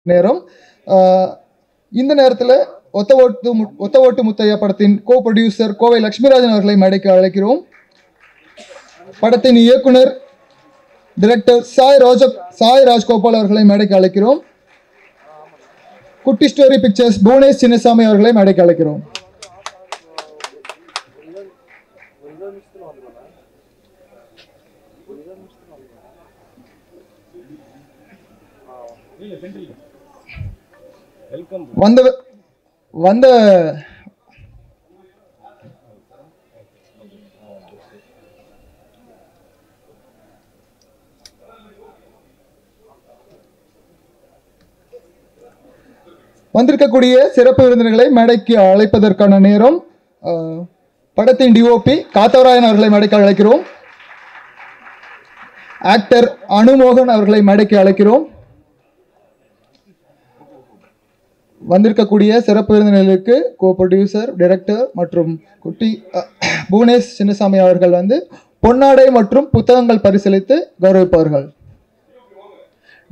நேரம். இந்த நேரத்தில் ஒத்த ஓட்டு முத்தையா படத்தின் கோ ப்ரொடியூசர் கோவை லட்சுமிராஜன் அவர்களை மேடைக்கு அழைக்கிறோம். படத்தின் இயக்குனர் டைரக்டர் சாய் ராஜ்கோபால் அவர்களை மேடைக்கு அழைக்கிறோம். குட்டி ஸ்டோரி பிக்சர்ஸ் புவனேஷ் சின்னசாமி அவர்களை மேடைக்கு அழைக்கிறோம். வந்திருக்கக்கூடிய சிறப்பு விருந்தினர்களை மேடைக்கு அழைப்பதற்கான நேரம். படத்தின் டிஓபி காத்தவராயன் அவர்களை மேடைக்கு அழைக்கிறோம். ஆக்டர் அனுமோகன் அவர்களை மேடைக்கு அழைக்கிறோம். வந்திருக்கக்கூடிய சிறப்பு விருந்தினர்களுக்கு கோ ப்ரொடியூசர் டைரக்டர் மற்றும் குட்டி புவனேஷ் சின்னசாமி அவர்கள் பொன்னாடை மற்றும் புத்தகங்கள் பரிசீலித்து கௌரவிப்பார்கள்.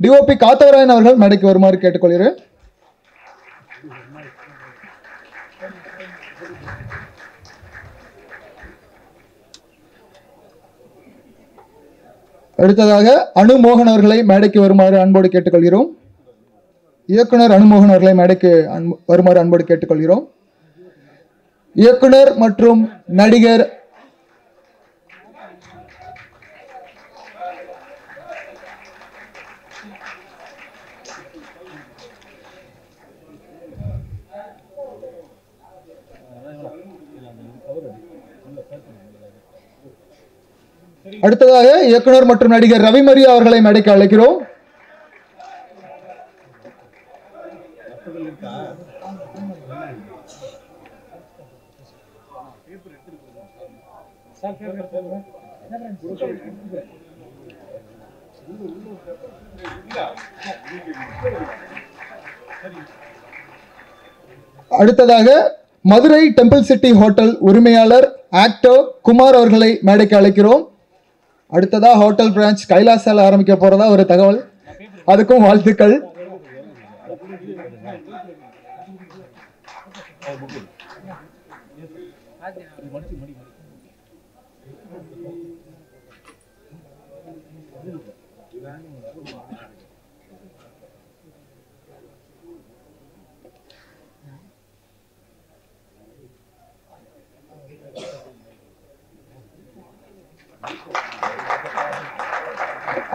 டிஓபி காத்தவராயன் அவர்கள் மேடைக்கு வருமாறு கேட்டுக்கொள்கிறேன். அடுத்ததாக அனுமோகன் அவர்களை மேடைக்கு வருமாறு அன்போடு கேட்டுக்கொள்கிறோம். இயக்குனர் அனுமோகன் அவர்களை மேடைக்கு வருமாறு அன்போடு கேட்டுக்கொள்கிறோம். இயக்குனர் மற்றும் நடிகர் அடுத்ததாக இயக்குனர் மற்றும் நடிகர் ரவிமரியா அவர்களை மேடைக்கு அழைக்கிறோம். அடுத்ததாக மதுரை டெம்பிள் சிட்டி ஹோட்டல் உரிமையாளர் ஆக்டர் குமார் அவர்களை மேடைக்கு அழைக்கிறோம். அடுத்ததா ஹோட்டல் பிரான்ச் கைலாசால ஆரம்பிக்க போறதா ஒரு தகவல், அதுக்கும் வாழ்த்துக்கள்.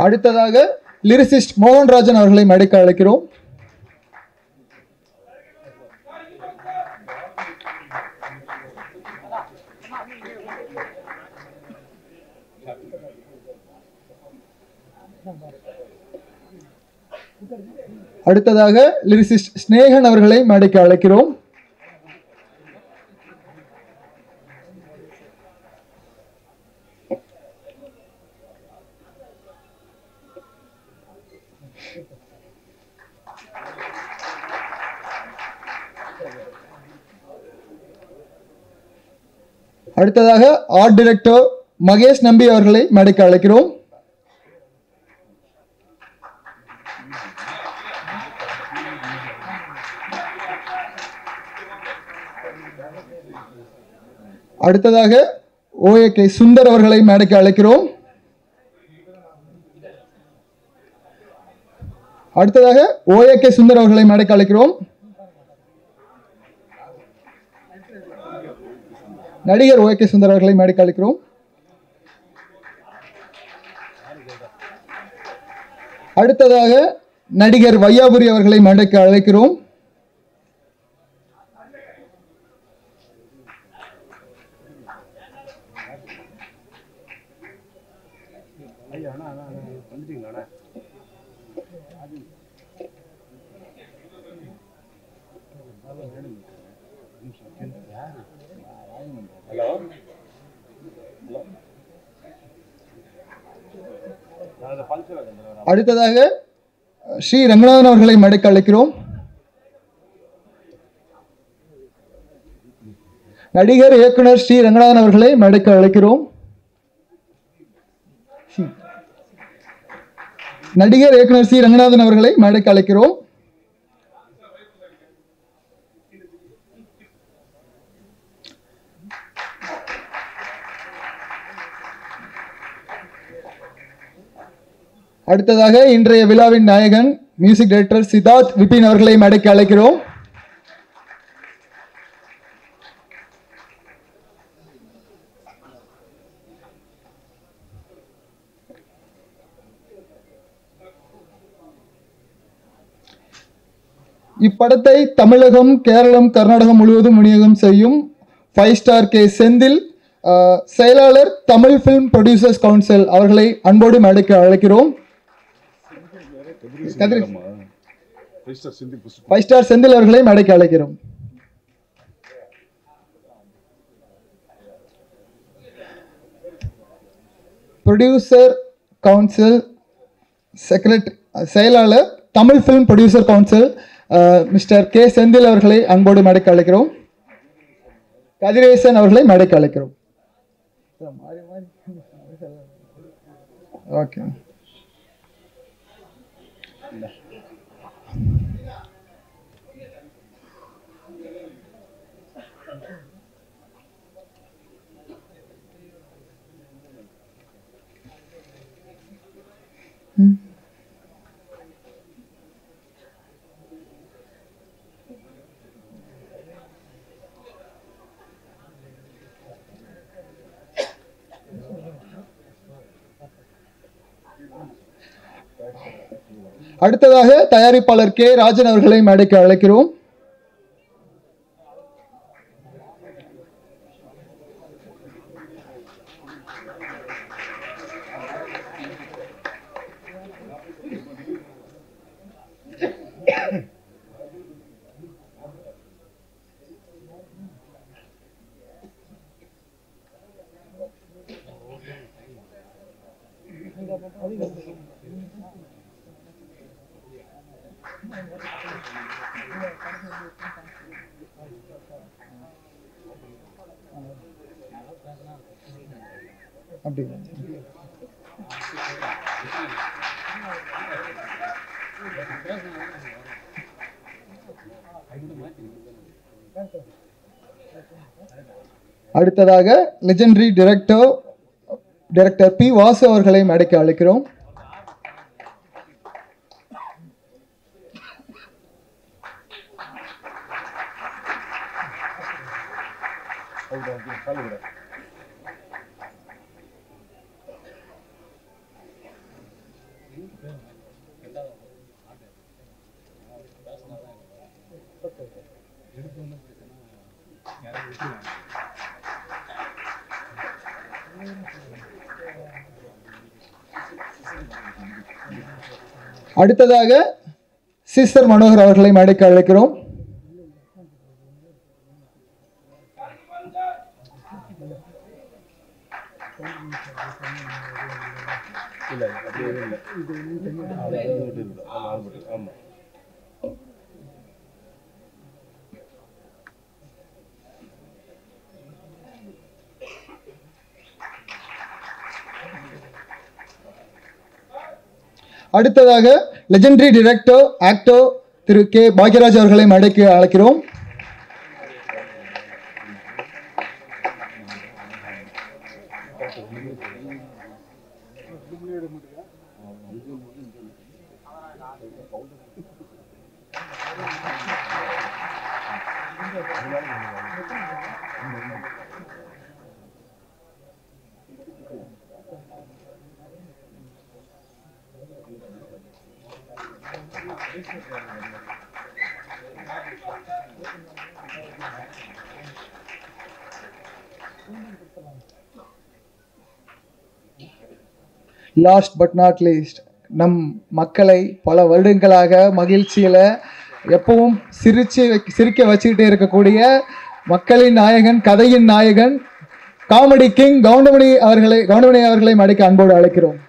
அடுத்ததாக லிரிசிஸ்ட் மோகன்ராஜன் அவர்களை மேடைக்கு அழைக்கிறோம். அடுத்ததாக லிரிசிஸ்ட் ஸ்னேகன் அவர்களை மேடைக்கு அழைக்கிறோம். அடுத்ததாக ஆர்ட் டைரக்டர் மகேஷ் நம்பி அவர்களை மேடைக்கு அழைக்கிறோம். அடுத்ததாக OAK சுந்தர் அவர்களை மேடைக்கு அழைக்கிறோம். அடுத்ததாக OAK சுந்தர் அவர்களை மேடைக்கு அழைக்கிறோம். நடிகர் OAK சுந்தர் அவர்களை மேடைக்கு அழைக்கிறோம். அடுத்ததாக நடிகர் வையாபுரி அவர்களை மேடைக்கு அழைக்கிறோம். அடுத்ததாக ஸ்ரீ ரங்கநாதன் அவர்களை மேடைக்கு அழைக்கிறோம். நடிகர் இயக்குனர் ஸ்ரீ ரங்கநாதன் அவர்களை மேடைக்கு அழைக்கிறோம். நடிகர் இயக்குனர் சி ரங்கநாதன் அவர்களை மேடைக்கு அழைக்கிறோம். அடுத்ததாக இன்றைய விழாவின் நாயகன் மியூசிக் டைரக்டர் சித்தார்த் விபின் அவர்களை மேடைக்கு அழைக்கிறோம். இப்படத்தை தமிழகம், கேரளம், கர்நாடகம் முழுவதும் விநியோகம் செய்யும் 5 ஸ்டார் கே செந்தில், செயலாளர் தமிழ் பிலிம் ப்ரொடியூசர்ஸ் கவுன்சில் அவர்களை அன்போடு மேடைக்கு அழைக்கிறோம். 5 ஸ்டார் செந்தில் அவர்களை மேடைக்கு அழைக்கிறோம். ப்ரொடியூசர் கவுன்சில் செக்ரட்டரி, செயலாளர் Tamil film producer council mister K Senthil அவர்களை அன்போடு மேடைக்கு அழைக்கிறோம். கதிரேசன் அவர்களை மேடைக்கு அழைக்கிறோம். ஓகே. அடுத்ததாக தயாரிப்பாளர் கே ராஜன் அவர்களை மேடைக்கு அழைக்கிறோம். அடுத்ததாக லெஜெண்டரி டைரக்டர் பி வாசு அவர்களை மேடைக்கு அழைக்கிறோம். அடுத்ததாக சிஸ்டர் மனோகர் அவர்களை மேடைக்கு அழைக்கிறோம். அடுத்ததாக லெஜெண்டரி டைரக்டர் ஆக்டர் திரு கே பாக்யராஜ் அவர்களை மேடைக்கு அழைக்கிறோம். லாஸ்ட் பட் நாட் லீஸ்ட், நம் மக்களை பல வருடங்களாக மகிழ்ச்சியில் எப்பவும் சிரிக்க வச்சுக்கிட்டே இருக்கக்கூடிய மக்களின் நாயகன், கதையின் நாயகன், காமெடி கிங் கவுண்டமணி அவர்களை மேடைக்கு அன்போடு அழைக்கிறோம்.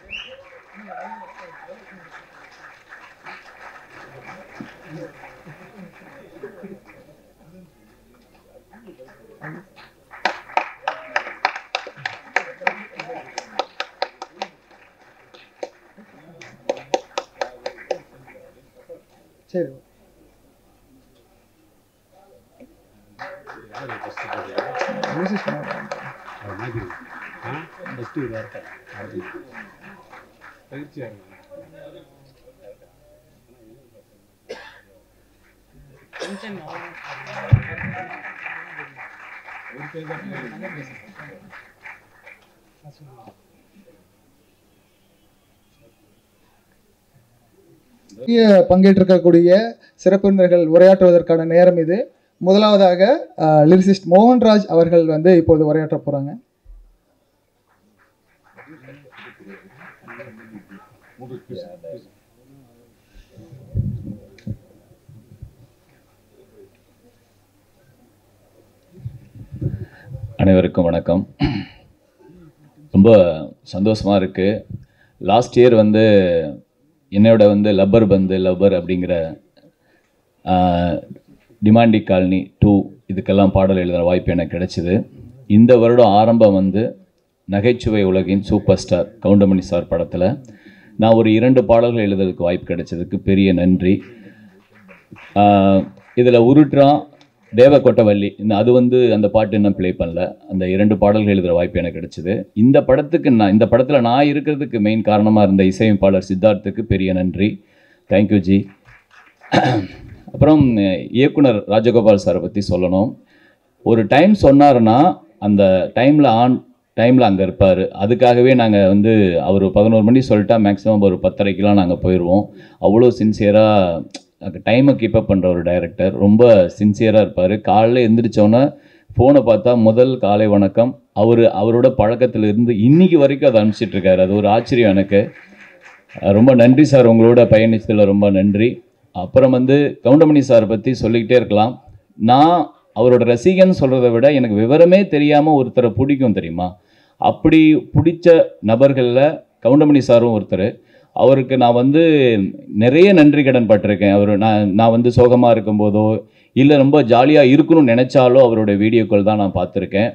சரி, பயிற்சியாக பங்கேற்றிருக்கக்கூடிய சிறப்பு விருந்தினர்கள் உரையாற்றுவதற்கான நேரம் இது. முதலாவதாக லிரிசிஸ்ட் மோகன்ராஜ் அவர்கள் இப்போது உரையாற்ற போறாங்க. அனைவருக்கும் வணக்கம். ரொம்ப சந்தோஷமாக இருக்குது. லாஸ்ட் இயர் என்னோட லப்பர் பந்து லப்பர் அப்படிங்கிற டிமாண்டி காலனி 2 இதுக்கெல்லாம் பாடல் எழுதுகிற வாய்ப்பு எனக்கு கிடைச்சிது. இந்த வருடம் ஆரம்பம் நகைச்சுவை உலகின் சூப்பர் ஸ்டார் கவுண்டமணி சார் படத்தில் நான் ஒரு 2 பாடல்கள் எழுதுறதுக்கு வாய்ப்பு கிடைச்சதுக்கு பெரிய நன்றி. இதில் உருட்டுறான் தேவக்கொட்டவள்ளி அது அந்த பாட்டு இன்னும் ப்ளே பண்ணல. அந்த 2 பாடல்கள் எழுதுகிற வாய்ப்பு எனக்கு கிடைச்சிது. இந்த படத்தில் நான் இருக்கிறதுக்கு மெயின் காரணமாக இருந்த இசையமைப்பாளர் சித்தார்த்துக்கு பெரிய நன்றி. Thank you G. அப்புறம் இயக்குனர் ராஜகோபால் சாரை பற்றி சொல்லணும். ஒரு டைம் சொன்னார்னா அந்த டைமில் அங்கே இருப்பார். அதுக்காகவே நாங்கள் அவர் 11 மணி சொல்லிட்டா மேக்ஸிமம் ஒரு 10:30க்கெலாம் நாங்கள் போயிடுவோம். அவ்வளோ சின்சியராக டைமை கீப்பப் பண்ணுற ஒரு டைரக்டர். ரொம்ப சின்சியராக இருப்பார். காலையில் எழுந்திரிச்சோன்னே ஃபோனை பார்த்தா முதல் காலை வணக்கம் அவரோட பழக்கத்தில் இருந்து இன்னைக்கு வரைக்கும் அதை அனுப்பிச்சிட்ருக்காரு. அது ஒரு ஆச்சரியம் எனக்கு. ரொம்ப நன்றி சார், உங்களோட பயணிச்சதில் ரொம்ப நன்றி. அப்புறம் கவுண்டமணி சார் பற்றி சொல்லிக்கிட்டே இருக்கலாம். நான் அவரோட ரசிகன்னு சொல்கிறத விட எனக்கு விவரமே தெரியாமல் ஒருத்தரை பிடிக்கும் தெரியுமா. அப்படி பிடிச்ச நபர்களில் கவுண்டமணி சாரும் ஒருத்தர். அவருக்கு நான் நிறைய நன்றி கடன் பட்டிருக்கேன். நான் சோகமாக இருக்கும்போதோ இல்லை ரொம்ப ஜாலியாக இருக்கணும்னு நினச்சாலோ அவரோட வீடியோக்கள் தான் நான் பார்த்துருக்கேன்.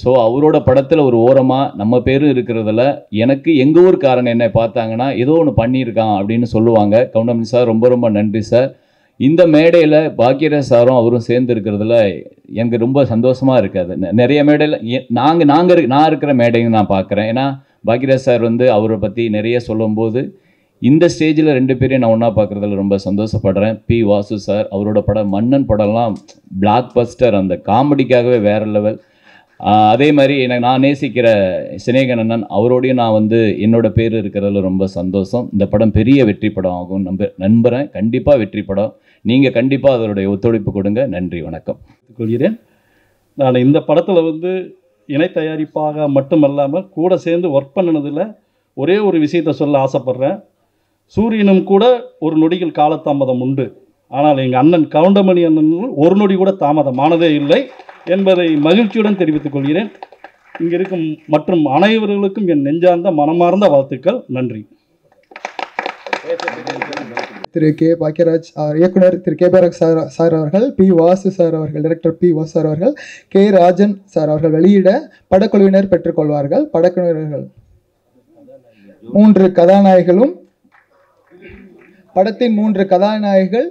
ஸோ அவரோட படத்தில் ஒரு ஓரமாக நம்ம பேரும் இருக்கிறதுல எனக்கு எங்கள் ஊர்க்காரன் என்னை பார்த்தாங்கன்னா ஏதோ ஒன்று பண்ணியிருக்கான் அப்படின்னு சொல்லுவாங்க. கவுண்டமணி சார் ரொம்ப ரொம்ப நன்றி சார். இந்த மேடையில் பாக்கியராஜ் சாரும் அவரும் சேர்ந்து இருக்கிறதுல எனக்கு ரொம்ப சந்தோஷமாக இருக்காது. நிறைய மேடையில் நான் இருக்கிற மேடையும் நான் பார்க்குறேன். ஏன்னா பாக்கியராஜ் சார் அவரை பற்றி நிறைய சொல்லும்போது இந்த ஸ்டேஜில் 2 பேரையும் நான் ஒன்றா பார்க்குறதுல ரொம்ப சந்தோஷப்படுறேன். பி வாசு சார் அவரோட படம் மன்னன் படம்லாம் பிளாக் பஸ்டர். அந்த காமெடிக்காகவே வேறு லெவல். அதே மாதிரி நான் நேசிக்கிற சினேகனன் அவரோடையும் நான் என்னோட பேர் இருக்கிறதுல ரொம்ப சந்தோஷம். இந்த படம் பெரிய வெற்றி படம் ஆகும் நம்புகிறேன். கண்டிப்பாக வெற்றி படம். நீங்கள் கண்டிப்பாக அதனுடைய ஒத்துழைப்பு கொடுங்க. நன்றி, வணக்கம் கொள்கிறேன். நான் இந்த படத்தில் இணை தயாரிப்பாக மட்டுமல்லாமல் கூட சேர்ந்து ஒர்க் பண்ணினதில் ஒரே ஒரு விஷயத்தை சொல்ல ஆசைப்பட்றேன். சூரியனும் கூட ஒரு நொடிகள் காலதாமதம் உண்டு, ஆனால் எங்கள் அண்ணன் கவுண்டமணி அண்ணன் ஒரு நொடி கூட தாமதமானதே இல்லை என்பதை மகிழ்ச்சியுடன் தெரிவித்துக் கொள்கிறேன். இங்கே இருக்கும் மற்றும் அனைவர்களுக்கும் என் நெஞ்சார்ந்த மனமார்ந்த வாழ்த்துக்கள். நன்றி. திரு கே பாக்கியராஜ் இயக்குனர் திரு கே பாரக் சார் அவர்கள், பி வாசு சார் அவர்கள், டைரக்டர் பி வாசு சார் அவர்கள், கே ராஜன் சார் அவர்கள் வெளியிட படக்குழுவினர் பெற்றுக்கொள்வார்கள். படக்குழுவினர்கள் 3 கதாநாயகர்களும் படத்தின் 3 கதாநாயகிகள்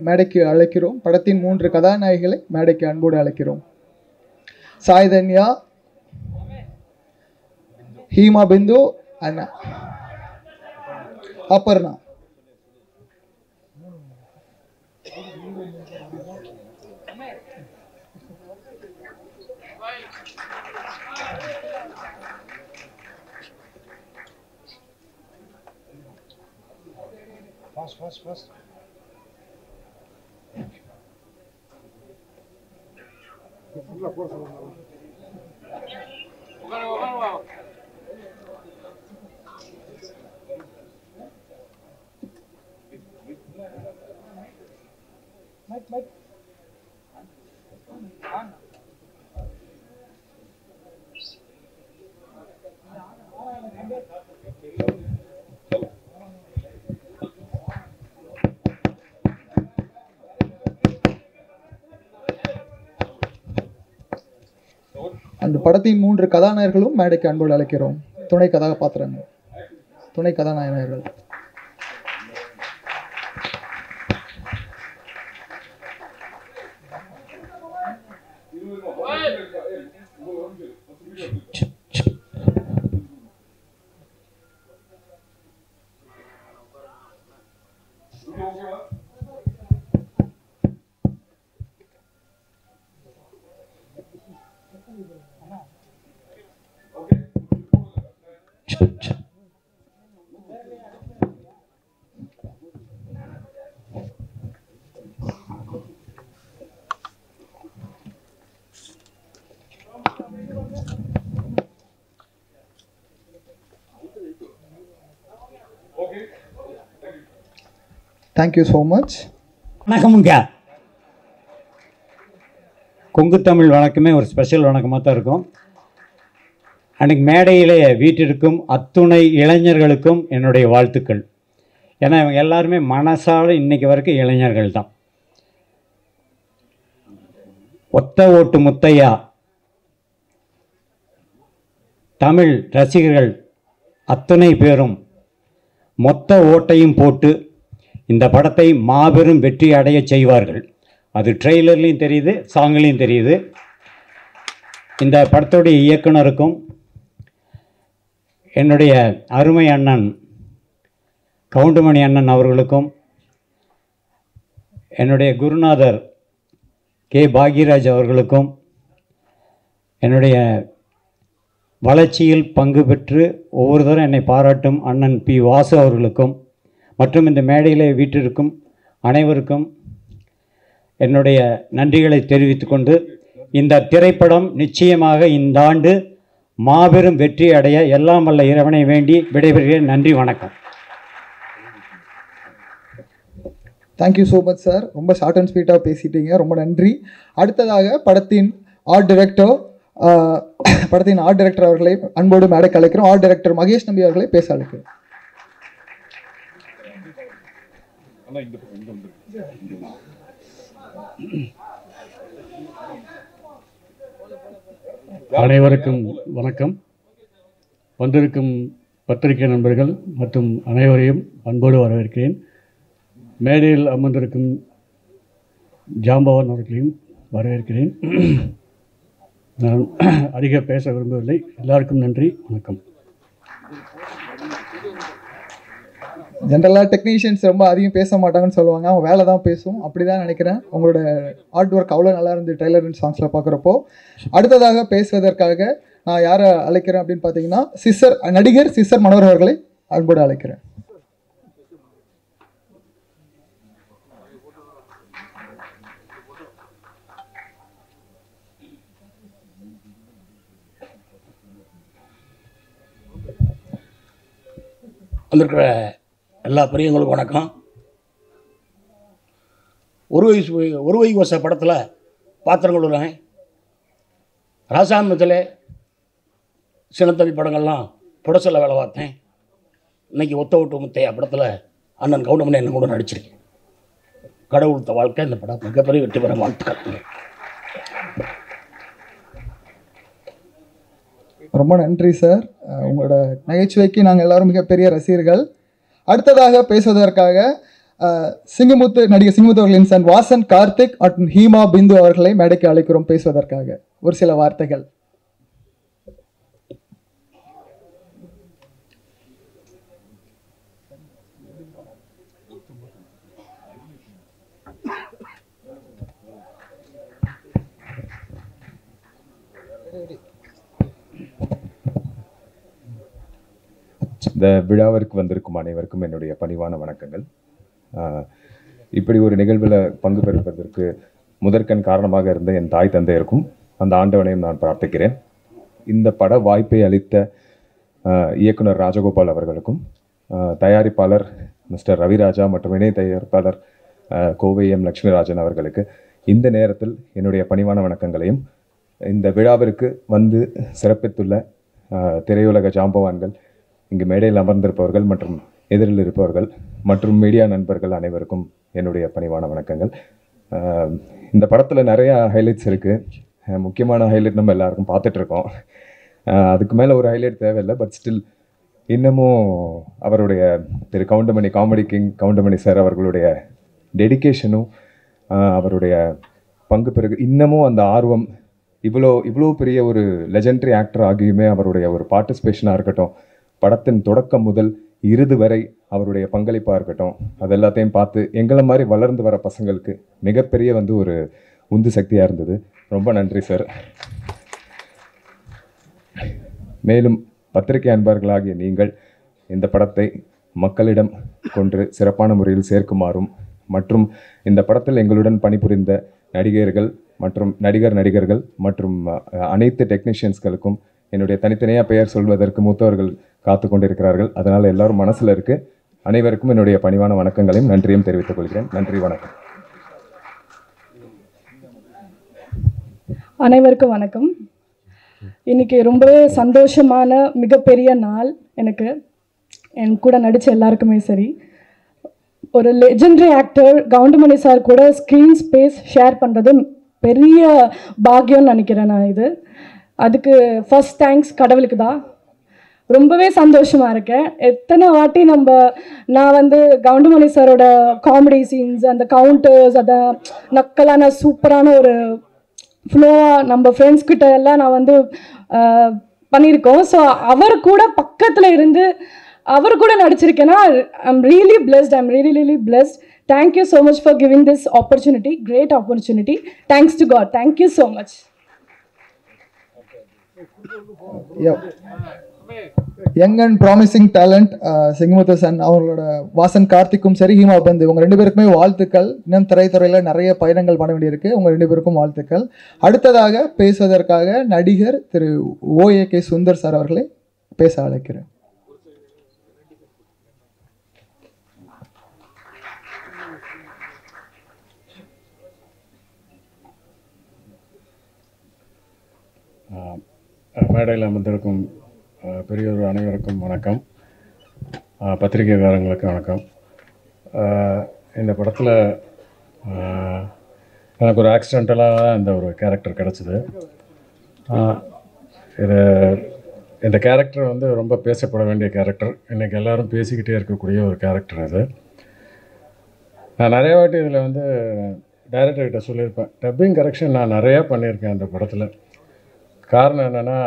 மேடைக்கு அழைக்கிறோம். படத்தின் 3 கதாநாயகிகளை மேடைக்கு அன்போடு அழைக்கிறோம். சாய்தன்யா, ஹீமா பிந்து, அண்ணா அப்பர்ணா. Fast. Mike. அந்த படத்தின் 3 கதாநாயகர்களும் மேடைக்கு அன்போடு அழைக்கிறோம். துணை கதாநாயகர்கள். ராஜ்புட். Thank you so much. வணக்கமுங்க. கொங்கு தமிழ் வணக்கமே ஒரு ஸ்பெஷல் வணக்கமாக தான் இருக்கும். அன்றைக்கி மேடையிலே வீட்டிற்கும் அத்துணை இளைஞர்களுக்கும் என்னுடைய வாழ்த்துக்கள். ஏன்னா இவங்க எல்லாருமே மனசால இன்றைக்கி வரைக்கும் இளைஞர்கள் தான். ஒத்த ஓட்டு முத்தையா தமிழ் ரசிகர்கள் அத்தனை பேரும் மொத்த ஓட்டையும் போட்டு இந்த படத்தை மாபெரும் வெற்றி அடைய செய்வார்கள். அது ட்ரெய்லர்லேயும் தெரியுது, சாங்லேயும் தெரியுது. இந்த படத்துடைய இயக்குனருக்கும் என்னுடைய அருமை அண்ணன் கவுண்டமணி அண்ணன் அவர்களுக்கும் என்னுடைய குருநாதர் கே பாக்யராஜ் அவர்களுக்கும் என்னுடைய வளர்ச்சியில் பங்கு பெற்று ஒவ்வொரு தரம் என்னை பாராட்டும் அண்ணன் பி வாசு அவர்களுக்கும் மற்றும் இந்த மேடையில் வீட்டிற்கும் அனைவருக்கும் என்னுடைய நன்றிகளை தெரிவித்துக்கொண்டு இந்த திரைப்படம் நிச்சயமாக இந்த ஆண்டு மாபெரும் வெற்றி அடைய எல்லாம் வல்ல இறைவனை வேண்டி விடைபெறுகிறேன். நன்றி, வணக்கம். Thank you so much sir. ரொம்ப ஷார்ட் அண்ட் ஸ்வீட்டாக பேசிட்டீங்க, ரொம்ப நன்றி. அடுத்ததாக படத்தின் ஆர்ட் டைரக்டர் அவர்களை அன்போடு மேடைக்கு அழைக்கிறோம். ஆர்ட் டைரக்டர் மகேஷ் நம்பி அவர்களை பேச அழைக்கிறோம். அனைவருக்கும் வணக்கம். வந்திருக்கும் பத்திரிகை நண்பர்கள் மற்றும் அனைவரையும் அன்போடு வரவேற்கிறேன். மேடையில் அமர்ந்திருக்கும் ஜாம்பவான் அவர்களையும் வரவேற்கிறேன். நான் அதிக பேச விரும்பவில்லை. எல்லாருக்கும் நன்றி, வணக்கம். ஜென்ரலாக டெக்னீஷியன்ஸ் ரொம்ப அதிகம் பேச மாட்டாங்கன்னு சொல்லுவாங்க, அவங்க வேலை தான் பேசும். அப்படி தான் நினைக்கிறேன். உங்களோட ஆர்ட் ஒர்க் அவ்வளோ நல்லா இருந்து ட்ரெய்லர் அண்ட் சாங்ஸில் பார்க்குறப்போ. அடுத்ததாக பேசுவதற்காக நான் யாரை அழைக்கிறேன் அப்படின்னு பார்த்தீங்கன்னா நடிகர் சிஸ்டர் மனோகர் அவர்களை அன்போடு அழைக்கிறேன். வந்திருக்கிற எல்லா பெரியவங்களுக்கும் வணக்கம். ஒரு வை வச படத்தில் பாத்திரங்களுடன் ராசாமத்தில் சின்னத்தம்பி படங்கள்லாம் புடசலில் வேலை பார்த்தேன். இன்றைக்கி ஒத்த ஓட்டு முத்தையா படத்தில் அண்ணன் கவுண்டமணி என்ன கூட நடிச்சிருக்கேன். கடவுளுத்த வாழ்க்கை இந்த படம் மிகப்பெரிய வெற்றி பெற வாழ்த்துக்கள். ரொம்ப நன்றி சார். உங்களோட நகைச்சுவைக்கு நாங்கள் எல்லாரும் மிகப்பெரிய ரசிகர்கள். அடுத்ததாக பேசுவதற்காக நடிகர் சிங்கமுத்து அவர்களின் சன் வாசன் கார்த்திக் மற்றும் ஹீமா பிந்து அவர்களை மேடைக்கு அழைக்கிறோம் பேசுவதற்காக ஒரு சில வார்த்தைகள். இந்த விழாவிற்கு வந்திருக்கும் அனைவருக்கும் என்னுடைய பணிவான வணக்கங்கள். இப்படி ஒரு நிகழ்வில் பங்கு பெறுவதற்கு முதற்கண் காரணமாக இருந்த என் தாய் தந்தையருக்கும் அந்த ஆண்டவனையும் நான் பிரார்த்திக்கிறேன். இந்த பட வாய்ப்பை அளித்த இயக்குனர் ராஜகோபால் அவர்களுக்கும், தயாரிப்பாளர் மிஸ்டர் ரவிராஜா மற்றும் இணை தயாரிப்பாளர் கோவை எம் லக்ஷ்மிராஜன் அவர்களுக்கு இந்த நேரத்தில் என்னுடைய பணிவான வணக்கங்களையும், இந்த விழாவிற்கு வந்து சிறப்பித்துள்ள திரையுலக ஜாம்பவான்கள், இங்கு மேடையில் அமர்ந்திருப்பவர்கள் மற்றும் எதிரில் இருப்பவர்கள் மற்றும் மீடியா நண்பர்கள் அனைவருக்கும் என்னுடைய பணிவான வணக்கங்கள். இந்த படத்தில் நிறையா ஹைலைட்ஸ் இருக்குது. முக்கியமான ஹைலைட் நம்ம எல்லாருக்கும் பார்த்துட்ருக்கோம். அதுக்கு மேலே ஒரு ஹைலைட் தேவையில்லை. பட் ஸ்டில் இன்னமும் அவருடைய Thiru Goundamani, comedy king Goundamani sir அவர்களுடைய டெடிக்கேஷனும் அவருடைய பங்கு பிறகு இன்னமும் அந்த ஆர்வம், இவ்வளோ பெரிய ஒரு லெஜெண்டரி ஆக்டர் ஆகியுமே அவருடைய ஒரு பார்ட்டிசிபேஷனாக இருக்கட்டும், படத்தின் தொடக்கம் முதல் இறுதி வரை அவருடைய பங்களிப்பாக இருக்கட்டும், அது எல்லாத்தையும் பார்த்து எங்களை மாதிரி வளர்ந்து வர பசங்களுக்கு மிகப்பெரிய ஒரு உந்து சக்தியாக இருந்தது. ரொம்ப நன்றி சார். மேலும் பத்திரிகை அன்பர்களாகிய நீங்கள் இந்த படத்தை மக்களிடம் கொண்டு சிறப்பான முறையில் சேர்க்குமாறும் மற்றும் இந்த படத்தில் எங்களுடன் பணிபுரிந்த நடிகர்கள் மற்றும் நடிகர்கள் மற்றும் அனைத்து டெக்னீஷியன்ஸ்களுக்கும் என்னுடைய தனித்தனியாக பெயர் சொல்வதற்கு மூத்தவர்கள் காத்து கொண்டிருக்கிறார்கள். அதனால் எல்லாரும் மனசில் இருக்குது. அனைவருக்கும் என்னுடைய பணிவான வணக்கங்களையும் நன்றியும் தெரிவித்துக் கொள்கிறேன். நன்றி, வணக்கம். அனைவருக்கும் வணக்கம். இன்னைக்கு ரொம்பவே சந்தோஷமான மிகப்பெரிய நாள் எனக்கு. என் கூட நடித்த எல்லாருக்குமே சரி. ஒரு லெஜெண்டரி ஆக்டர் கவுண்டமணி சார் கூட ஸ்க்ரீன் ஸ்பேஸ் ஷேர் பண்ணுறது பெரிய பாக்கியம்னு நினைக்கிறேன் நான். அதுக்கு ஃபர்ஸ்ட் தேங்க்ஸ் கடவுளுக்கு தான். ரொம்பவே சந்தோஷமாக இருக்கேன். எத்தனை வாட்டி நான் கவுண்டமணி சாரோட காமெடி சீன்ஸ், அந்த கவுண்டர்ஸ், அதை நக்கலான சூப்பரான ஒரு ஃப்ளோவாக நம்ம ஃப்ரெண்ட்ஸ் கிட்ட எல்லாம் நான் பண்ணியிருக்கோம். ஸோ அவர் கூட பக்கத்தில் இருந்து அவர் கூட நடிச்சிருக்கேன்னா I'm really blessed. Thank you so much for giving this opportunity, great opportunity. Thanks to God. Thank you so much. Young and promising talent Singamuthu son அவங்களோட வாசன் கார்த்திக்கும் சரி, ஹீமா பந்து, உங்கள் 2 பேருக்குமே வாழ்த்துக்கள். இன்னும் திரைத்துறையில் நிறைய பயணங்கள் பண்ண வேண்டியிருக்கு. உங்கள் 2 பேருக்கும் வாழ்த்துக்கள். அடுத்ததாக பேசுவதற்காக நடிகர் திரு OAK சுந்தர் சார் அவர்களை பேச அழைக்கிறேன். மேடையில் அமர்ந்திருக்கும் பெரியோர் அனைவருக்கும் வணக்கம். பத்திரிகைக்காரங்களுக்கு வணக்கம். இந்த படத்தில் எனக்கு ஒரு ஆக்சிடென்டலாக இந்த ஒரு கேரக்டர் கிடச்சிது. இந்த கேரக்டர் ரொம்ப பேசப்பட வேண்டிய கேரக்டர். இன்றைக்கி எல்லோரும் பேசிக்கிட்டே இருக்கக்கூடிய ஒரு கேரக்டர் இது. நான் நிறைய வாட்டி இதில் டைரக்டர்கிட்ட சொல்லியிருப்பேன். டப்பிங் கரெக்ஷன் நான் நிறையா பண்ணியிருக்கேன் இந்த படத்தில். காரணம் என்னென்னா,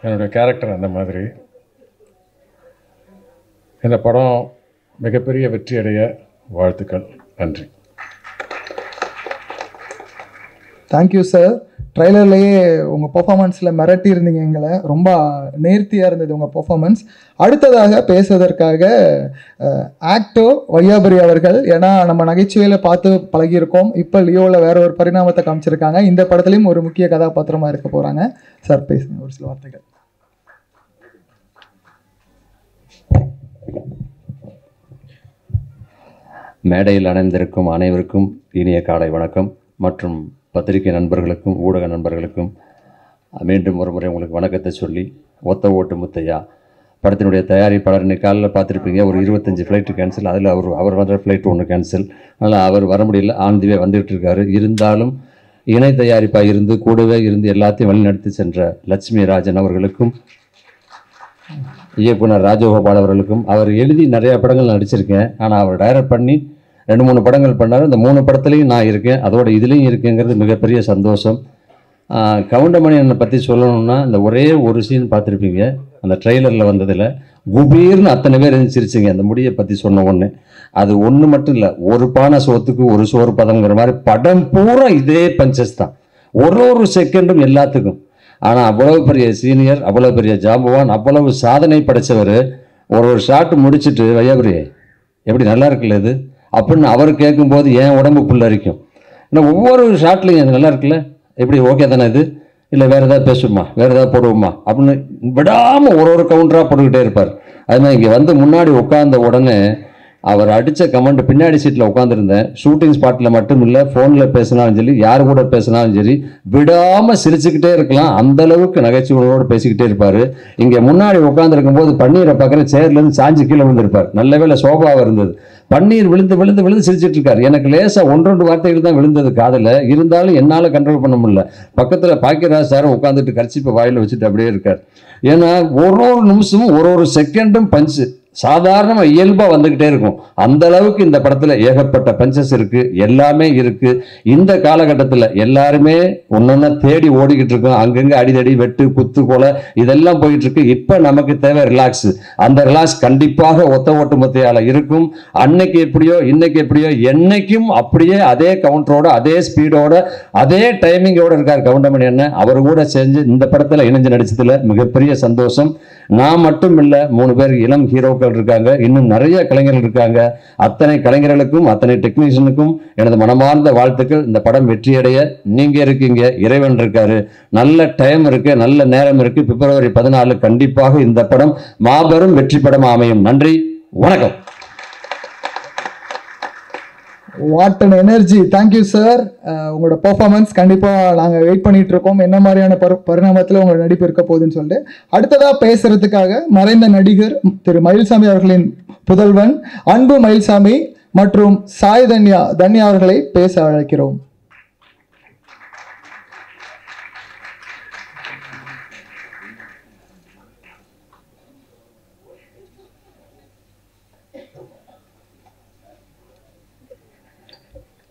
என்னுடைய கேரக்டர் அந்த மாதிரி. இந்த படம் மிகப்பெரிய வெற்றி அடைய வாழ்த்துக்கள். நன்றி. Thank you sir. ட்ரைலர்லேயே உங்கள் பெர்ஃபார்மன்ஸில் மிரட்டி இருந்தீங்க எங்களை. ரொம்ப நேர்த்தியாக இருந்தது உங்கள் பெர்ஃபார்மன்ஸ். அடுத்ததாக பேசுவதற்காக ஆக்டோ வையாபுரி அவர்கள். ஏன்னா நம்ம நகைச்சுவையில் பார்த்து பழகியிருக்கோம். இப்போ லியோவில் வேற ஒரு பரிணாமத்தை காமிச்சிருக்காங்க. இந்த படத்துலையும் ஒரு முக்கிய கதாபாத்திரமாக இருக்க போகிறாங்க. சார் பேசுங்க ஒரு சில வார்த்தைகள். மேடையில் அணைந்திருக்கும் அனைவருக்கும் இனிய காலை வணக்கம். மற்றும் பத்திரிகை நண்பர்களுக்கும் ஊடக நண்பர்களுக்கும் மீண்டும் ஒரு முறை உங்களுக்கு வணக்கத்தை சொல்லி, ஒத்த ஓட்டு முத்தையா படத்தினுடைய தயாரிப்பாளர் இன்னைக்கு காலையில் பார்த்துருப்பீங்க. ஒரு 25 ஃப்ளைட்டு கேன்சல். அதில் அவர் வர ஃப்ளைட்டு ஒன்று கேன்சல். அதனால் அவர் வர முடியல. ஆனந்திவே வந்துகிட்டு இருக்காரு. இருந்தாலும் இணை தயாரிப்பாக இருந்து கூடவே இருந்து எல்லாத்தையும் வழிநடத்தி சென்ற லட்சுமி ராஜன் அவர்களுக்கும், இயக்குனர் ராஜகோபால் அவர்களுக்கும். அவர் எழுதி நிறையா படங்கள் நடிச்சிருக்கேன். ஆனால் அவர் டைரக்ட் பண்ணி 2-3 படங்கள் பண்ணார். இந்த 3 படத்துலையும் நான் இருக்கேன். அதோட இதுலேயும் இருக்கேங்கிறது மிகப்பெரிய சந்தோஷம். கவுண்டமணி என்னை பற்றி சொல்லணும்னா, இந்த ஒரே ஒரு சீன் பார்த்துருப்பீங்க அந்த ட்ரெய்லரில் வந்ததில். குபீர்னு அத்தனை பேர் இருந்துச்சிருச்சிங்க அந்த முடியை பற்றி சொன்ன ஒன்று. அது ஒன்று மட்டும் இல்லை, ஒரு பானை சோத்துக்கு ஒரு சோறு பதங்கிற மாதிரி படம் பூரா இதே பஞ்சஸ் தான். ஒரு செகண்டும் எல்லாத்துக்கும். ஆனால் அவ்வளவு பெரிய சீனியர், அவ்வளோ பெரிய ஜாம்பவான், அவ்வளவு சாதனை படைத்தவர் ஒரு ஷாட்டு முடிச்சுட்டு, வையாபுரி எப்படி நல்லா இருக்குல்ல இது அப்படின்னு அவர் கேட்கும்போது என் உடம்பு புல்லரிக்கும். இன்னும் ஒவ்வொரு ஷாட்லையும் அது நல்லா இருக்குல்ல, எப்படி ஓகே தானே இது, இல்லை வேறு ஏதாவது பேசுவோமா, வேறு ஏதாவது போடுவோமா அப்படின்னு விடாமல் ஒரு கவுண்டராக போட்டுக்கிட்டே இருப்பார். அதுமாதிரி இங்கே முன்னாடி உட்கார்ந்த உடனே அவர் அடித்த கமெண்ட் பின்னாடி சீட்டில் உட்காந்துருந்தேன். ஷூட்டிங் ஸ்பாட்டில் மட்டும் இல்லை, ஃபோனில் பேசினாலும் சரி, யார் கூட பேசினாலும் சரி, விடாமல் சிரிச்சுக்கிட்டே இருக்கலாம். அந்தளவுக்கு நகைச்சுவையோடு பேசிக்கிட்டே இருப்பார். இங்கே முன்னாடி உட்காந்துருக்கும் போது பன்னீரை பார்க்குற சேர்லேருந்து சாஞ்சு கீழே விழுந்திருப்பார். நல்ல வேலை சோபாவாக இருந்தது. பன்னீர் விழுந்து விழுந்து விழுந்து சிரிச்சிட்டு இருக்காரு. எனக்கு லேசாக 1-2 வார்த்தைகள் தான் விழுந்தது காதில். இருந்தாலும் என்னால் கண்ட்ரோல் பண்ண முடியல. பக்கத்தில் பாக்கியராஜ் சாரும் உட்காந்துட்டு கர்ச்சிப்பை வாயில் வச்சுட்டு அப்படியே இருக்கார். ஏன்னா ஒரு நிமிஷமும் ஒரு செகண்டும் பஞ்சு. சாதாரணமாக இயல்பாக வந்துக்கிட்டே இருக்கும். அந்த அளவுக்கு இந்த படத்தில் ஏகப்பட்ட பஞ்சஸ் இருக்குது, எல்லாமே இருக்குது. இந்த காலகட்டத்தில் எல்லாருமே ஒன்றொன்னா தேடி ஓடிக்கிட்டு இருக்கோம். அங்கங்கே அடிதடி வெட்டு குத்து கொலை இதெல்லாம் போயிட்டு இருக்கு. இப்போ நமக்கு தேவை ரிலாக்ஸ். அந்த ரிலாக்ஸ் கண்டிப்பாக ஒத்த ஓட்டு முத்தையால இருக்கும். அன்னைக்கு எப்படியோ இன்னைக்கு எப்படியோ என்னைக்கும் அப்படியே அதே கவுண்டரோட அதே ஸ்பீடோட அதே டைமிங்கோட இருக்கார் கவுண்டமணி அண்ணன். அவர் கூட செஞ்சு இந்த படத்தில் இணைஞ்சு நடிச்சதுல மிகப்பெரிய சந்தோஷம். நான் மட்டும் இல்லை, 3 பேர் இளம் ஹீரோக்கள் இருக்காங்க, இன்னும் நிறைய கலைஞர்கள் இருக்காங்க. அத்தனை கலைஞர்களுக்கும் அத்தனை டெக்னீஷியனுக்கும் எனது மனமார்ந்த வாழ்த்துக்கள். இந்த படம் வெற்றியடைய நீங்க இருக்கீங்க, இறைவன் இருக்காரு, நல்ல டைம் இருக்கு, நல்ல நேரம் இருக்கு. பிப்ரவரி 14 கண்டிப்பாக இந்த படம் மாபெரும் வெற்றி படம் அமையும். நன்றி, வணக்கம். What an energy. Thank you sir. உங்களோட பெர்ஃபார்மன்ஸ் கண்டிப்பாக நாங்கள் வெயிட் பண்ணிட்டு இருக்கோம், என்ன மாதிரியான பரிணாமத்தில் உங்களோட நடிப்பு இருக்க போகுதுன்னு சொல்லிட்டு. அடுத்ததாக பேசுறதுக்காக மறைந்த நடிகர் திரு மயில்சாமி அவர்களின் புதல்வன் அன்பு மயில்சாமி மற்றும் சாய் தன்யா அவர்களை பேச அழைக்கிறோம்.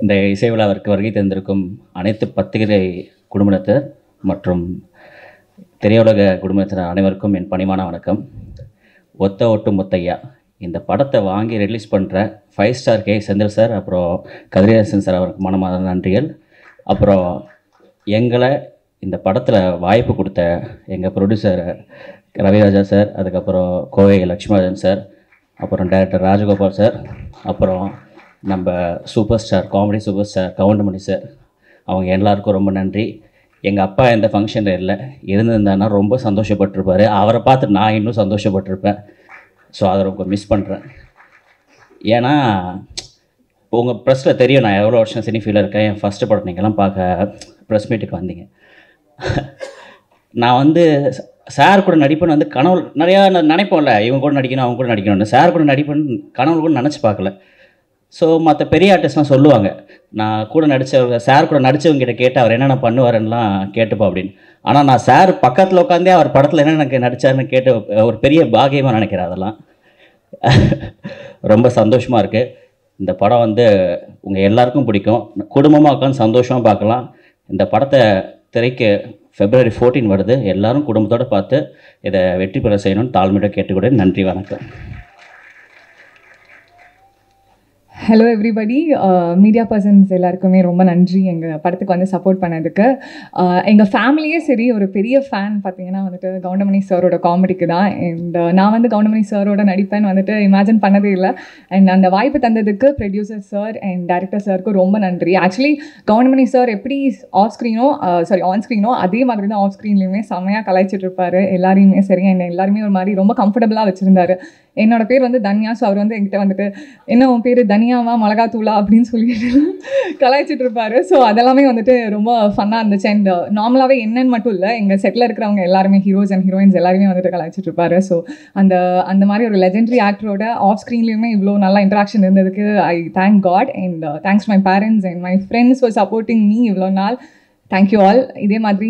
இந்த இசை விழாவிற்கு வருகை தந்திருக்கும் அனைத்து பத்திரிகை குடும்பத்தினர் மற்றும் திரையுலக குடும்பத்தினர் அனைவருக்கும் என் பணிவான வணக்கம். ஒத்த ஓட்டு முத்தையா இந்த படத்தை வாங்கி ரிலீஸ் பண்ணுற 5 ஸ்டார் கே செந்தில் சார், அப்புறம் கதிரேசன் சார் அவருக்கு மனமான நன்றிகள். அப்புறம் எங்களை இந்த படத்தில் வாய்ப்பு கொடுத்த எங்கள் ப்ரொடியூசர் ரவிராஜா சார், அதுக்கப்புறம் கோவை லக்ஷ்மணன் சார், அப்புறம் டைரக்டர் ராஜகோபால் சார், அப்புறம் நம்ம super star comedy super star Goundamani sir, அவங்க எல்லாருக்கும் ரொம்ப நன்றி. எங்கள் அப்பா எந்த ஃபங்க்ஷனில் இல்லை, இருந்திருந்தான்னா ரொம்ப சந்தோஷப்பட்டிருப்பார். அவரை பார்த்து நான் இன்னும் சந்தோஷப்பட்டிருப்பேன். ஸோ அதை ரொம்ப மிஸ் பண்ணுறேன். ஏன்னா இப்போ உங்கள் ப்ரெஸ்ஸில் தெரியும் நான் எவ்வளோ வருஷம் சினி ஃபீல்டில் இருக்கேன். என் ஃபஸ்ட்டு படம் நீங்கள்லாம் பார்க்க ப்ரெஸ் மீட்டுக்கு வந்தீங்க. நான் வந்து சார் கூட நடிப்பேன்னு வந்து கனவு நிறையா நினைப்போம்ல, இவங்க கூட நடிக்கணும் அவங்க கூட நடிக்கணும்னு. சார் கூட நடிப்பேன்னு கனவு கூட நினச்சி பார்க்கல. ஸோ மற்ற பெரிய ஆர்டிஸ்ட்லாம் சொல்லுவாங்க, நான் கூட நடித்த சார் கூட நடித்தவங்ககிட்ட கேட்டு அவர் என்னென்ன பண்ணுவாருன்னெலாம் கேட்டுப்போம் அப்படின்னு. ஆனால் நான் சார் பக்கத்தில் உட்காந்தே அவர் படத்தில் என்னென்ன நடித்தாருன்னு கேட்டு ஒரு பெரிய பாகியமாக நினைக்கிறேன். அதெல்லாம் ரொம்ப சந்தோஷமாக இருக்குது. இந்த படம் வந்து உங்கள் எல்லாருக்கும் பிடிக்கும், குடும்பமாக உட்காந்து சந்தோஷமாக பார்க்கலாம். இந்த படத்தை திரைக்கு February 14 வருது. எல்லோரும் குடும்பத்தோடு பார்த்து இதை வெற்றி பெற செய்யணும்னு தாழ்மையோட கேட்டுக்கூட. நன்றி, வணக்கம். ஹலோ எவ்ரிபடி, மீடியா பர்சன்ஸ் எல்லாருக்குமே ரொம்ப நன்றி எங்கள் படத்துக்கு வந்து சப்போர்ட் பண்ணதுக்கு. எங்கள் ஃபேமிலியே சரி ஒரு பெரிய ஃபேன் பார்த்தீங்கன்னா வந்துட்டு கவுண்டமணி சாரோட காமெடிக்கு தான். அண்ட் நான் வந்து கவுண்டமணி சாரோட நடிப்பேன்னு வந்துட்டு இமேஜின் பண்ணதே இல்லை. அண்ட் அந்த வாய்ப்பு தந்ததுக்கு ப்ரொடியூசர் சார் அண்ட் டைரக்டர் சாருக்கு ரொம்ப நன்றி. ஆக்சுவலி கவுண்டமணி சார் எப்படி ஆன் ஸ்க்ரீனோ அதே மாதிரி தான் ஆஃப் ஸ்க்ரீன்லேயுமே செம்மையாக கலாய்ச்சிட்டு இருப்பார் எல்லாரையுமே சரி. அண்ட் எல்லாருமே ஒரு மாதிரி ரொம்ப கம்ஃபர்டபுளாக வச்சுருந்தாரு. என்னோட பேர் வந்து தன்யா. ஸோ அவர் வந்து என்கிட்ட வந்துட்டு என்ன உன் பேர் தனியாவா மிளகாத்தூளா அப்படின்னு சொல்லிட்டு கலாய்ச்சிட்டு இருப்பாரு. ஸோ அதெல்லாமே வந்துட்டு ரொம்ப ஃபன்னாக இருந்துச்சு. அண்ட் நார்மலாகவே என்னன்னு மட்டும் இல்லை, எங்கள் செட்டில் இருக்கிறவங்க எல்லாருமே ஹீரோஸ் அண்ட் ஹீரோயின்ஸ் எல்லாருமே வந்துட்டு கலாய்ச்சிட்டு இருப்பாரு. ஸோ அந்த மாதிரி ஒரு லெஜெண்டரி ஆக்டரோட ஆஃப் ஸ்க்ரீன்லேயுமே இவ்வளோ நல்லா இன்ட்ராக்ஷன் இருந்ததுக்கு I thank God. And thanks my parents and my friends for supporting me இவ்வளோ நாள். Thank you all. இதே மாதிரி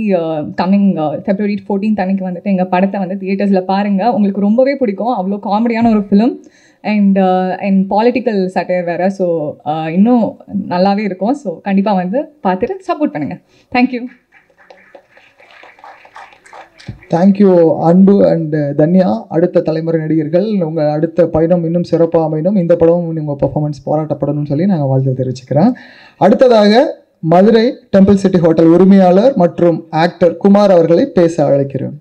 கம்மிங் February 14 அன்னைக்கு வந்துட்டு எங்கள் படத்தை வந்து தியேட்டர்ஸில் பாருங்கள். உங்களுக்கு ரொம்பவே பிடிக்கும். அவ்வளோ காமெடியான ஒரு ஃபிலிம் அண்ட் பாலிட்டிக்கல் சட்டையர் வேறு. ஸோ இன்னும் நல்லாவே இருக்கும். ஸோ கண்டிப்பாக வந்து பார்த்துட்டு சப்போர்ட் பண்ணுங்கள். தேங்க்யூ. தேங்க்யூ அன்பு அண்ட் தன்யா. அடுத்த தலைமுறை நடிகர்கள் உங்கள் அடுத்த பயணம் இன்னும் சிறப்பாக அமையணும். இந்த படமும் உங்கள் பர்ஃபார்மன்ஸ் பாராட்டப்படணும்னு சொல்லி நாங்கள் வாழ்த்து தெரிவிச்சுக்கிறேன். அடுத்ததாக மதுரை டெம்பிள் சிட்டி ஹோட்டல் உரிமையாளர் மற்றும் ஆக்டர் குமார் அவர்களை பேச அழைக்கிறேன்.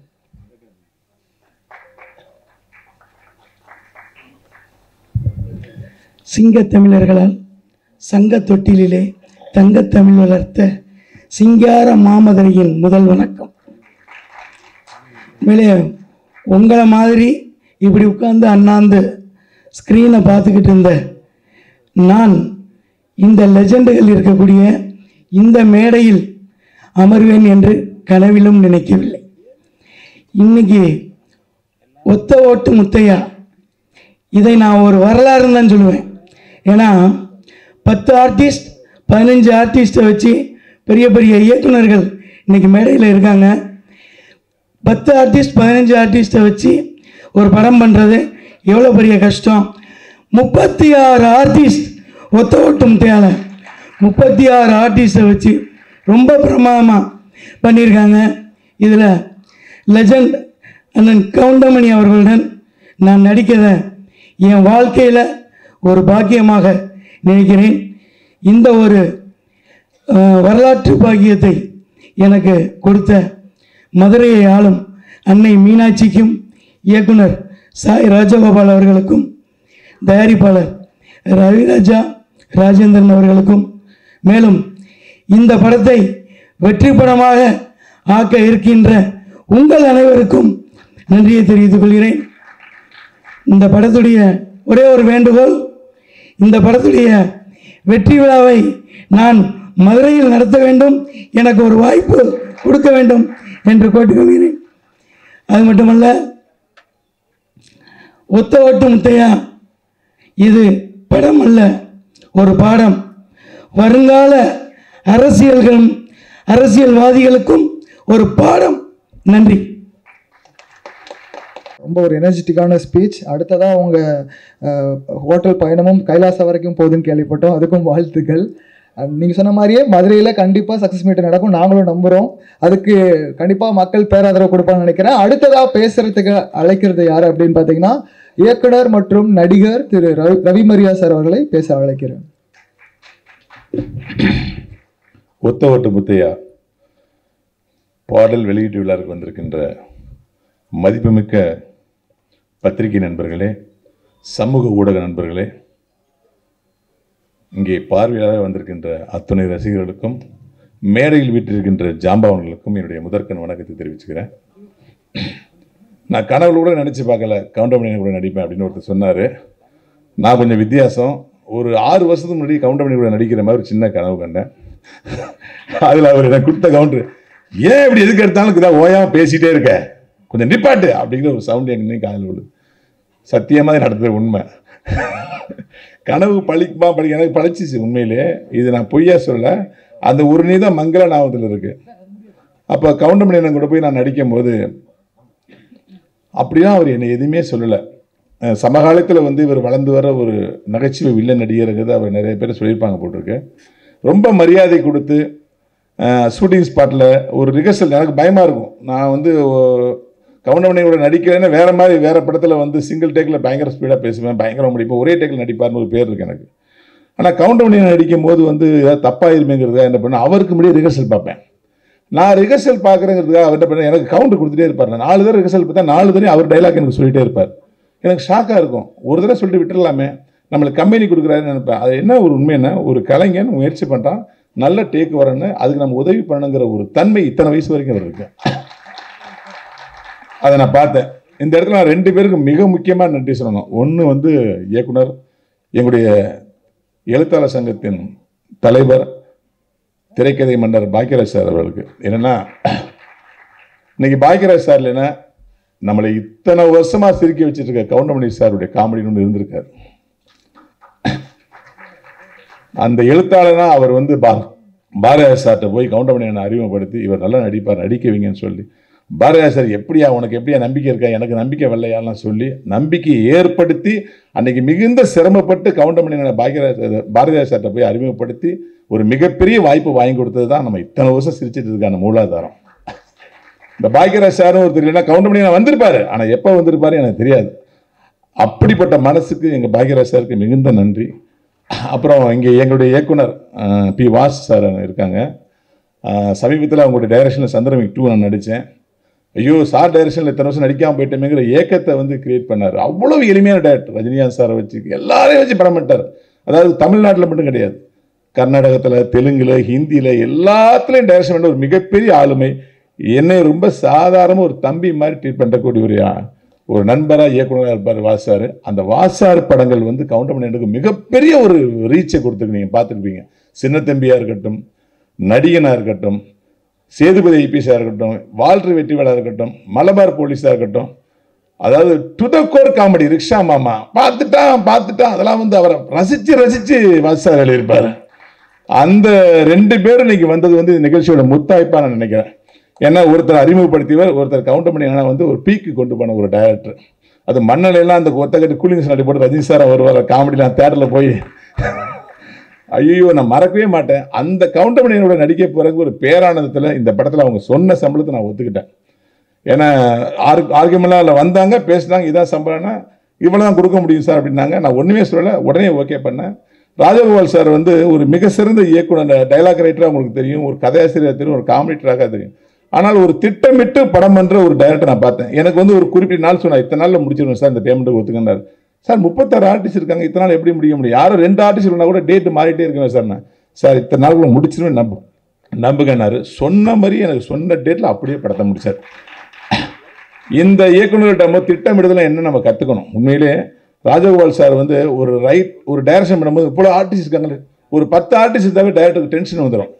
சிங்கத்தமிழர்களால் சங்க தொட்டிலே தங்கத்தமிழ் வளர்த்த சிங்கார மாமதுரையின் முதல் வணக்கம். மேலே உங்களை மாதிரி இப்படி உட்கார்ந்து அண்ணாந்து ஸ்க்ரீனை பார்த்துக்கிட்டு இருந்த நான் இந்த லெஜண்டுகள் இருக்கக்கூடிய இந்த மேடையில் அமர்வேன் என்று கனவிலும் நினைக்கவில்லை. இன்னைக்கு ஒத்த ஓட்டு முத்தையா, இதை நான் ஒரு வரலாறுன்னு தான் சொல்லுவேன். ஏன்னா 10 ஆர்டிஸ்ட் 15 ஆர்டிஸ்ட்டை வச்சு பெரிய பெரிய இயக்குநர்கள் இன்னைக்கு மேடையில் இருக்காங்க. 10 ஆர்டிஸ்ட் 15 ஆர்டிஸ்ட்டை வச்சு ஒரு படம் பண்ணுறது எவ்வளோ பெரிய கஷ்டம். 36 ஆர்டிஸ்ட் ஒத்த ஓட்டும் தேவை, 36 ஆர்டிஸ்ட்டை வச்சு ரொம்ப பிரமாதமாக பண்ணியிருக்காங்க. இதில் லெஜண்ட் அண்ணன் கவுண்டமணி அவர்களுடன் நான் நடிக்கிறத என் வாழ்க்கையில் ஒரு பாக்கியமாக நினைக்கிறேன். இந்த ஒரு வரலாற்று பாக்கியத்தை எனக்கு கொடுத்த மதுரையை ஆளும் அன்னை மீனாட்சிக்கும், இயக்குனர் சாய் ராஜகோபால் அவர்களுக்கும், தயாரிப்பாளர் ரவிராஜா ராஜேந்திரன் அவர்களுக்கும், மேலும் இந்த படத்தை வெற்றி படமாக ஆக்க இருக்கின்ற உங்கள் அனைவருக்கும் நன்றியை தெரிவித்துக் கொள்கிறேன். இந்த படத்துடைய ஒரே ஒரு வேண்டுகோள், இந்த படத்துடைய வெற்றி விழாவை நான் மதுரையில் நடத்த வேண்டும், எனக்கு ஒரு வாய்ப்பு கொடுக்க வேண்டும் என்று கேட்டுக்கொள்கிறேன். அது மட்டுமல்ல, ஒத்த ஓட்டு முத்தையா இது படம் அல்ல, ஒரு பாடம். வருங்கால அரசியல்வாதிகளுக்கும் ஒரு பாடம். நன்றி. ரொம்ப ஒரு எனர்ஜெட்டிக்கான ஸ்பீச். அடுத்ததாக உங்கள் ஹோட்டல் பயணமும் கைலாசம் வரைக்கும் போகுதுன்னு கேள்விப்பட்டோம், அதுக்கும் வாழ்த்துக்கள். நீங்கள் சொன்ன மாதிரியே மதுரையில் கண்டிப்பாக சக்ஸஸ் மீட் நடக்கும், நாங்களும் நம்புகிறோம். அதுக்கு கண்டிப்பாக மக்கள் பேராதரவு கொடுப்பான்னு நினைக்கிறேன். அடுத்ததாக பேசுகிறதுக்கு அழைக்கிறது யார் அப்படின்னு பார்த்தீங்கன்னா, இயக்குனர் மற்றும் நடிகர் திரு ரவி மரியா சார் அவர்களை பேச அழைக்கிறேன். ஒத்த ஓட்டு முத்தையா பாடல் வெளியீட்டு விழாவுக்கு வந்திருக்கின்ற மதிப்புமிக்க பத்திரிகை நண்பர்களே, சமூக ஊடக நண்பர்களே, இங்கே பார்வையாளர் வந்திருக்கின்ற அத்துணை ரசிகர்களுக்கும், மேடையில் வீட்டிருக்கின்ற ஜாம்பவன்களுக்கும் என்னுடைய முதற்கண் வணக்கத்தை தெரிவிச்சுக்கிறேன். நான் கனவுல கூட நினச்சி பார்க்கல கவுண்டமணி கூட நடிப்பேன் அப்படின்னு ஒருத்தர் சொன்னார். நான் கொஞ்சம் வித்தியாசம். ஒரு 6 வருஷத்துக்கு முன்னாடி கவுண்டமணி கூட நடிக்கிற மாதிரி ஒரு சின்ன கனவு கண்டேன். அதில் அவர் எனக்கு கொடுத்த கவுண்டர், ஏன் இப்படி எதுக்கு எடுத்தாலும் இதான் ஓயாமல் பேசிகிட்டே இருக்க, கொஞ்சம் நிப்பாட்டு அப்படிங்கிற ஒரு சவுண்டு எனக்கு காதில் விழுது. சத்தியமாக நடத்துகிற உண்மை. கனவு பழிக்குமா படிக்க எனக்கு பழிச்சிச்சு உண்மையிலே. இது நான் பொய்யா சொல்ல. அந்த ஒரு நீதான் மங்கள நாவத்தில் இருக்கு. அப்போ கவுண்டமணி என்ன கூட போய் நான் நடிக்கும் போது அப்படிலாம் அவர் என்னை எதுவுமே சொல்லலை. சமகாலத்தில் வந்து இவர் வளர்ந்து வர ஒரு நகைச்சுவை வில்லன் நடிகருங்கிறது அவர் நிறைய பேர் சொல்லியிருப்பாங்க போட்டிருக்கு. ரொம்ப மரியாதை கொடுத்து ஷூட்டிங் ஸ்பாட்டில் ஒரு ரிஹர்சல் எனக்கு பயமாக இருக்கும். நான் வந்து கவுண்டமணியோட நடிக்கிறேன்னா வேறு மாதிரி வேறு படத்தில் வந்து சிங்கிள் டேக்கில் பயங்கர ஸ்பீடாக பேசுவேன், பயங்கரமாக நடிப்பேன், ஒரே டேக்கில் நடிப்பார்னு ஒரு பேர் இருக்குது எனக்கு. ஆனால் கவுண்டமணியை நடிக்கும் போது வந்து ஏதாவது தப்பாயிருமேங்கிறதா என்ன பண்ண அவருக்கு முன்னாடி ரிஹர்சல் பார்ப்பேன். நான் ரிஹர்சல் பார்க்குறேங்கிறதுக்காக அவர் என்ன பண்ண எனக்கு கவுண்டர் கொடுத்துட்டே இருப்பார். நான் 4 தடவை ரிஹர்சல் பார்த்தா 4 தடவை அவர் டைலாக் எனக்கு சொல்லிகிட்டே இருப்பார். எனக்கு ஷாக்காக இருக்கும். ஒரு தடவை சொல்லிட்டு விட்டுடலாமே, நம்மளுக்கு கம்பெனி கொடுக்குறாருன்னு நினைப்பேன். அது என்ன ஒரு உண்மைன்னா, ஒரு கலைஞன் முயற்சி பண்ணுறான், நல்ல டேக் வரணுன்னு, அதுக்கு நம்ம உதவி பண்ணணுங்கிற ஒரு தன்மை இத்தனை வயசு வரைக்கும் அவர் இருக்கு. அதை நான் பார்த்தேன். இந்த இடத்துல நான் 2 பேருக்கு மிக முக்கியமாக நன்றி சொல்லணும். ஒன்று வந்து இயக்குனர், எங்களுடைய எழுத்தாளர் சங்கத்தின் தலைவர், திரைக்கதை மன்னர் பாக்கியராஜ் சார் அவர்களுக்கு. என்னென்னா, இன்னைக்கு பாக்கியராஜ் சார் இல்லைன்னா நம்மளை இத்தனை வருஷமாக சிரிக்க வச்சுட்டு இருக்க கவுண்டமணி சாருடைய காமெடின்னு ஒன்று இருந்திருக்காரு. அந்த எழுத்தாளனா அவர் வந்து பாரதியார் சார்கிட்ட போய் கவுண்டமணியை அறிமுகப்படுத்தி, இவர் நல்லா நடிப்பார், நடிக்க வைங்கன்னு சொல்லி, பாரதியார் சார் எப்படியா உனக்கு எப்படியா நம்பிக்கை இருக்கா, எனக்கு நம்பிக்கை வரலையாலாம் சொல்லி நம்பிக்கையை ஏற்படுத்தி அன்னைக்கு மிகுந்த சிரமப்பட்டு கவுண்டமணி பாரதியார் சார்கிட்ட போய் அறிமுகப்படுத்தி ஒரு மிகப்பெரிய வாய்ப்பு வாங்கி கொடுத்தது தான் நம்ம இத்தனை வருஷம் சிரிச்சிட்டு இருக்கான மூலாதாரம். இந்த பாக்கியராஜ் சாரும் ஒரு தெரியலன்னா கவுண்டமணி வந்திருப்பாரு, ஆனால் எப்போ வந்திருப்பாரு எனக்கு தெரியாது. அப்படிப்பட்ட மனசுக்கு எங்கள் பாக்கியராஜ் சாருக்கு மிகுந்த நன்றி. அப்புறம் இங்கே எங்களுடைய இயக்குனர் பி வாஸ் சார் இருக்காங்க. சமீபத்தில் அவங்களுடைய டைரக்ஷனில் சந்திரமிக் 2 நான் நடித்தேன். ஐயோ சார் டைரக்ஷனில் இத்தனை வருஷம் நடிக்காமல் போயிட்டேங்கிற ஏக்கத்தை வந்து கிரியேட் பண்ணார். அவ்வளோ எளிமையான டேரக்டர். ரஜினிகாந்த் சாரை வச்சு எல்லாரையும் வச்சு படம் பண்ணிட்டார். அதாவது தமிழ்நாட்டில் மட்டும் கிடையாது, கர்நாடகத்தில், தெலுங்குல, ஹிந்தியில் எல்லாத்துலேயும் டைரக்ஷன் பண்ண ஒரு மிகப்பெரிய ஆளுமை. என்னை ரொம்ப சாதாரணமாக ஒரு தம்பி மாதிரி ட்ரீட் பண்ணக்கூடிய ஒரு நண்பராக இயக்குனராக இருப்பார் வாசார். அந்த வாசார் படங்கள் வந்து கவுண்டமணிக்கு மிகப்பெரிய ஒரு ரீச்சை கொடுத்துருக்கு. நீங்கள் பார்த்துருப்பீங்க. சின்னத்தம்பியாக இருக்கட்டும், நடிகனாக இருக்கட்டும், சேதுபதி ஐபிஎஸ்ஸாக இருக்கட்டும், வால்டர் வெற்றிவேலாக இருக்கட்டும், மலபார் போலீஸாக இருக்கட்டும், அதாவது to the core comedy. Rickshaw மாமா பார்த்துட்டான் அதெல்லாம் வந்து அவரை ரசித்து வாசார் எழுதியிருப்பார். அந்த 2 பேரும் இன்னைக்கு வந்தது வந்து நிகழ்ச்சியோட முத்தாய்ப்பாக நான் நினைக்கிறேன். ஏன்னா ஒருத்தர் அறிமுகப்படுத்தியவர், ஒருத்தர் கவுண்டமணி வந்து ஒரு பீக்கு கொண்டு போன ஒரு டைரக்டர். அது மண்ணலையெல்லாம் அந்த ஒத்தக்கட்டு கூலிங் நாட்டி போட்டு ரஜினி சார் வருவார் காமெடிலாம் தேட்டரில் போய் ஐயோ நான் மறக்கவே மாட்டேன். அந்த கவுண்டமணியோட நடிக்க பிறகு ஒரு பேரானந்தத்தில் இந்த படத்தில் அவங்க சொன்ன சம்பளத்தை நான் ஒத்துக்கிட்டேன். ஏன்னா ஆர்கியமெல்லாம் அதில் வந்தாங்க, பேசினாங்க, இதான் சம்பளம்னா இவ்வளோ தான் கொடுக்க முடியும் சார் அப்படின்னாங்க. நான் ஒன்றுமே சொல்லலை, உடனே ஓகே பண்ணேன். ராஜகோபால் சார் வந்து ஒரு மிக சிறந்த இயக்குனர், டைலாக் ரைட்டராக உங்களுக்கு தெரியும், ஒரு கதையாசிரியர் தெரியும், ஒரு காமெடிட்டராக தெரியும். ஆனால் ஒரு திட்டமிட்டு படம் பண்ணுற ஒரு டைரக்டர் நான் பார்த்தேன். எனக்கு வந்து ஒரு குறிப்பிட்ட நாள் சொன்னேன், இத்தனை நாளில் முடிச்சிடணும் சார் இந்த பேமெண்ட்டு ஒத்துக்கினார். சார் 36 ஆர்டிஸ்ட் இருக்காங்க, இத்தனை நாள் எப்படி முடிய முடியும்? யாரும் 2 ஆர்டிஸ்ட் இருந்தால் கூட டேட்டு மாறிட்டே இருக்கேன் சார். நான் சார் இத்தனை நாளுக்குள்ள முடிச்சிருவேன் நம்புகன்னாரு. சொன்ன மாதிரி எனக்கு சொன்ன டேட்டில் அப்படியே படத்தை முடிச்சார். இந்த இயக்குநர்கிட்ட திட்டமிடுதல என்ன நம்ம கற்றுக்கணும். உண்மையிலே ராஜகோபால் சார் வந்து ஒரு டைரக்ஷன் பண்ணும்போது இவ்வளோ ஆர்டிஸ்ட் இருக்காங்களே, ஒரு 10 ஆர்டிஸ்ட் இருந்தாவே டைரக்டருக்கு டென்ஷன் வந்துடும்.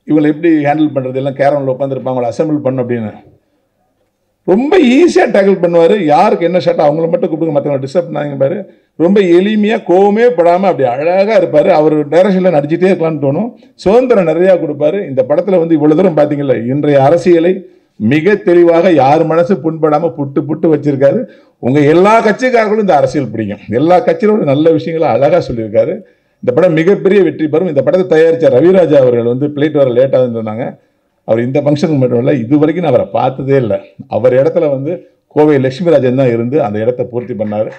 இவங்களை எப்படி ஹேண்டில் பண்ணுறது, எல்லாம் கேரவனில் உட்காந்துருப்பாங்க, அவங்களை அசம்பிள் பண்ண அப்படின்னு ரொம்ப ஈஸியாக டேக்கிள் பண்ணுவார். யாருக்கு என்ன ஷாட் அவங்கள மட்டும் கூப்பிடுங்க, மற்றவங்க டிஸ்டர்ப் பண்ணாங்க பாரு. ரொம்ப எளிமையாக கோவமே படாமல் அப்படி அழகாக இருப்பார். அவர் டைரக்ஷனில் நடிச்சிட்டே இருக்கலாம்னு தோணும். சுதந்திரம் நிறையா கொடுப்பாரு. இந்த படத்தில் வந்து இவ்வளோ தூரம் பார்த்தீங்களா, இன்றைய அரசியலை மிக தெளிவாக யார் மனசு புண்படாமல் புட்டு வச்சிருக்காரு. உங்கள் எல்லா கட்சிக்காரர்களும் இந்த அரசியல் பிடிக்கும். எல்லா கட்சியோட நல்ல விஷயங்களை அழகாக சொல்லியிருக்காரு. இந்த படம் மிகப்பெரிய வெற்றி பெறும். இந்த படத்தை தயாரித்த ரவிராஜா அவர்கள் வந்து பிளேட் வர லேட்டாக இருந்தாங்க. அவர் இந்த ஃபங்க்ஷனுக்கு மட்டும் இல்லை, இது வரைக்கும் நான் அவரை பார்த்ததே இல்லை. அவர் இடத்துல வந்து கோவை லட்சுமிராஜன் தான் இருந்து அந்த இடத்த பூர்த்தி பண்ணார்.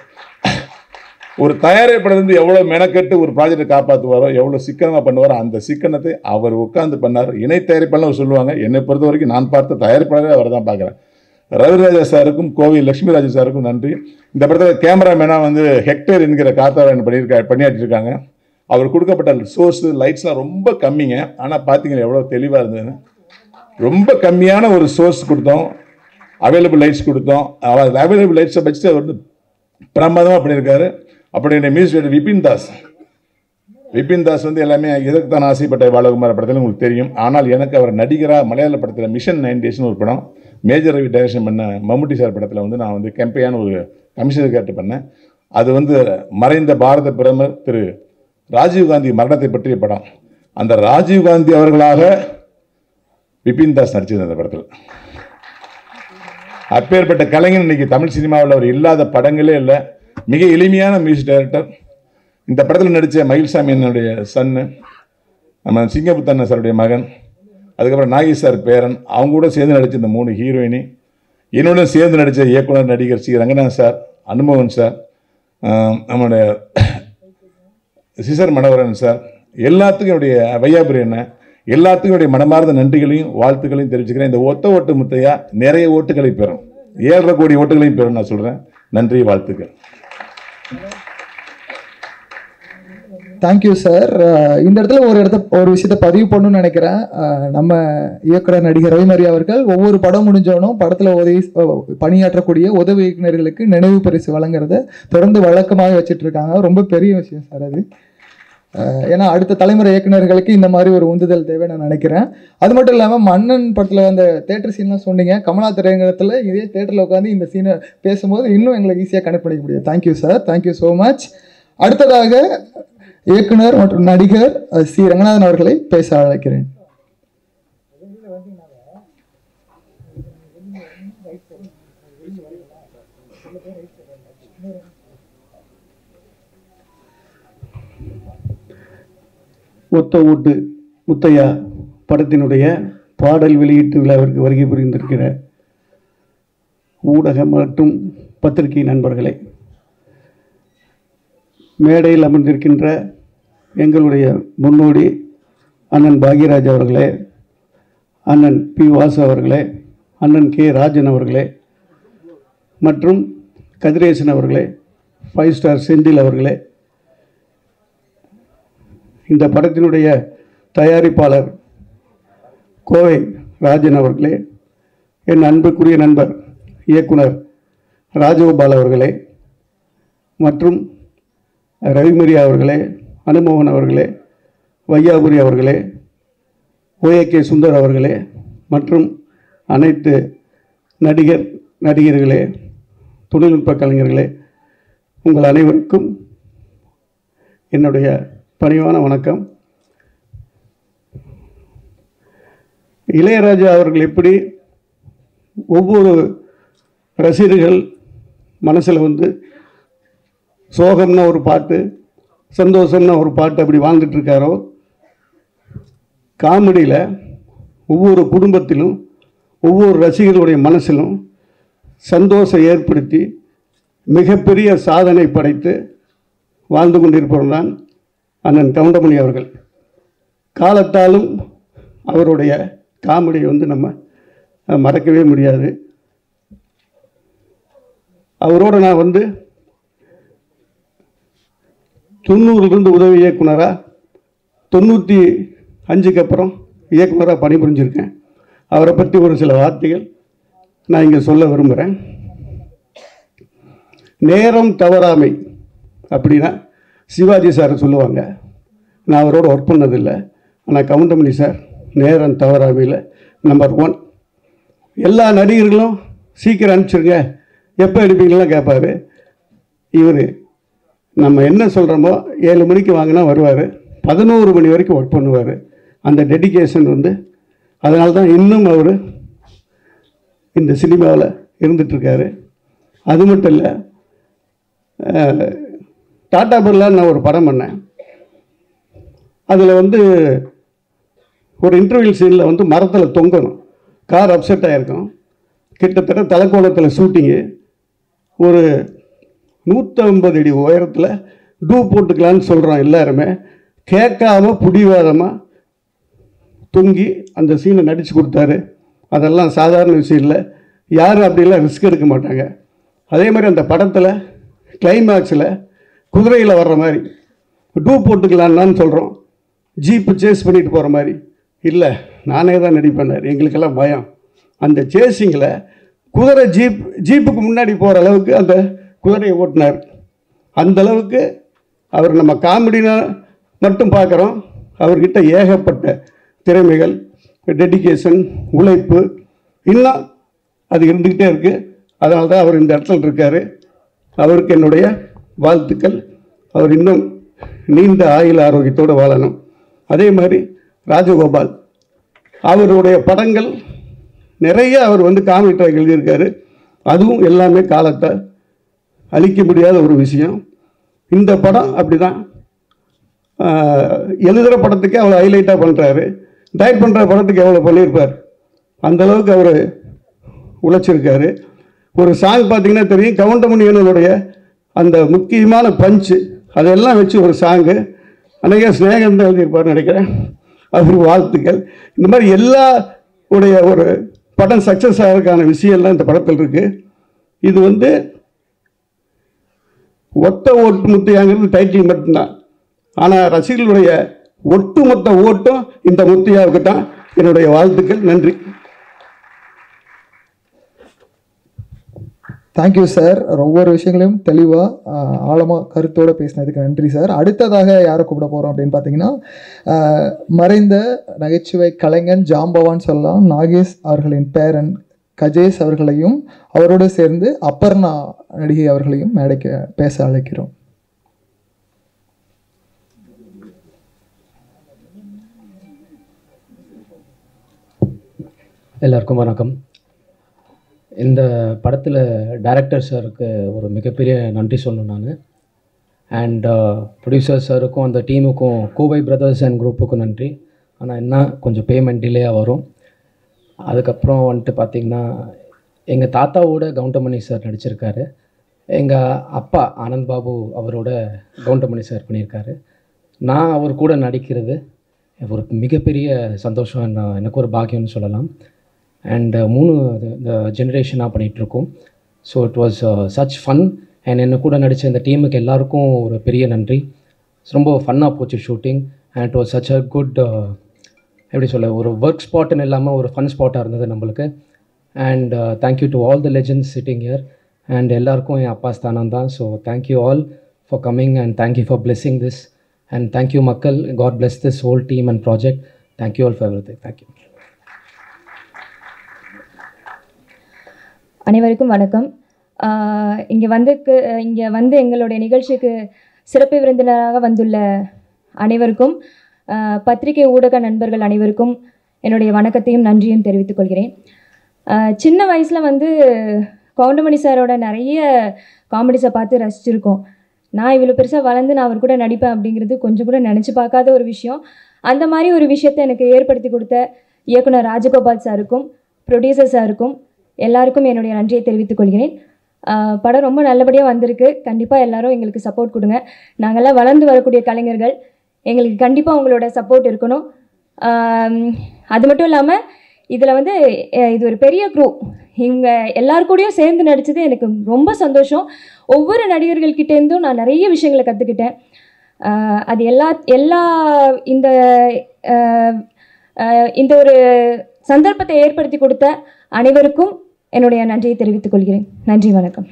ஒரு தயாரிப்பாளர் வந்து எவ்வளோ மெனக்கெட்டு ஒரு ப்ராஜெக்டை காப்பாற்றுவாரோ, எவ்வளோ சிக்கனமாக பண்ணுவாரோ, அந்த சிக்கனத்தை அவர் உட்கார்ந்து பண்ணார். இணை தயாரிப்பாளர் சொல்லுவாங்க. என்னை பொறுத்த வரைக்கும் நான் பார்த்த தயாரிப்பாளரே அவரை தான் பார்க்குறேன். ரவிராஜா சாருக்கும் கோவை லட்சுமிராஜன் சாருக்கும் நன்றி. இந்த படத்தில் கேமராமேனாக வந்து ஹெக்டர் என்கிற காத்தாரன் பணியாற்றிருக்காங்க. அவர் கொடுக்கப்பட்ட சோர்ஸு லைட்ஸ்லாம் ரொம்ப கம்மிங்க. ஆனால் பார்த்தீங்கன்னா எவ்வளோ தெளிவாக இருந்ததுன்னு. ரொம்ப கம்மியான ஒரு சோர்ஸ் கொடுத்தோம், அவைலபிள் லைட்ஸ் கொடுத்தோம். அவைலபிள் லைட்ஸை வச்சு அவர் வந்து பிரமாதமாக பண்ணியிருக்காரு. அப்படி மியூசிக் விபின் தாஸ் வந்து எல்லாமே எதற்கு தான் ஆசைப்பட்ட பாலகுமார் படத்தில் உங்களுக்கு தெரியும். ஆனால் எனக்கு அவர் நடிகராக மலையாள படத்தில் மிஷன் 9 டேஸ்னு ஒரு படம் மேஜர் ரவி டைரக்ஷன் பண்ண மம்முட்டி சார் படத்தில் வந்து நான் வந்து கெம்பையான ஒரு கமிஷனர் கேரக்டர் பண்ணேன். அது வந்து மறைந்த பாரத பிரதமர் திரு ராஜீவ்காந்தி மரணத்தை பற்றிய படம். அந்த ராஜீவ்காந்தி அவர்களாக விபின் தாஸ் நடிச்சது அந்த படத்தில். அப்பேற்பட்ட கலைஞன் இன்னைக்கு தமிழ் சினிமாவில் அவர் இல்லாத படங்களே இல்லை. மிக எளிமையான மியூசிக் டைரக்டர். இந்த படத்தில் நடித்த மயில்சாமி என்னுடைய சன்னு, நம்ம சிங்கபுத்தண்ணன் சாருடைய மகன், அதுக்கப்புறம் நாகி சார் பேரன், அவங்க கூட சேர்ந்து நடித்த இந்த 3 ஹீரோயினி, என்னோட சேர்ந்து நடித்த இயக்குனர் நடிகர் சி ரங்கநாத் சார், அனுபவன் சார், நம்மளுடைய சிசர் மனோகரன் சார், எல்லாத்துக்கும் என்னுடைய வையாபுரி என்ன, எல்லாத்துக்கும் என்னுடைய மனமார்ந்த நன்றிகளையும் வாழ்த்துக்களையும் தெரிவிச்சுக்கிறேன். இந்த ஒத்த ஓட்டு முத்தையா நிறைய ஓட்டுகளை பெறும், 7.5 கோடி ஓட்டுகளையும் பெறும் நான் சொல்கிறேன். நன்றி, வாழ்த்துக்கள். Thank you sir. இந்த இடத்துல ஒரு விஷயத்தை பதிவு பண்ணணும்னு நினைக்கிறேன். நம்ம இயக்குனர் நடிகர் ரவிமரி அவர்கள் ஒவ்வொரு படம் முடிஞ்சவனும் படத்தில் பணியாற்றக்கூடிய உதவி இயக்குநர்களுக்கு நினைவு பரிசு வழங்குறத தொடர்ந்து வழக்கமாக வச்சுட்டு இருக்காங்க. ரொம்ப பெரிய விஷயம் சார் அது. ஏன்னா அடுத்த தலைமுறை இயக்குநர்களுக்கு இந்த மாதிரி ஒரு உந்துதல் தேவை நான் நினைக்கிறேன். அது மட்டும் இல்லாமல் மன்னன் படத்தில் அந்த தேட்டர் சீன்லாம் சொன்னீங்க. கமலா திரையரங்கத்தில் இதே தேட்டரில் உட்காந்து இந்த சீனை பேசும்போது இன்னும் எங்களுக்கு ஈஸியாக கனெக்ட் பண்ணிக்க முடியும். Thank you sir, thank you so much. அடுத்ததாக இயக்குனர் மற்றும் நடிகர் சி ரங்கநாதன் அவர்களை பேச அழைக்கிறேன். ஒத்த ஓட்டு முத்தையா படத்தினுடைய பாடல் வெளியீட்டு விழாவிற்கு வருகை புரிந்திருக்கிற ஊடக மற்றும் பத்திரிகை நண்பர்களே, மேடையில் அமர்ந்திருக்கின்ற எங்களுடைய முன்னோடி அண்ணன் பாக்யராஜ் அவர்களே, அண்ணன் பி வாசு அவர்களே, அண்ணன் கே ராஜன் அவர்களே மற்றும் கதிரேசன் அவர்களே, 5 ஸ்டார் செந்தில் அவர்களே, இந்த படத்தினுடைய தயாரிப்பாளர் கோவை ராஜன் அவர்களே, என் அன்புக்குரிய நண்பர் இயக்குனர் ராஜகோபால் அவர்களே மற்றும் ரவிமரியா அவர்களே, அனுமோகன் அவர்களே, வையாபுரி அவர்களே, ஓஏகே சுந்தர் அவர்களே மற்றும் அனைத்து நடிகர்களே, தொழில்நுட்ப கலைஞர்களே, உங்கள் அனைவருக்கும் என்னுடைய பணிவான வணக்கம். இளையராஜா அவர்கள் எப்படி ஒவ்வொரு ரசிகர்கள் மனசில் வந்து சோகம்னா ஒரு பாட்டு, சந்தோஷம்னா ஒரு பாட்டு அப்படி வாழ்ந்துட்டுருக்காரோ, காமெடியில் ஒவ்வொரு குடும்பத்திலும் ஒவ்வொரு ரசிகர்களுடைய மனசிலும் சந்தோஷம் ஏற்படுத்தி மிகப்பெரிய சாதனை படைத்து வாழ்ந்து கொண்டிருப்பவர் தான் அண்ணன் கவுண்டமணி அவர்கள். காலத்தாலும் அவருடைய காமெடியை வந்து நம்ம மறக்கவே முடியாது. அவரோட நான் வந்து 90லேருந்து உதவி இயக்குனராக, 95க்கு அப்புறம் இயக்குனராக பணிபுரிஞ்சிருக்கேன். அவரை பற்றி ஒரு சில வார்த்தைகள் நான் இங்கே சொல்ல விரும்புகிறேன். நேரம் தவறாமை அப்படின்னா சிவாஜி சார் சொல்லுவாங்க. நான் அவரோட ஒர்க் பண்ணதில்லை, ஆனால் கவுண்டமணி சார் நேரம் தவறாமையில் நம்பர் 1. எல்லா நடிகர்களும் சீக்கிரம் அனுப்பிச்சிருங்க, எப்போ எடுப்பீங்களாம் கேட்பார். இவர் நம்ம என்ன சொல்கிறோமோ 7 மணிக்கு வாங்கினா வருவார், 11 மணி வரைக்கும் ஒர்க் பண்ணுவார். அந்த டெடிகேஷன் வந்து அதனால தான் இன்னும் அவர் இந்த சினிமாவில் இருந்துகிட்ருக்காரு. அது மட்டும் இல்லை, டாடா பிர்லான்னு நான் ஒரு படம் பண்ணேன். அதில் வந்து ஒரு இன்டர்வியூ சீனில் வந்து மரத்தில் தொங்கணும், கார் அப்செட் ஆகிருக்கும். கிட்டத்தட்ட தலைக்கோணத்தில் ஷூட்டிங்கு, ஒரு 150 அடி உயரத்தில் டூ போட்டுக்கலான்னு சொல்கிறோம் எல்லாருமே. கேட்காம பிடிவாதமாக தொங்கி அந்த சீனை நடித்து கொடுத்தாரு. அதெல்லாம் சாதாரண விஷயம் இல்லை, யாரும் அப்படிலாம் ரிஸ்க் எடுக்க மாட்டாங்க. அதே மாதிரி அந்த படத்தில் கிளைமேக்ஸில் குதிரையில் வர்ற மாதிரி டூ போட்டுக்கலான்னு சொல்கிறோம், ஜீப்பு சேஸ் பண்ணிட்டு போகிற மாதிரி இல்லை, நானே தான் நடிப்பேன்னார். எங்களுக்கெல்லாம் பயம். அந்த சேஸிங்கில் குதிரை ஜீப்புக்கு முன்னாடி போகிற அளவுக்கு அந்த குதிரையை ஓட்டினார். அந்தளவுக்கு அவர் நம்ம காமெடினா மட்டும் பார்க்குறோம், அவர்கிட்ட ஏகப்பட்ட திறமைகள், டெடிகேஷன், உழைப்பு இன்னும் அது இருந்துக்கிட்டே இருக்குது. அதனால தான் அவர் இந்த இடத்துல இருக்கார். அவருக்கு என்னுடைய வாழ்த்துக்கள். அவர் இன்னும் நீண்ட ஆயுள் ஆரோக்கியத்தோடு வாழணும். அதே மாதிரி ராஜகோபால் அவருடைய படங்கள் நிறைய அவர் வந்து காமெடி ட்ராக் எழுதியிருக்காரு. அதுவும் எல்லாமே காலத்தை அழிக்க முடியாத ஒரு விஷயம். இந்த படம் அப்படி தான், எழுதுகிற படத்துக்கே அவ்வளோ ஹைலைட்டாக பண்ணுறாரு, டைரக்ட் பண்ணுற படத்துக்கு எவ்வளோ பண்ணியிருப்பார். அந்தளவுக்கு அவர் உழைச்சிருக்காரு. ஒரு சாங் பார்த்தீங்கன்னா தெரியும், கவுண்டமணியனுடைய அந்த முக்கியமான பஞ்சு அதெல்லாம் வச்சு ஒரு சாங்கு அன்றைக்கே ஸ்நேகன் தான் எழுதியிருப்பார்னு நினைக்கிறேன். அவர் வாழ்த்துக்கள். இந்த மாதிரி எல்லா உடைய ஒரு படம் சக்ஸஸ் ஆகிறதுக்கான விஷயம்லாம் இந்த படத்தில் இருக்குது. இது வந்து ஒத்த ஓட்டு முத்தையாங்கிறது டைட்டில் மட்டும்தான், ஆனால் ரசிகர்களுடைய ஒட்டுமொத்த ஓட்டும் இந்த முத்தையாவுக்கு தான். என்னுடைய வாழ்த்துக்கள். நன்றி. Thank you sir. ஒவ்வொரு விஷயங்களையும் தெளிவாக ஆழமாக கருத்தோடு பேசினதுக்கு நன்றி சார். அடுத்ததாக யாரை கூப்பிட போகிறோம் அப்படின்னு பார்த்தீங்கன்னா, மறைந்த நகைச்சுவை கலைஞன் ஜாம்பவான் சொல்லலாம் நாகேஷ் அவர்களின் பேரன் கஜேஷ் அவர்களையும் அவரோடு சேர்ந்து அப்பர்ணா நடிகை அவர்களையும் மேடைக்கு பேச அழைக்கிறோம். எல்லாருக்கும் வணக்கம். இந்த படத்தில் டைரக்டர் சாருக்கு ஒரு மிகப்பெரிய நன்றி சொல்லணும் நான். அண்ட் ப்ரொடியூசர் சாருக்கும் அந்த டீமுக்கும் கோவை பிரதர்ஸ் அண்ட் குரூப்புக்கும் நன்றி. ஆனால் என்ன கொஞ்சம் பேமெண்ட் டிலேயாக வரும். அதுக்கப்புறம் வந்துட்டு பார்த்திங்கன்னா, எங்கள் தாத்தாவோட கவுண்டமணி சார் நடிச்சிருக்காரு. எங்கள் அப்பா ஆனந்த் பாபு அவரோட கவுண்டமணி சார் பண்ணியிருக்காரு. நான் அவர் கூட நடிக்கிறது ஒரு மிகப்பெரிய சந்தோஷம், எனக்கு ஒரு பாக்கியம்னு சொல்லலாம். அண்ட் 3 ஜெனரேஷனாக பண்ணிகிட்ருக்கோம். So it was such fun. And என்ன கூட நடித்த இந்த டீமுக்கு எல்லாருக்கும் ஒரு பெரிய நன்றி. ரொம்ப ஃபன்னாக போச்சு shooting. And it was such a good, எப்படி சொல்ல, ஒரு ஒர்க் ஸ்பாட்டுன்னு இல்லாமல் ஒரு ஃபன் ஸ்பாட்டாக இருந்தது நம்மளுக்கு. And thank you to all the legends sitting here. And எல்லாருக்கும் என் அப்பா ஸ்தானம் தான். So thank you all for coming and thank you for blessing this. And thank you மக்கள். God bless this whole team and project. Thank you all for everything. Thank you. அனைவருக்கும் வணக்கம். இங்கே வந்து எங்களுடைய நிகழ்ச்சிக்கு சிறப்பு விருந்தினராக வந்துள்ள அனைவருக்கும், பத்திரிகை ஊடக நண்பர்கள் அனைவருக்கும் என்னுடைய வணக்கத்தையும் நன்றியும் தெரிவித்துக் கொள்கிறேன். சின்ன வயசில் வந்து கவுண்டமணி சாரோட நிறைய காமெடிஸை பார்த்து ரசிச்சிருக்கோம். நான் இவ்வளோ பெருசாக வளர்ந்து நான் அவர் கூட நடிப்பேன் அப்படிங்கிறது கொஞ்சம் கூட நினச்சி பார்க்காத ஒரு விஷயம். அந்த மாதிரி ஒரு விஷயத்தை எனக்கு ஏற்படுத்தி கொடுத்த இயக்குனர் ராஜகோபால் சாருக்கும் ப்ரொடியூசர் சாருக்கும் எல்லாருக்கும் என்னுடைய நன்றியை தெரிவித்துக் கொள்கிறேன். படம் ரொம்ப நல்லபடியாக வந்திருக்கு. கண்டிப்பாக எல்லாரும் எங்களுக்கு சப்போர்ட் கொடுங்க. நாங்கள்லாம் வளர்ந்து வரக்கூடிய கலைஞர்கள், எங்களுக்கு கண்டிப்பாக உங்களோட சப்போர்ட் இருக்கணும். அது மட்டும் இல்லாமல் இதில் வந்து இது ஒரு பெரிய குரூ, இவங்க எல்லாருக்கூடையும் சேர்ந்து நடித்தது எனக்கு ரொம்ப சந்தோஷம். ஒவ்வொரு நடிகர்கள்கிட்டேருந்தும் நான் நிறைய விஷயங்களை கற்றுக்கிட்டேன். அது எல்லா இந்த ஒரு சந்தர்ப்பத்தை ஏற்படுத்தி கொடுத்த அனைவருக்கும் என்னுடைய நன்றியை தெரிவித்துக் கொள்கிறேன். நன்றி, வணக்கம்.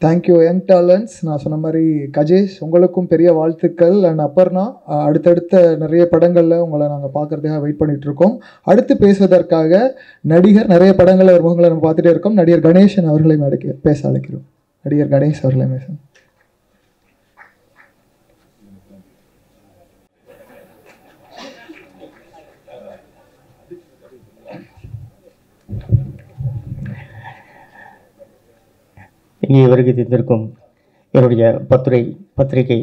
Thank you young talents. நான் சொன்ன மாதிரி கஜேஷ், உங்களுக்கும் பெரிய வாழ்த்துக்கள். அண்ட் அப்பர்ணா, அடுத்தடுத்த நிறைய படங்களில் உங்களை நாங்கள் பார்க்குறதுக்காக வெயிட் பண்ணிகிட்ருக்கோம். அடுத்து பேசுவதற்காக நடிகர், நிறைய படங்களில் ஒரு முகங்களை நம்ம பார்த்துட்டே இருக்கோம், நடிகர் கணேசன் அவர்களை பேச அழைக்கிறோம். நடிகர் கணேஷ் அவர்களை பேச. இங்கே வருகை தந்திருக்கும் என்னுடைய பத்திரிகை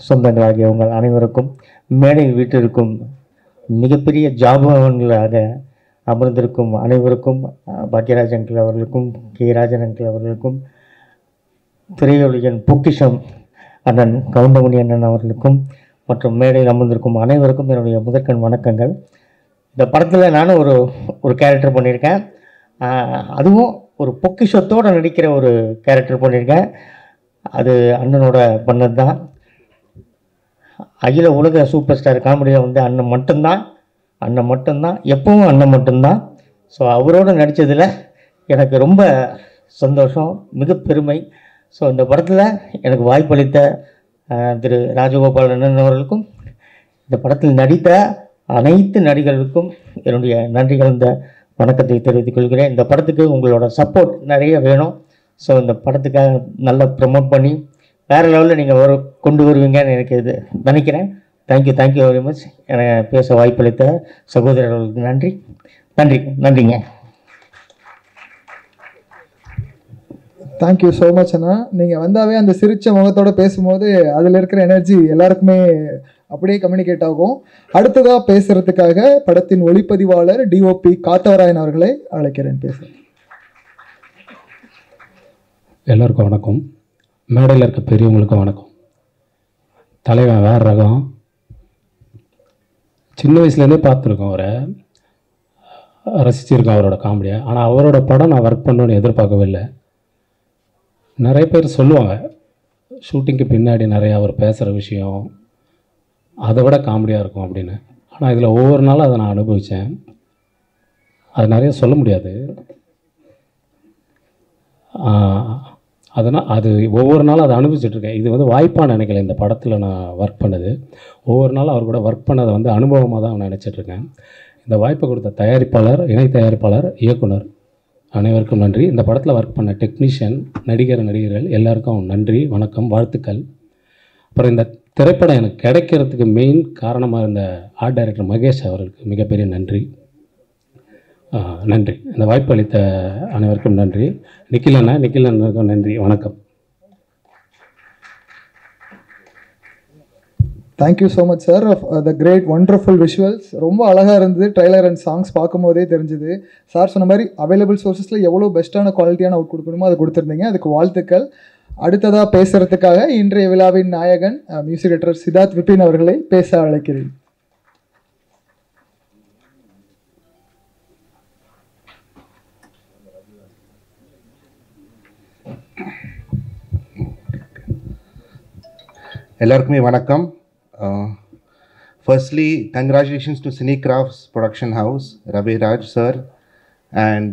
சொந்தங்களாகிய உங்கள் அனைவருக்கும், மேடையில் வீட்டிற்கும் மிகப்பெரிய ஜாபவன்களாக அமர்ந்திருக்கும் அனைவருக்கும், பாக்யராஜ் அங்கிள் அவர்களுக்கும், கே ராஜன் அங்கிள் அவர்களுக்கும், திரையுலகின் பொக்கிஷம் அண்ணன் கவுண்டமணி அண்ணன் அவர்களுக்கும் மற்றும் மேடையில் அமர்ந்திருக்கும் அனைவருக்கும் என்னுடைய முதற்கண் வணக்கங்கள். இந்த படத்தில் நானும் ஒரு கேரக்டர் பண்ணியிருக்கேன். அதுவும் ஒரு பொக்கிஷத்தோடு நடிக்கிற ஒரு கேரக்டர் பண்ணியிருக்கேன். அது அண்ணனோட பண்ணது தான். அகில உலக சூப்பர் ஸ்டார் காமெடியில் வந்து அண்ணன் மட்டும்தான், எப்பவும் அண்ணன் மட்டும்தான். ஸோ அவரோடு நடித்ததில் எனக்கு ரொம்ப சந்தோஷம், மிக பெருமை. ஸோ இந்த படத்தில் எனக்கு வாய்ப்பளித்த திரு ராஜகோபால் அண்ணன் அவர்களுக்கும், இந்த படத்தில் நடித்த அனைத்து நடிகர்களுக்கும் என்னுடைய நன்றி கலந்த வணக்கத்தை தெரிவித்துக் கொள்கிறேன். இந்த படத்துக்கு உங்களோட சப்போர்ட் நிறைய வேணும். ஸோ இந்த படத்துக்காக நல்லா ப்ரமோட் பண்ணி வேறு லெவலில் நீங்கள் கொண்டு வருவீங்கன்னு எனக்கு இது நினைக்கிறேன். Thank you very much. எனக்கு பேச வாய்ப்பளித்த சகோதரர்களுக்கு நன்றிங்க. தேங்க்யூ ஸோ மச் அண்ணா. நீங்கள் வந்தாவே அந்த சிரிச்ச முகத்தோடு பேசும்போது அதில் இருக்கிற எனர்ஜி எல்லாருக்குமே அப்படியே கம்யூனிகேட் ஆகும். அடுத்ததாக பேசுகிறதுக்காக படத்தின் ஒளிப்பதிவாளர் டிஓபி காத்தவராயன் அவர்களை அழைக்கிறேன் பேச. எல்லோருக்கும் வணக்கம். மேடையில் இருக்க பெரியவங்களுக்கும் வணக்கம். தலைவன் வேறு ரகம். சின்ன வயசுலேருந்தே பார்த்துருக்கோம், அவரை ரசிச்சிருக்கோம், அவரோட காமெடியை. ஆனால் அவரோட படம் நான் ஒர்க் பண்ணணுன்னு எதிர்பார்க்கவே இல்லை. நிறைய பேர் சொல்லுவாங்க ஷூட்டிங்க்கு பின்னாடி நிறையா அவர் பேசுகிற விஷயம் அதை விட காமெடியாக இருக்கும் அப்படின்னு. ஆனால் இதில் ஒவ்வொரு நாளும் அதை நான் அனுபவித்தேன். அது நிறைய சொல்ல முடியாது. அதனால் அது ஒவ்வொரு நாளும் அதை அனுபவிச்சுட்ருக்கேன். இது வந்து வாய்ப்பாக நினைக்கல. இந்த படத்தில் நான் ஒர்க் பண்ணது ஒவ்வொரு நாளும் அவர் கூட ஒர்க் பண்ணதை வந்து அனுபவமாக தான் நினச்சிட்ருக்கேன். இந்த வாய்ப்பை கொடுத்த தயாரிப்பாளர், இணை தயாரிப்பாளர், இயக்குனர் அனைவருக்கும் நன்றி. இந்த படத்தில் ஒர்க் பண்ண டெக்னீஷியன், நடிகர்கள் எல்லாருக்கும் நன்றி, வணக்கம், வாழ்த்துக்கள். அப்புறம் இந்த திரைப்படம் எனக்கு கிடைக்கிறதுக்கு மெயின் காரணமாக இருந்த ஆர்ட் டைரக்டர் மகேஷ் அவர்களுக்கு மிகப்பெரிய நன்றி. இந்த வாய்ப்பு அளித்த அனைவருக்கும் நன்றி. நிக்கில் அண்ணனுக்கும் நன்றி, வணக்கம். Thank you so much sir. The great wonderful visuals ரொம்ப அழகாக இருந்தது. ட்ரைலர் அண்ட் சாங்ஸ் பார்க்கும்போதே தெரிஞ்சுது. சார் சொன்ன மாதிரி அவைலபிள் சோர்ஸஸில் எவ்வளோ பெஸ்ட்டான குவாலிட்டியான அவுட் கொடுக்கணுமோ அதை கொடுத்துருந்தீங்க, அதுக்கு வாழ்த்துக்கள். அடுத்ததாக பேசுகிறதுக்காக இன்றைய விழாவின் நாயகன் மியூசிக் டைரக்டர் சித்தார்த் விபின் அவர்களை பேச அழைக்கிறேன். எல்லாருக்குமே வணக்கம். Firstly, congratulations to Cinecrafts Production House, Ravi Raj sir and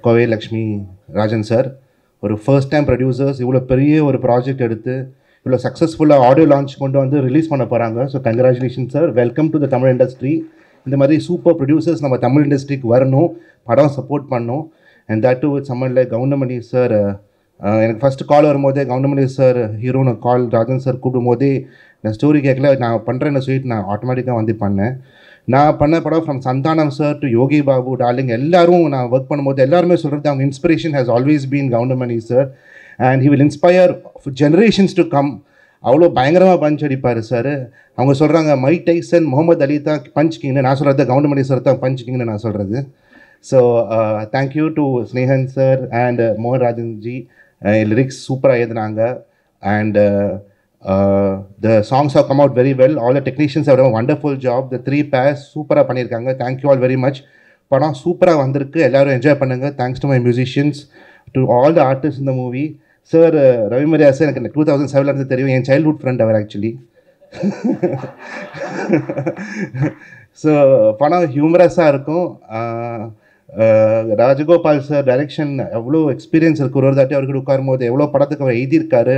Kovai Lakshmi Rajan sir. ஒரு ஃபர்ஸ்ட் டைம் ப்ரொடியூசர்ஸ் இவ்வளோ பெரிய ஒரு ப்ராஜெக்ட் எடுத்து இவ்வளோ சக்ஸஸ்ஃபுல்லாக ஆடியோ லான்ச் கொண்டு வந்து ரிலீஸ் பண்ண போகிறாங்க. So congratulation sir, welcome to the Tamil industry. இந்த மாதிரி சூப்பர் ப்ரொடியூசர்ஸ் நம்ம தமிழ் இண்டஸ்ட்ரிக்கு வரணும், படம் சப்போர்ட் பண்ணணும். And that to with summon like Goundamani sir. எனக்கு ஃபஸ்ட்டு கால் வரும்போதே கவுண்டமணி சார் ஹீரோன்னு கால் ராஜன் சார் கூப்பிடும் போதே நான் ஸ்டோரி கேட்கல, நான் பண்ணுறேன்னு சொல்லிட்டு நான் ஆட்டோமேட்டிக்காக வந்து பண்ணேன். நான் பண்ண படம் from Santhanam sir to Yogi Babu darling எல்லாரும் நான் ஒர்க் பண்ணும்போது எல்லாருமே சொல்கிறது அவங்க inspiration has always been Goundamani sir and he will inspire generations to come. அவ்வளோ பயங்கரமாக பஞ்ச் அடிப்பார் சார். அவங்க சொல்கிறாங்க மைக் டைசன் முகமது அலி தான் பஞ்ச் கிங்னு, நான் சொல்கிறது கவுண்டமணி சார் தான் பஞ்ச் கிங்னு நான் சொல்கிறது. So thank you to Snehan sir and மோகன் ராஜன்ஜி. லிரிக்ஸ் சூப்பராக எழுதுனாங்க and the songs have come out very well. All the technicians have done a wonderful job. The 3 pairs சூப்பராக பண்ணியிருக்காங்க. Thank you all very much. படம் சூப்பராக வந்திருக்கு, எல்லோரும் என்ஜாய் பண்ணுங்கள். Thanks to my musicians, to all the artist இந்த movie. Sir Ravi Mariya sir எனக்கு 2007 இருந்து தெரியும், என் சைல்ட்ஹுட் ஃப்ரெண்ட் அவர் ஆக்சுவலி. ஸோ படம் ஹியூமரஸாக இருக்கும். ராஜகோபால் சார் டைரக்ஷன் எவ்வளோ எக்ஸ்பீரியன்ஸ் இருக்குது. ஒரு தாட்டி அவர்கிட்ட உட்காரும்போது எவ்வளோ படத்துக்கு அவர் எழுதியிருக்காரு.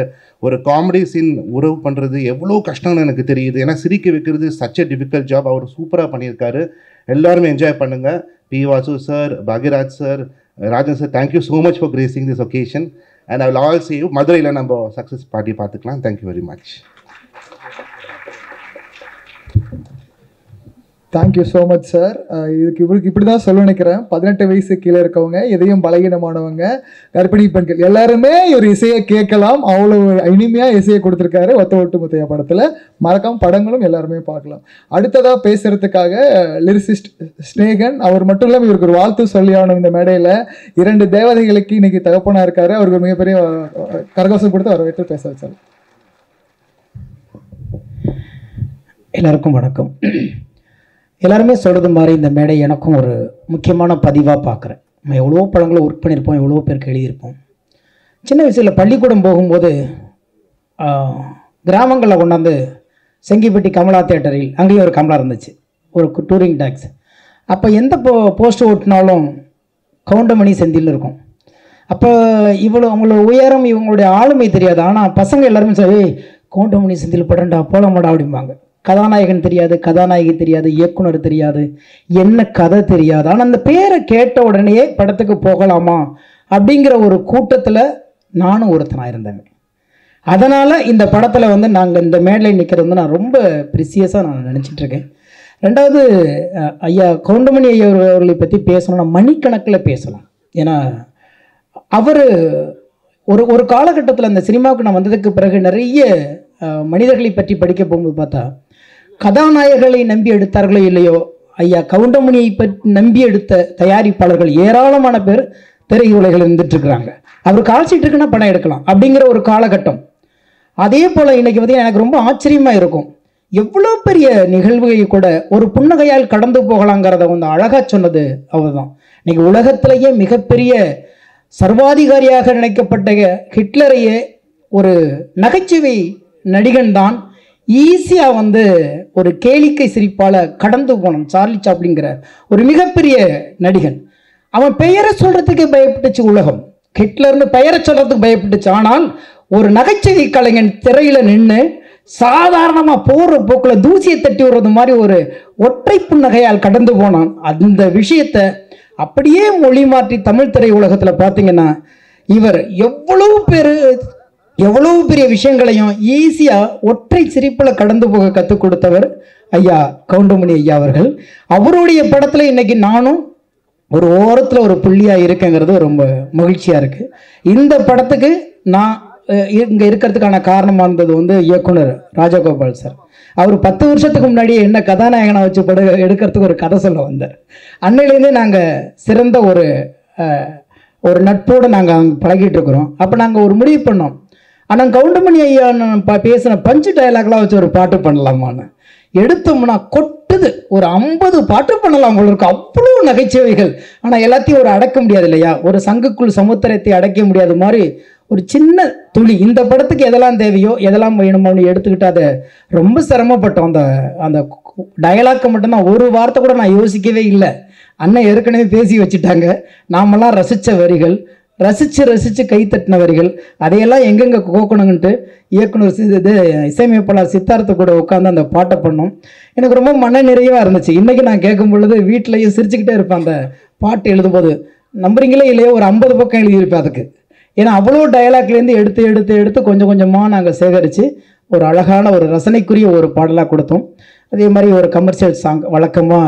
ஒரு காமெடி சீன் உறவு பண்ணுறது எவ்வளோ கஷ்டம்னு எனக்கு தெரியுது. ஏன்னா சிரிக்க வைக்கிறது சச் எ டிஃபிகல்ட் ஜாப். அவர் சூப்பராக பண்ணியிருக்காரு. எல்லாருமே என்ஜாய் பண்ணுங்கள். P Vasu sir, Bhagyaraj sir, Rajan sir, thank you so much for gracing this occasion. And I will all see you. மதுரையில் நம்ம சக்ஸஸ் பார்ட்டி பார்த்துக்கலாம். Thank you very much. Thank you so much sir. இவருக்கு இப்படி தான் சொல்ல நினைக்கிறேன். 18 வயசு கீழே இருக்கவங்க, எதையும் பலகீனமானவங்க, கர்ப்பிணி பெண்கள் எல்லாருமே ஒரு இசையை கேட்கலாம். அவ்வளோ இனிமையாக இசையை கொடுத்துருக்காரு ஒத்த ஓட்டு முத்தையா படத்தில். மறக்காம படங்களும் எல்லாருமே பார்க்கலாம். அடுத்ததாக பேசுகிறதுக்காக லிரிசிஸ்ட் ஸ்னேகன். அவர் மட்டும் இல்லாமல் இவருக்கு ஒரு வாழ்த்து சொல்லி ஆகணும். இந்த மேடையில் 2 தேவதைகளுக்கு இன்னைக்கு தகப்பனாக இருக்காரு. அவருக்கு மிகப்பெரிய கரகோஷம் கொடுத்து வரவேற்று பேச வச்சார். எல்லாருக்கும் வணக்கம். எல்லாருமே சொல்கிறது மாதிரி இந்த மேடை எனக்கும் ஒரு முக்கியமான பதிவாக பார்க்குறேன். நம்ம எவ்வளோ படங்களை ஒர்க் பண்ணியிருப்போம், எவ்வளோ பேருக்கு எழுதியிருப்போம். சின்ன வயசில் பள்ளிக்கூடம் போகும்போது கிராமங்களில் கொண்டாந்து செங்கிப்பட்டி கமலா தேட்டரில் அங்கேயும் ஒரு கமலா இருந்துச்சு, ஒரு டூரிங் டாக்ஸ். அப்போ எந்த போஸ்ட் ஓட்டினாலும் கவுண்டமணி செந்தில் இருக்கும். அப்போ அவங்களோட உயரம், இவங்களுடைய ஆளுமை தெரியாது. ஆனால் பசங்க எல்லாருமே சொல்லி கவுண்டமணி செந்தில் படம்டா போலாமாடா அப்படிம்பாங்க. கதாநாயகன் தெரியாது, கதாநாயகி தெரியாது, இயக்குனர் தெரியாது, என்ன கதை தெரியாது. ஆனால் அந்த பேரை கேட்ட உடனேயே படத்துக்கு போகலாமா அப்படிங்கிற ஒரு கூட்டத்தில் நானும் ஒருத்தனாக இருந்தேன். அதனால் இந்த படத்தில் வந்து நாங்கள் இந்த மேடையில் நிற்கிறது வந்து நான் ரொம்ப ப்ரிசியஸாக நான் நினச்சிட்ருக்கேன். ரெண்டாவது, ஐயா கவுண்டமணி ஐயா அவர்களை பற்றி பேசணும்னா மணிக்கணக்கில் பேசலாம். ஏன்னா அவர் ஒரு காலகட்டத்தில் அந்த சினிமாவுக்கு நான் வந்ததுக்கு பிறகு நிறைய மனிதர்களை பற்றி படிக்க போகும்போது பார்த்தா, கதாநாயகர்களை நம்பி எடுத்தார்களோ இல்லையோ, ஐயா கவுண்டமணியை பற்றி நம்பி எடுத்த தயாரிப்பாளர்கள் ஏராளமான பேர் திரையுலகில் இருந்துட்டுருக்குறாங்க. அவர் கால்ஷீட் இருக்குன்னா படம் எடுக்கலாம் அப்படிங்கிற ஒரு காலகட்டம். அதே போல் இன்றைக்கி பார்த்தீங்கன்னா எனக்கு ரொம்ப ஆச்சரியமாக இருக்கும். எவ்வளோ பெரிய நிகழ்வுகளை கூட ஒரு புன்னகையால் கடந்து போகலாங்கிறத வந்து அழகாக சொன்னது அவர் தான். இன்றைக்கி உலகத்திலேயே மிகப்பெரிய சர்வாதிகாரியாக நினைக்கப்பட்ட ஹிட்லரையே ஒரு நகைச்சுவை நடிகன் தான் ஈஸியாக வந்து ஒரு கேளிக்கை சிரிப்பால் கடந்து போனான். சார்லி சாப்ளிங்கிற ஒரு மிகப்பெரிய நடிகன். அவன் பெயரை சொல்கிறதுக்கு பயப்பட்டுச்சு உலகம், ஹிட்லர்னு பெயரை சொல்கிறதுக்கு பயப்பட்டுச்சு. ஆனால் ஒரு நகைச்சுவை கலைஞன் திரையில் நின்று சாதாரணமாக போகிற போக்கில் தூசியை தட்டி விடுறது மாதிரி ஒரு ஒற்றை புன்னகையால் கடந்து போனான். அந்த விஷயத்தை அப்படியே மொழி மாற்றி தமிழ் திரை உலகத்தில் பார்த்தீங்கன்னா இவர் எவ்வளவு பெரிய விஷயங்களையும் ஈஸியாக ஒற்றை சிரிப்பில் கடந்து போக கற்றுக் கொடுத்தவர் ஐயா கவுண்டமணி ஐயா அவர்கள். அவருடைய படத்தில் இன்றைக்கி நானும் ஒரு ஓரத்தில் ஒரு புள்ளியாக இருக்கேங்கிறது ரொம்ப மகிழ்ச்சியாக இருக்குது. இந்த படத்துக்கு நான் இங்கே இருக்கிறதுக்கான காரணமாக இருந்தது வந்து இயக்குனர் ராஜகோபால் சார். அவர் 10 வருஷத்துக்கு முன்னாடியே என்ன கதாநாயகனை வச்சு எடுக்கிறதுக்கு ஒரு கதை சொல்ல வந்தார். அன்னையிலேருந்தே நாங்கள் சிறந்த ஒரு நட்போடு நாங்கள் அங்கே பழகிட்டு இருக்கிறோம். அப்போ நாங்கள் ஒரு முடிவு பண்ணோம், ஆனால் கவுண்டமணி ஐயா பேசின பஞ்சு டயலாக்லாம் வச்சு ஒரு பாட்டு பண்ணலாமான்னு. எடுத்தோம்னா கொட்டுது, ஒரு 50 பாட்டு பண்ணலாம் போல இருக்கு, அவ்வளோ நகைச்சுவைகள். ஆனால் எல்லாத்தையும் ஒரு அடக்க முடியாது இல்லையா, ஒரு சங்குக்குள் சமுத்திரத்தை அடைக்க முடியாத மாதிரி ஒரு சின்ன துளி இந்த படத்துக்கு எதெல்லாம் தேவையோ எதெல்லாம் வேணுமோன்னு எடுத்துக்கிட்டு அதை ரொம்ப சிரமப்பட்டோம். அந்த டயலாக்கை மட்டும்தான் ஒரு வார்த்தை கூட நான் யோசிக்கவே இல்லை. அண்ணன் ஏற்கனவே பேசி வச்சுட்டாங்க. நாமெல்லாம் ரசித்த வரிகள், ரசித்து கைத்தட்டின வரிகள், அதையெல்லாம் எங்கெங்கே கோக்கணுங்கன்ட்டு இயக்குனர் இசையமைப்பாளர் சித்தார்த்த கூட உட்காந்து அந்த பாட்டை பண்ணோம். எனக்கு ரொம்ப மன நிறைவாக இருந்துச்சு. இன்றைக்கி நான் கேட்கும் பொழுது வீட்டிலையும் சிரிச்சுக்கிட்டே இருப்பேன். அந்த பாட்டு எழுதும்போது நம்புறீங்களே இல்லையோ ஒரு 50 பக்கம் எழுதியிருப்பேன் அதுக்கு. ஏன்னா அவ்வளோ டயலாக்லேருந்து எடுத்து கொஞ்சம் கொஞ்சமாக நாங்கள் சேகரித்து ஒரு அழகான ஒரு ரசனைக்குரிய ஒரு பாடலாக கொடுத்தோம். அதே மாதிரி ஒரு கமர்ஷியல் சாங் வழக்கமாக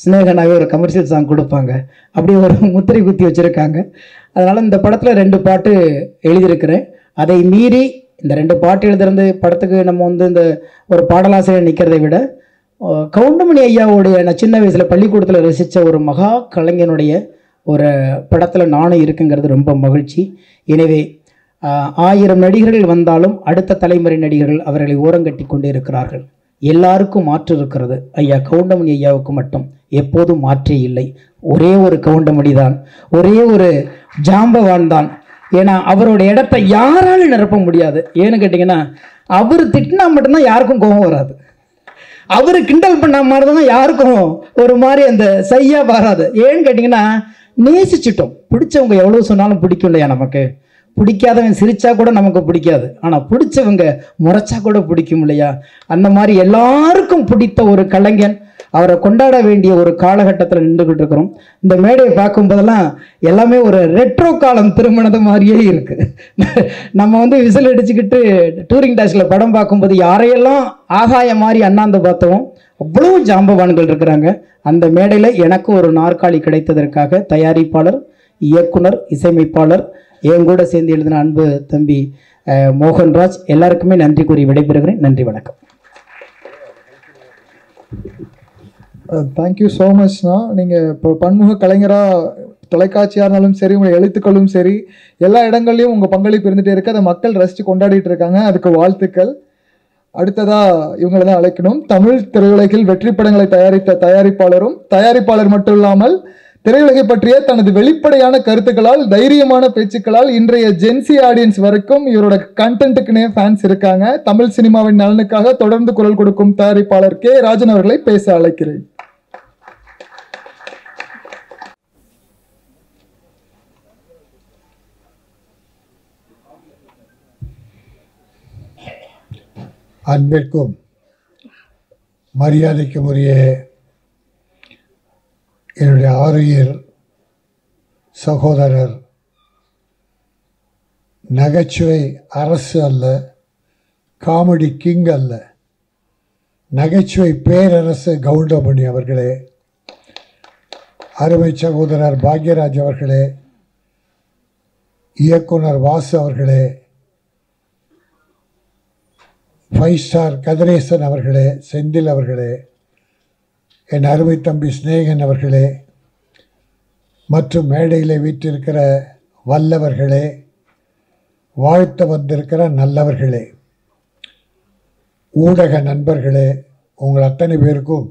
ஸ்னேகனாகவே ஒரு கமர்ஷியல் சாங் கொடுப்பாங்க, அப்படியே ஒரு முத்திரை குத்தி வச்சுருக்காங்க. அதனால் இந்த படத்தில் 2 பாட்டு எழுதியிருக்கிறேன். அதை மீறி இந்த 2 பாட்டு எழுதுறது படத்துக்கு நம்ம வந்து இந்த ஒரு பாடலாசிரியர் நிற்கிறதை விட கவுண்டமணி ஐயாவுடைய நான் சின்ன வயசில் பள்ளிக்கூடத்தில் ரசித்த ஒரு மகா கலைஞனுடைய ஒரு படத்தில் நானும் இருக்குங்கிறது ரொம்ப மகிழ்ச்சி. எனவே 1000 நடிகர்கள் வந்தாலும் அடுத்த தலைமுறை நடிகர்கள் அவர்களை ஓரங்கட்டி கொண்டே இருக்கிறார்கள். எல்லாருக்கும் மாற்று இருக்கிறது, ஐயா கவுண்டமணி ஐயாவுக்கு மட்டும் எப்போதும் மாற்றே இல்லை. ஒரே ஒரு கவுண்டமணி தான், ஒரே ஒரு ஜாம்பவான் தான். ஏன்னா அவருடைய இடத்தை யாராலும் நிரப்ப முடியாது. ஏன்னு கேட்டிங்கன்னா அவர் திட்டினா மட்டும்தான் யாருக்கும் கோபம் வராது, அவர் கிண்டல் பண்ண மாதிரி தான் யாருக்கும் ஒரு மாதிரி அந்த சையா வராது. ஏன்னு கேட்டிங்கன்னா நேசிச்சிட்டோம். பிடிச்சவங்க எவ்வளோ சொன்னாலும் பிடிக்கும் இல்லையா நமக்கு. பிடிக்காதவன் சிரிச்சா கூட நமக்கு பிடிக்காது, ஆனால் பிடிச்சவங்க முறைச்சா கூட பிடிக்கும் இல்லையா. அந்த மாதிரி எல்லாருக்கும் பிடித்த ஒரு கலைஞன், அவரை கொண்டாட வேண்டிய ஒரு காலகட்டத்தில் நின்றுக்கிட்டு இருக்கிறோம். இந்த மேடையை பார்க்கும்போதெல்லாம் எல்லாமே ஒரு ரெட்ரோ காலம் திருமணது மாதிரியே இருக்குது. நம்ம வந்து விசில் அடிச்சுக்கிட்டு டூரிங் டாஸில் படம் பார்க்கும்போது யாரையெல்லாம் ஆகாய மாதிரி அண்ணாந்து பார்த்தோம், அவ்வளோ ஜாம்பவான்கள் இருக்கிறாங்க. அந்த மேடையில் எனக்கு ஒரு நாற்காலி கிடைத்ததற்காக தயாரிப்பாளர், இயக்குனர், இசையமைப்பாளர், என் கூட சேர்ந்து எழுதின அன்பு தம்பி மோகன்ராஜ் எல்லாருக்குமே நன்றி கூறி விடைபெறுகிறேன். நன்றி, வணக்கம். தேங்க்யூ ஸோ மச்ண்ணா. நீங்கள் இப்போ பன்முக கலைஞராக தொலைக்காட்சியாக இருந்தாலும் சரி, உங்கள் எழுத்துக்களும் சரி, எல்லா இடங்கள்லையும் உங்கள் பங்களிப்பு இருந்துகிட்டே இருக்குது. அதை மக்கள் ரசித்து கொண்டாடிட்டு இருக்காங்க, அதுக்கு வாழ்த்துக்கள். அடுத்ததாக இவங்களை தான் அழைக்கணும். தமிழ் திரையுலகில் வெற்றி படங்களை தயாரித்த தயாரிப்பாளரும், தயாரிப்பாளர் மட்டும் இல்லாமல் திரையுலகை பற்றிய தனது வெளிப்படையான கருத்துக்களால், தைரியமான பேச்சுக்களால் இன்றைய ஜென்சி ஆடியன்ஸ் வரைக்கும் இவரோட கண்டென்ட்டுக்குனே ஃபேன்ஸ் இருக்காங்க. தமிழ் சினிமாவின் நலனுக்காக தொடர்ந்து குரல் கொடுக்கும் தயாரிப்பாளர் கே ராஜன் அவர்களை பேச அழைக்கிறேன். அன்பிற்கும் மரியாதைக்கும் உரிய என்னுடைய ஆருயிர் சகோதரர், நகைச்சுவை அரசு அல்ல, காமெடி கிங் அல்ல, நகைச்சுவை பேரரசு கவுண்டமணி அவர்களே, அருமை சகோதரர் பாக்யராஜ் அவர்களே, இயக்குனர் வாசு அவர்களே, 5 ஸ்டார் கதிரேசன் அவர்களே, செந்தில் அவர்களே, என் அருமை தம்பி ஸ்நேகன் அவர்களே, மற்றும் மேடையில் வீற்றிருக்கிற வல்லவர்களே, வாழ்த்த வந்திருக்கிற நல்லவர்களே, ஊடக நண்பர்களே, உங்கள் அத்தனை பேருக்கும்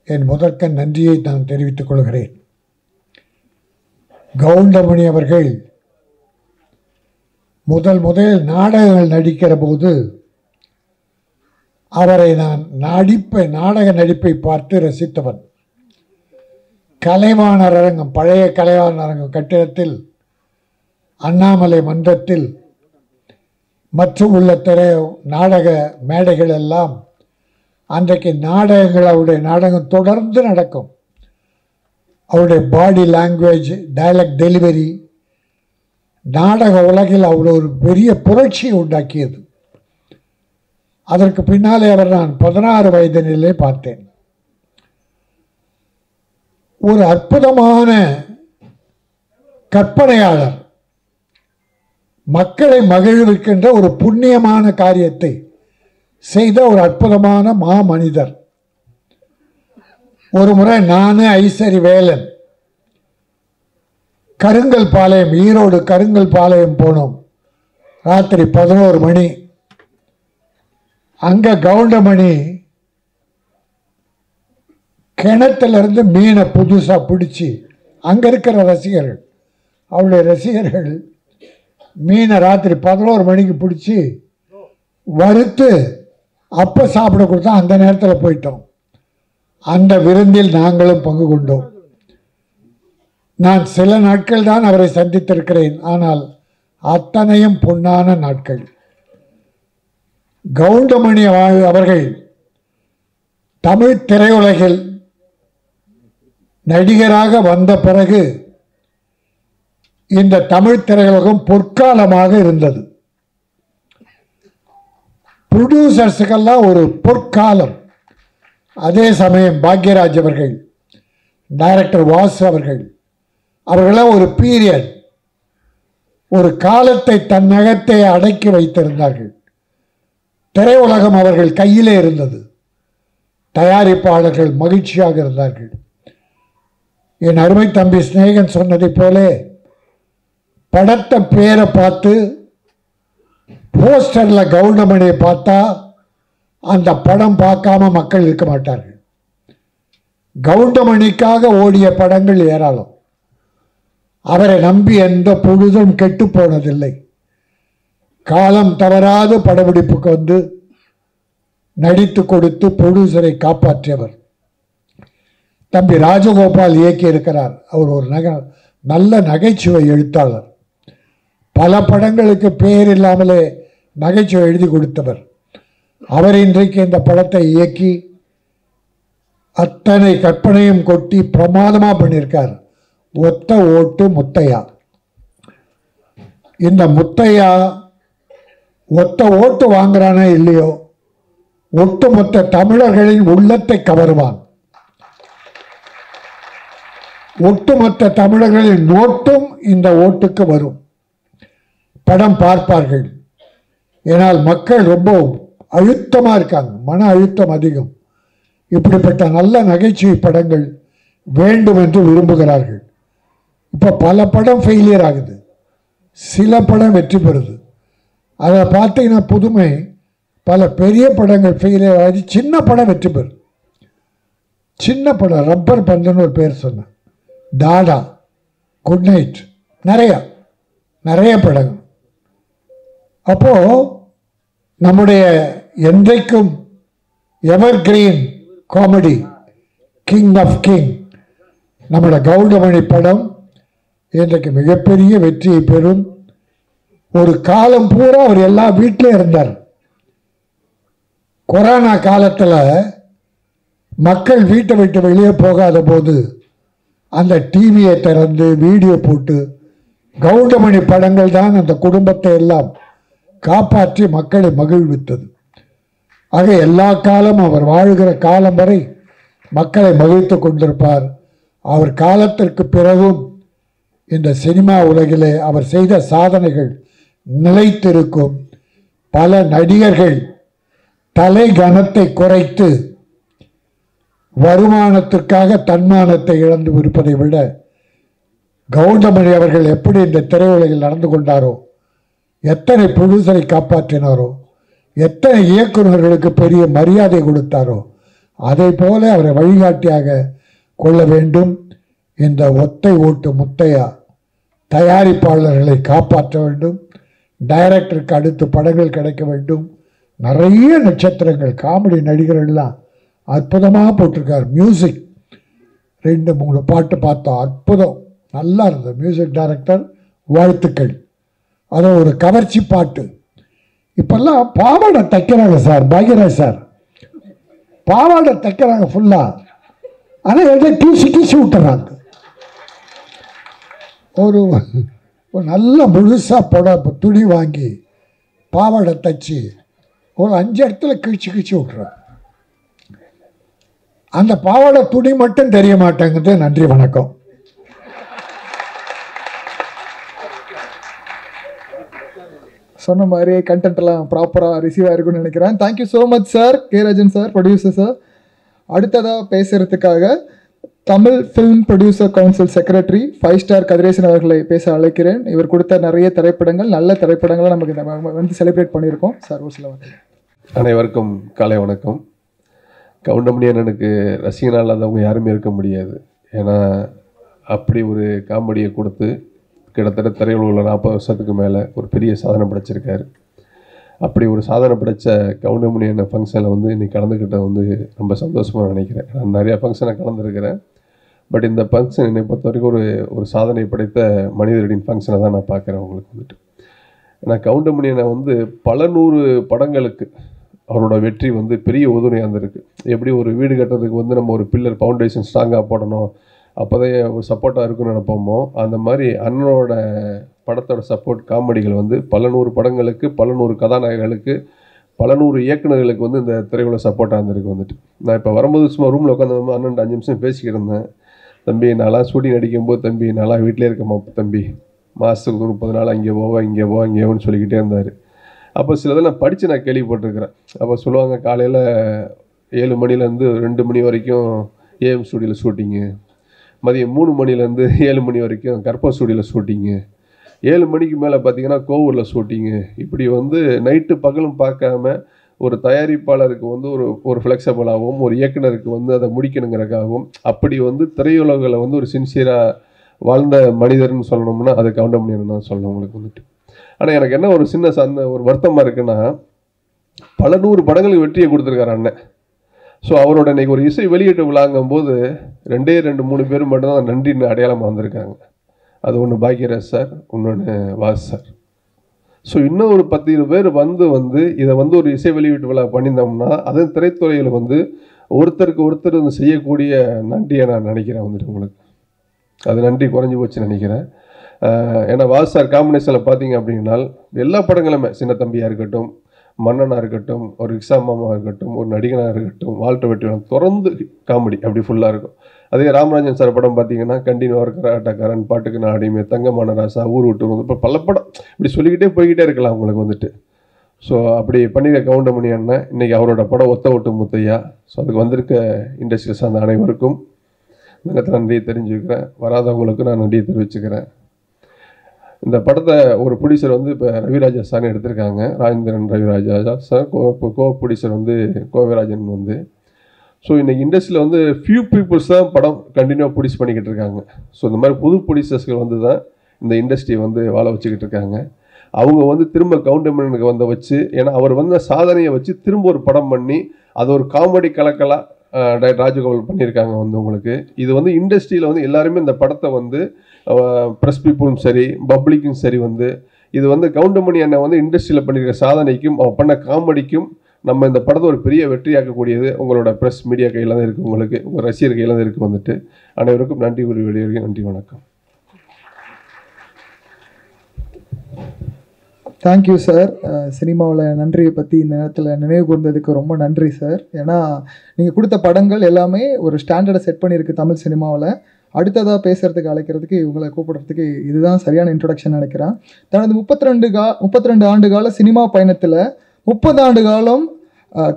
என் முதற்கண் நன்றியை நான் தெரிவித்துக் கொள்கிறேன். கவுண்டமணி அவர்கள் முதல் நாடகங்கள் நடிக்கிற போது அவரை நான் நாடக நடிப்பை பார்த்து ரசித்தவன். கலைவாணர் அரங்கம், பழைய கலைவாணர் அரங்கம் கட்டிடத்தில், அண்ணாமலை மன்றத்தில் மற்றும் உள்ள நாடக மேடைகள் எல்லாம் அன்றைக்கு நாடகங்கள், அவருடைய நாடகம் தொடர்ந்து நடக்கும். அவருடைய பாடி லாங்குவேஜ், டயலாக் டெலிவரி நாடக உலகில் அவ்வளோ ஒரு பெரிய புரட்சியை உண்டாக்கியது. அதற்கு பின்னாலே அவர் நான் 16 வயதினிலே பார்த்தேன். ஒரு அற்புதமான கற்பனையாளர், மக்களை மகிழ்விக்கின்ற ஒரு புண்ணியமான காரியத்தை செய்த ஒரு அற்புதமான மாமனிதர். ஒரு முறை நானு ஐசரி வேலன் கருங்கல் பாளையம், ஈரோடு கருங்கல் பாளையம் போனோம். ராத்திரி 11 மணி. அங்கே கவுண்டமணி கிணத்திலிருந்து மீனை புதுசாக பிடிச்சி, அங்கே இருக்கிற ரசிகர்கள், அவருடைய ரசிகர்கள் மீனை ராத்திரி 11 மணிக்கு பிடிச்சி வறுத்து அப்போ சாப்பிட கொடுத்தா அந்த நேரத்தில் போயிட்டோம். அந்த விருந்தில் நாங்களும் பங்கு கொண்டோம். நான் சில நாட்கள் தான் அவரை சந்தித்திருக்கிறேன், ஆனால் அத்தனையும் பொன்னான நாட்கள். கவுண்டமணி அவர்கள் தமிழ் திரையுலகில் நடிகராக வந்த பிறகு இந்த தமிழ் திரையுலகம் பொற்காலமாக இருந்தது. ப்ரொடியூசர்ஸுக்கெல்லாம் ஒரு பொற்காலம், அதே சமயம் பாக்யராஜ் அவர்கள், டைரக்டர் வாசு அவர்களாம் ஒரு பீரியட், ஒரு காலத்தை தன்னகத்தை அடக்கி வைத்திருந்தார்கள். திரையுலகம் அவர்கள் கையிலே இருந்தது. தயாரிப்பாளர்கள் மகிழ்ச்சியாக இருந்தார்கள். என் அருமை தம்பி ஸ்நேகன் சொன்னதை போல படத்தை பேரை பார்த்து போஸ்டரில் கவுண்டமணியை பார்த்தா அந்த படம் பார்க்காம மக்கள் இருக்க மாட்டார்கள். கவுண்டமணிக்காக ஓடிய படங்கள் ஏராளம். அவரை நம்பி எந்த பொழுதும் கெட்டு போனதில்லை. காலம் தவறாது படப்பிடிப்புக்கு வந்து நடித்து கொடுத்து ப்ரொடியூசரை காப்பாற்றியவர். தம்பி ராஜகோபால் இயக்கி இருக்கிறார். அவர் ஒரு நல்ல நகைச்சுவை எழுத்தாளர். பல படங்களுக்கு பெயர் இல்லாமலே நகைச்சுவை எழுதி கொடுத்தவர். அவர் இன்றைக்கு இந்த படத்தை இயக்கி அத்தனை கற்பனையும் கொட்டி பிரமாதமாக பண்ணியிருக்கார். ஒத்த ஓட்டு முத்தையா. இந்த முத்தையா ஒத்த ஓட்டு வாங்குறானே இல்லையோ, ஒட்டுமொத்த தமிழர்களின் உள்ளத்தை கவருவான். ஒட்டுமொத்த தமிழர்களின் நோட்டும் இந்த ஓட்டுக்கு வரும். படம் பார்ப்பார்கள். ஏனால் மக்கள் ரொம்ப அழுத்தமாக இருக்காங்க, மன அழுத்தம் அதிகம். இப்படிப்பட்ட நல்ல நகைச்சுவை படங்கள் வேண்டும் என்று விரும்புகிறார்கள். இப்போ பல படம் ஃபெயிலியர் ஆகுது, சில படம் வெற்றி பெறுது. அதை பார்த்தீங்கன்னா புதுமை, பல பெரிய படங்கள் ஃபெயிலியர் ஆகி சின்ன படம் வெற்றி பெறும். சின்ன படம் ரப்பர் பந்துன்னு ஒரு பேர் சொன்னேன், டாடா, குட் நைட், நிறைய படங்கள். அப்போது நம்முடைய என்றைக்கும் evergreen comedy king of king நம்முடைய கவுண்டமணி படம் இன்றைக்கு மிகப்பெரிய வெற்றியை பெறும். ஒரு காலம் பூரா அவர் எல்லா வீட்டிலையும் இருந்தார். கொரோனா காலத்தில் மக்கள் வீட்டை விட்டு வெளியே போகாத போது அந்த டிவியை திறந்து வீடியோ போட்டு கவுண்டமணி படங்கள் தான் அந்த குடும்பத்தை எல்லாம் காப்பாற்றி மக்களை மகிழ்வித்தது. ஆக எல்லா காலமும் அவர் வாழ்கிற காலம் வரை மக்களை மகிழ்த்து கொண்டிருப்பார். அவர் காலத்திற்கு பிறகும் இந்த சினிமா உலகிலே அவர் செய்த சாதனைகள் நிலைத்திருக்கும். பல நடிகர்கள் தலை கனத்தை குறைத்து வருமானத்திற்காக தன்மானத்தை இழந்து இருப்பதை விட கவுண்டமணி அவர்கள் எப்படி இந்த திரையுலகில் நடந்து கொண்டாரோ, எத்தனை ப்ரொடியூசரை காப்பாற்றினாரோ, எத்தனை இயக்குநர்களுக்கு பெரிய மரியாதை கொடுத்தாரோ, அதை போல அவரை வழிகாட்டியாக கொள்ள வேண்டும். இந்த ஒத்தை ஓட்டு முத்தையா தயாரிப்பாளர்களை காப்பாற்ற வேண்டும். டைரக்டருக்கு அடுத்து படங்கள் கிடைக்க வேண்டும். நிறைய நட்சத்திரங்கள், காமெடி நடிகர்கள்லாம் அற்புதமாக போட்டிருக்கார். மியூசிக் 2-3 பாட்டு பார்த்தோம், அற்புதம், நல்லா இருந்தது. மியூசிக் டைரக்டர் வாழ்த்துக்கள். அது ஒரு கவர்ச்சி பாட்டு. இப்பெல்லாம் பாவாடை தைக்கிறாங்க சார், பாக்யராஜ் சார் பாவாடை தைக்கிறாங்க ஃபுல்லாக. ஆனால் எதை கீசி விட்டுறாங்க. ஒரு நல்ல முழுசாக துணி வாங்கி பாவாடை தைச்சி ஒரு 5 இடத்துல கிழிச்சு விட்டுறாங்க. அந்த பாவாடை துணி மட்டும் தெரிய மாட்டேங்குது. நன்றி, வணக்கம். சொன்ன மாதிரி கண்டென்ட்லாம் ப்ராப்பராக ரிசீவ் ஆகிருக்குன்னு நினைக்கிறேன். Thank you so much sir, K Rajan sir, producer sir. அடுத்ததாக பேசுகிறதுக்காக Tamil film producer council secretary 5 star Kathiresan அவர்களை பேச அழைக்கிறேன். இவர் கொடுத்த நிறைய திரைப்படங்கள், நல்ல திரைப்படங்களை நமக்கு வந்து செலிப்ரேட் பண்ணியிருக்கோம். சார் ஒரு சில அனைவருக்கும் காலை வணக்கம். கவுண்டமணி அண்ணனுக்கு ரசிகனாக இல்லாதவங்க யாருமே இருக்க முடியாது. ஏன்னா அப்படி ஒரு காமெடியை கொடுத்து கிட்டத்தட்ட திரையுலகில் 40 வருஷத்துக்கு மேலே ஒரு பெரிய சாதனை படைச்சிருக்காரு. அப்படி ஒரு சாதனை படைத்த கவுண்டமணி அண்ணன் ஃபங்க்ஷனில் வந்து இன்றைக்கி கலந்துக்கிட்ட வந்து ரொம்ப சந்தோஷமாக நினைக்கிறேன். நான் நிறையா ஃபங்க்ஷனை கலந்துருக்கிறேன். பட் இந்த ஃபங்க்ஷன் என்னை பொறுத்த வரைக்கும் ஒரு சாதனை படைத்த மனிதரின் ஃபங்க்ஷனை தான் நான் பார்க்குறேன். உங்களுக்கு வந்துட்டு ஏன்னா கவுண்டமணி அண்ணன் வந்து பல 100 படங்களுக்கு அவரோட வெற்றி வந்து பெரிய உறுதுணையாக இருந்திருக்கு. எப்படி ஒரு வீடு கட்டுறதுக்கு வந்து நம்ம ஒரு பில்லர் ஃபவுண்டேஷன் ஸ்ட்ராங்காக போடணும், அப்போ தான் ஒரு சப்போர்ட்டாக இருக்குன்னு நினைப்போமோ, அந்த மாதிரி அண்ணனோட படத்தோட சப்போர்ட் காமெடிகள் வந்து பல 100 படங்களுக்கு, பல 100 கதாநாயகர்களுக்கு, பல நூறு இயக்குநர்களுக்கு வந்து இந்த திரையுலக சப்போர்ட்டாக இருந்திருக்கு வந்துட்டு. நான் இப்போ வரும்போது சும்மா ரூமில் உட்காந்து அண்ணன் 5 நிமிஷம் பேசிக்கிட்டு இருந்தேன். தம்பி நான்லாம் ஷூட்டிங் நடிக்கும்போது தம்பி நான்லாம் வீட்டிலே இருக்கேம்மா தம்பி, மாதத்துக்கு 30 நாள் அங்கே போவேன் இங்கே போவேன் இங்கே போன்னு சொல்லிக்கிட்டே இருந்தார். அப்போ சிலதை நான் படித்து நான் கேள்விப்பட்டிருக்கிறேன். அப்போ சொல்லுவாங்க காலையில் 7 மணிலேருந்து 2 மணி வரைக்கும் ஏஎம் ஸ்டூடியோவில் ஷூட்டிங்கு, மதியம் 3 மணிலேருந்து 7 மணி வரைக்கும் கற்பா ஸ்டூடியோவில் ஷூட்டிங்கு, 7 மணிக்கு மேலே பார்த்தீங்கன்னா கோவூரில் ஷூட்டிங்கு. இப்படி வந்து நைட்டு பகலும் பார்க்காம ஒரு தயாரிப்பாளருக்கு வந்து ஒரு ஃப்ளெக்சிபிளாகவும் ஒரு இயக்குனருக்கு வந்து அதை முடிக்கணுங்கிறக்காகவும் அப்படி வந்து திரையுலகில் வந்து ஒரு சின்சியராக வாழ்ந்த மனிதர்னு சொல்லணும்னா அது கவுண்டமணியன் தான் சொல்லணும் உங்களுக்கு வந்துட்டு. ஆனால் எனக்கு என்ன ஒரு சின்ன ஒரு வருத்தமாக இருக்குன்னா, பல 100 படங்களுக்கு வெற்றியை கொடுத்துருக்காரு அண்ணன். ஸோ அவரோட இன்னைக்கு ஒரு இசை வெளியீட்டு விழாங்கும் போது 2-3 பேர் மட்டும்தான் நன்றின்னு அடையாளமாக வந்திருக்காங்க. அது ஒன்று பாக்யராஜ் சார், இன்னொன்று வாஸ் சார். ஸோ இன்னும் ஒரு 10-20 பேர் வந்து இதை வந்து ஒரு இசை வெளியீட்டு விழா பண்ணியிருந்தோம்னா அது திரைத்துறையில் வந்து ஒருத்தருக்கு ஒருத்தர் வந்து செய்யக்கூடிய நன்றியை நான் நினைக்கிறேன் வந்துட்டு உங்களுக்கு. அது நன்றி குறைஞ்சி போச்சுன்னு நினைக்கிறேன். ஏன்னா வாஸ் சார் காம்பினேஷனில் பார்த்தீங்க அப்படின்னா எல்லா படங்களுமே சின்ன தம்பியாக இருக்கட்டும், மன்னனாக இருக்கட்டும், ஒரு ரிக்ஷா மாமாவாக இருக்கட்டும், ஒரு நடிகனாக இருக்கட்டும், வாழ்க்கை வெற்றி தொடர்ந்து காமெடி அப்படி ஃபுல்லாக இருக்கும். அதே ராமராஜன் சார் படம் பார்த்தீங்கன்னா கண்டினியூவாக இருக்கிற ஆட்டக்காரன், பாட்டுக்கு நான் அடிமை, தங்கமான ராசா, ஊர் விட்டு வந்து இப்போ பல படம் இப்படி சொல்லிக்கிட்டே போய்கிட்டே இருக்கலாம் உங்களுக்கு வந்துட்டு. ஸோ அப்படி பண்ணிக்க கவுண்டமணி அண்ணன் இன்றைக்கி அவரோட படம் ஒத்த ஓட்டு முத்தையா. ஸோ அதுக்கு வந்திருக்க இண்டஸ்ட்ரி சார்ந்த அனைவருக்கும் நேரத்தில் நன்றியை தெரிஞ்சுக்கிறேன். வராதவங்களுக்கு நான் நன்றியை தெரிவிச்சுக்கிறேன். இந்த படத்தை ஒரு ப்ரொடியூசர் வந்து இப்போ ரவிராஜா சார்னு எடுத்திருக்காங்க, ராஜேந்திரன் ரவிராஜா சார். கோ ப்ரொடியூசர் வந்து கோவிராஜன் வந்து. ஸோ இன்றைக்கி இண்டஸ்ட்ரியில் வந்து ஃபியூ பீப்புள்ஸ் தான் படம் கண்டினியூவாக ப்ரொடியூஸ் பண்ணிக்கிட்டு இருக்காங்க. ஸோ இந்த மாதிரி புது ப்ரொடியூசர்ஸ்கள் வந்து தான் இந்த இண்டஸ்ட்ரியை வந்து வாழ வச்சுக்கிட்டு இருக்காங்க. அவங்க வந்து திரும்ப கவுண்டமணியனுக்கு வந்து வச்சு, ஏன்னா அவர் வந்து சாதனையை வச்சு திரும்ப ஒரு படம் பண்ணி அது ஒரு காமெடி கலக்கலாக டாக்டர் ராஜகோபால் பண்ணியிருக்காங்க வந்து உங்களுக்கு. இது வந்து இண்டஸ்ட்ரியில் வந்து எல்லாருமே இந்த படத்தை வந்து ப்ரெஸ் பீப்புளும் சரி பப்ளிக்கும் சரி வந்து இது வந்து கவுண்டமணி அண்ணன் வந்து இண்டஸ்ட்ரியில் பண்ணியிருக்க சாதனைக்கும் அவர் பண்ண காமெடிக்கும் நம்ம இந்த படத்தை ஒரு பெரிய வெற்றியாக்கக்கூடியது உங்களோட ப்ரெஸ் மீடியா கையில் தான் இருக்குது, உங்களுக்கு உங்கள் ரசிகர் கையில் தான் இருக்குது வந்துட்டு. அனைவருக்கும் நன்றி கூறி வெளியே நன்றி, வணக்கம். Thank you sir. சினிமாவில் நன்றியை பற்றி இந்த நேரத்தில் நினைவு கூர்ந்ததுக்கு ரொம்ப நன்றி சார். ஏன்னா நீங்கள் கொடுத்த படங்கள் எல்லாமே ஒரு ஸ்டாண்டர்டை செட் பண்ணியிருக்கு தமிழ் சினிமாவில். அடுத்ததாக பேசுகிறதுக்கு அழைக்கிறதுக்கு இவங்களை கூப்பிடுறதுக்கு இதுதான் சரியான இன்ட்ரொடக்ஷன் நினைக்கிறேன். தனது 32 ஆண்டு கால சினிமா பயணத்தில் 30 ஆண்டு காலம்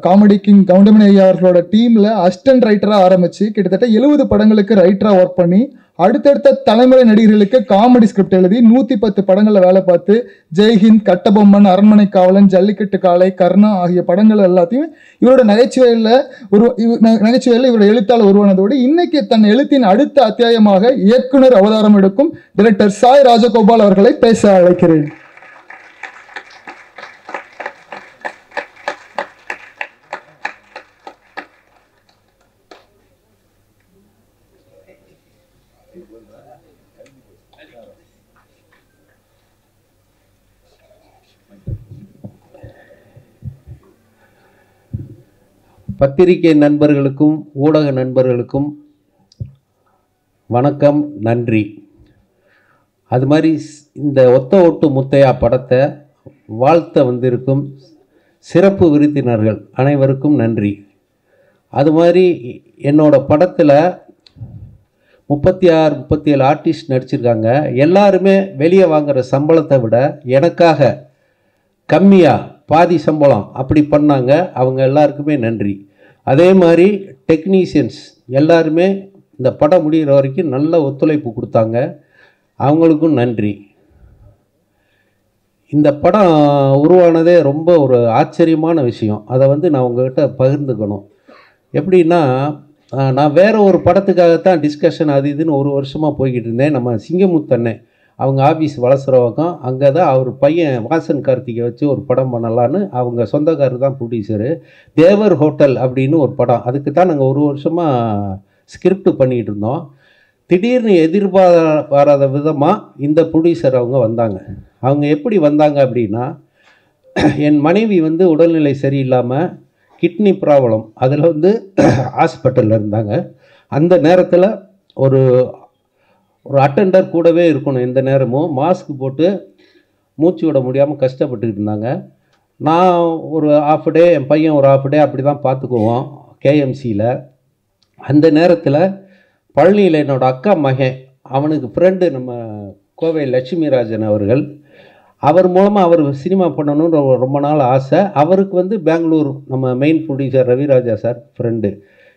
காமெடி கிங் கவுண்டமணி ஐயா அவர்களோட டீமில் அசிஸ்டன்ட் ரைட்டராக ஆரம்பித்து கிட்டத்தட்ட 70 படங்களுக்கு ரைட்டராக ஒர்க் பண்ணி அடுத்தடுத்த தலைமுறை நடிகர்களுக்கு காமெடி ஸ்கிரிப்ட் எழுதி 110 படங்களில் வேலை பார்த்து ஜெய்ஹிந்த், கட்டபொம்மன், அரண்மனை காவலன், ஜல்லிக்கட்டு காளை, கர்ணா ஆகிய படங்கள் எல்லாத்தையும் இவரோட நகைச்சுவையில் இவரோட எழுத்தாளர் உருவானதோடு இன்னைக்கு தன் எழுத்தின் அடுத்த அத்தியாயமாக இயக்குனர் அவதாரம் எடுக்கும் டைரக்டர் சாய் ராஜகோபால் அவர்களை பேச அழைக்கிறேன். பத்திரிகை நண்பர்களுக்கும் ஊடக நண்பர்களுக்கும் வணக்கம், நன்றி. அது மாதிரி இந்த ஒத்த ஓட்டு முத்தையா படத்தை வாழ்த்த வந்திருக்கும் சிறப்பு விருந்தினர்கள் அனைவருக்கும் நன்றி. அது மாதிரி என்னோட படத்தில் 36-37 ஆர்டிஸ்ட் நடிச்சிருக்காங்க. எல்லாருமே வெளியே வாங்குகிற சம்பளத்தை விட எனக்காக கம்மியாக பாதி சம்பளம் அப்படி பண்ணாங்க. அவங்க எல்லாருக்குமே நன்றி. அதே மாதிரி டெக்னீஷியன்ஸ் எல்லாருமே இந்த படம் முடிகிற வரைக்கும் நல்ல ஒத்துழைப்பு கொடுத்தாங்க, அவங்களுக்கும் நன்றி. இந்த படம் உருவானதே ரொம்ப ஒரு ஆச்சரியமான விஷயம். அதை வந்து நான் உங்கள்கிட்ட பகிர்ந்துக்கணும். எப்படின்னா, நான் வேறு ஒரு படத்துக்காகத்தான் டிஸ்கஷன் அது இதுன்னு ஒரு வருஷமாக போய்கிட்டு இருந்தேன். நம்ம சிங்கமுத்தண்ணே அவங்க ஆஃபீஸ் வளசுறவக்கம், அங்கே தான் அவர் பையன் வாசன் கார்த்திகை வச்சு ஒரு படம் பண்ணலான்னு அவங்க சொந்தக்காரர் தான் ப்ரொடியூசரு. தேவர் ஹோட்டல் அப்படின்னு ஒரு படம், அதுக்கு தான் நாங்கள் ஒரு வருஷமாக ஸ்கிரிப்ட் பண்ணிகிட்டு இருந்தோம். திடீர்னு எதிர்பாராத விதமாக இந்த ப்ரொடியூசர் அவங்க வந்தாங்க. அவங்க எப்படி வந்தாங்க அப்படின்னா, என் மனைவி வந்து உடல்நிலை சரியில்லாமல் கிட்னி ப்ராப்ளம், அதில் வந்து ஹாஸ்பிட்டலில் இருந்தாங்க. அந்த நேரத்தில் ஒரு அட்டெண்டர் கூடவே இருக்கணும், எந்த நேரமும் மாஸ்க் போட்டு மூச்சு விட முடியாமல் கஷ்டப்பட்டுக்கிட்டு இருந்தாங்க. நான் ஒரு ஆஃப் டே, என் பையன் ஒரு ஆஃப் டே அப்படி தான் பார்த்துக்குவோம் கேஎம்சியில். அந்த நேரத்தில் பழனியில் என்னோடய அக்கா மகன், அவனுக்கு ஃப்ரெண்டு நம்ம கோவை லட்சுமிராஜன் அவர்கள், அவர் மூலமாக அவர் சினிமா பண்ணணுன்ற ரொம்ப நாள் ஆசை. அவருக்கு வந்து பெங்களூர் நம்ம main producer Raviraja sir friend.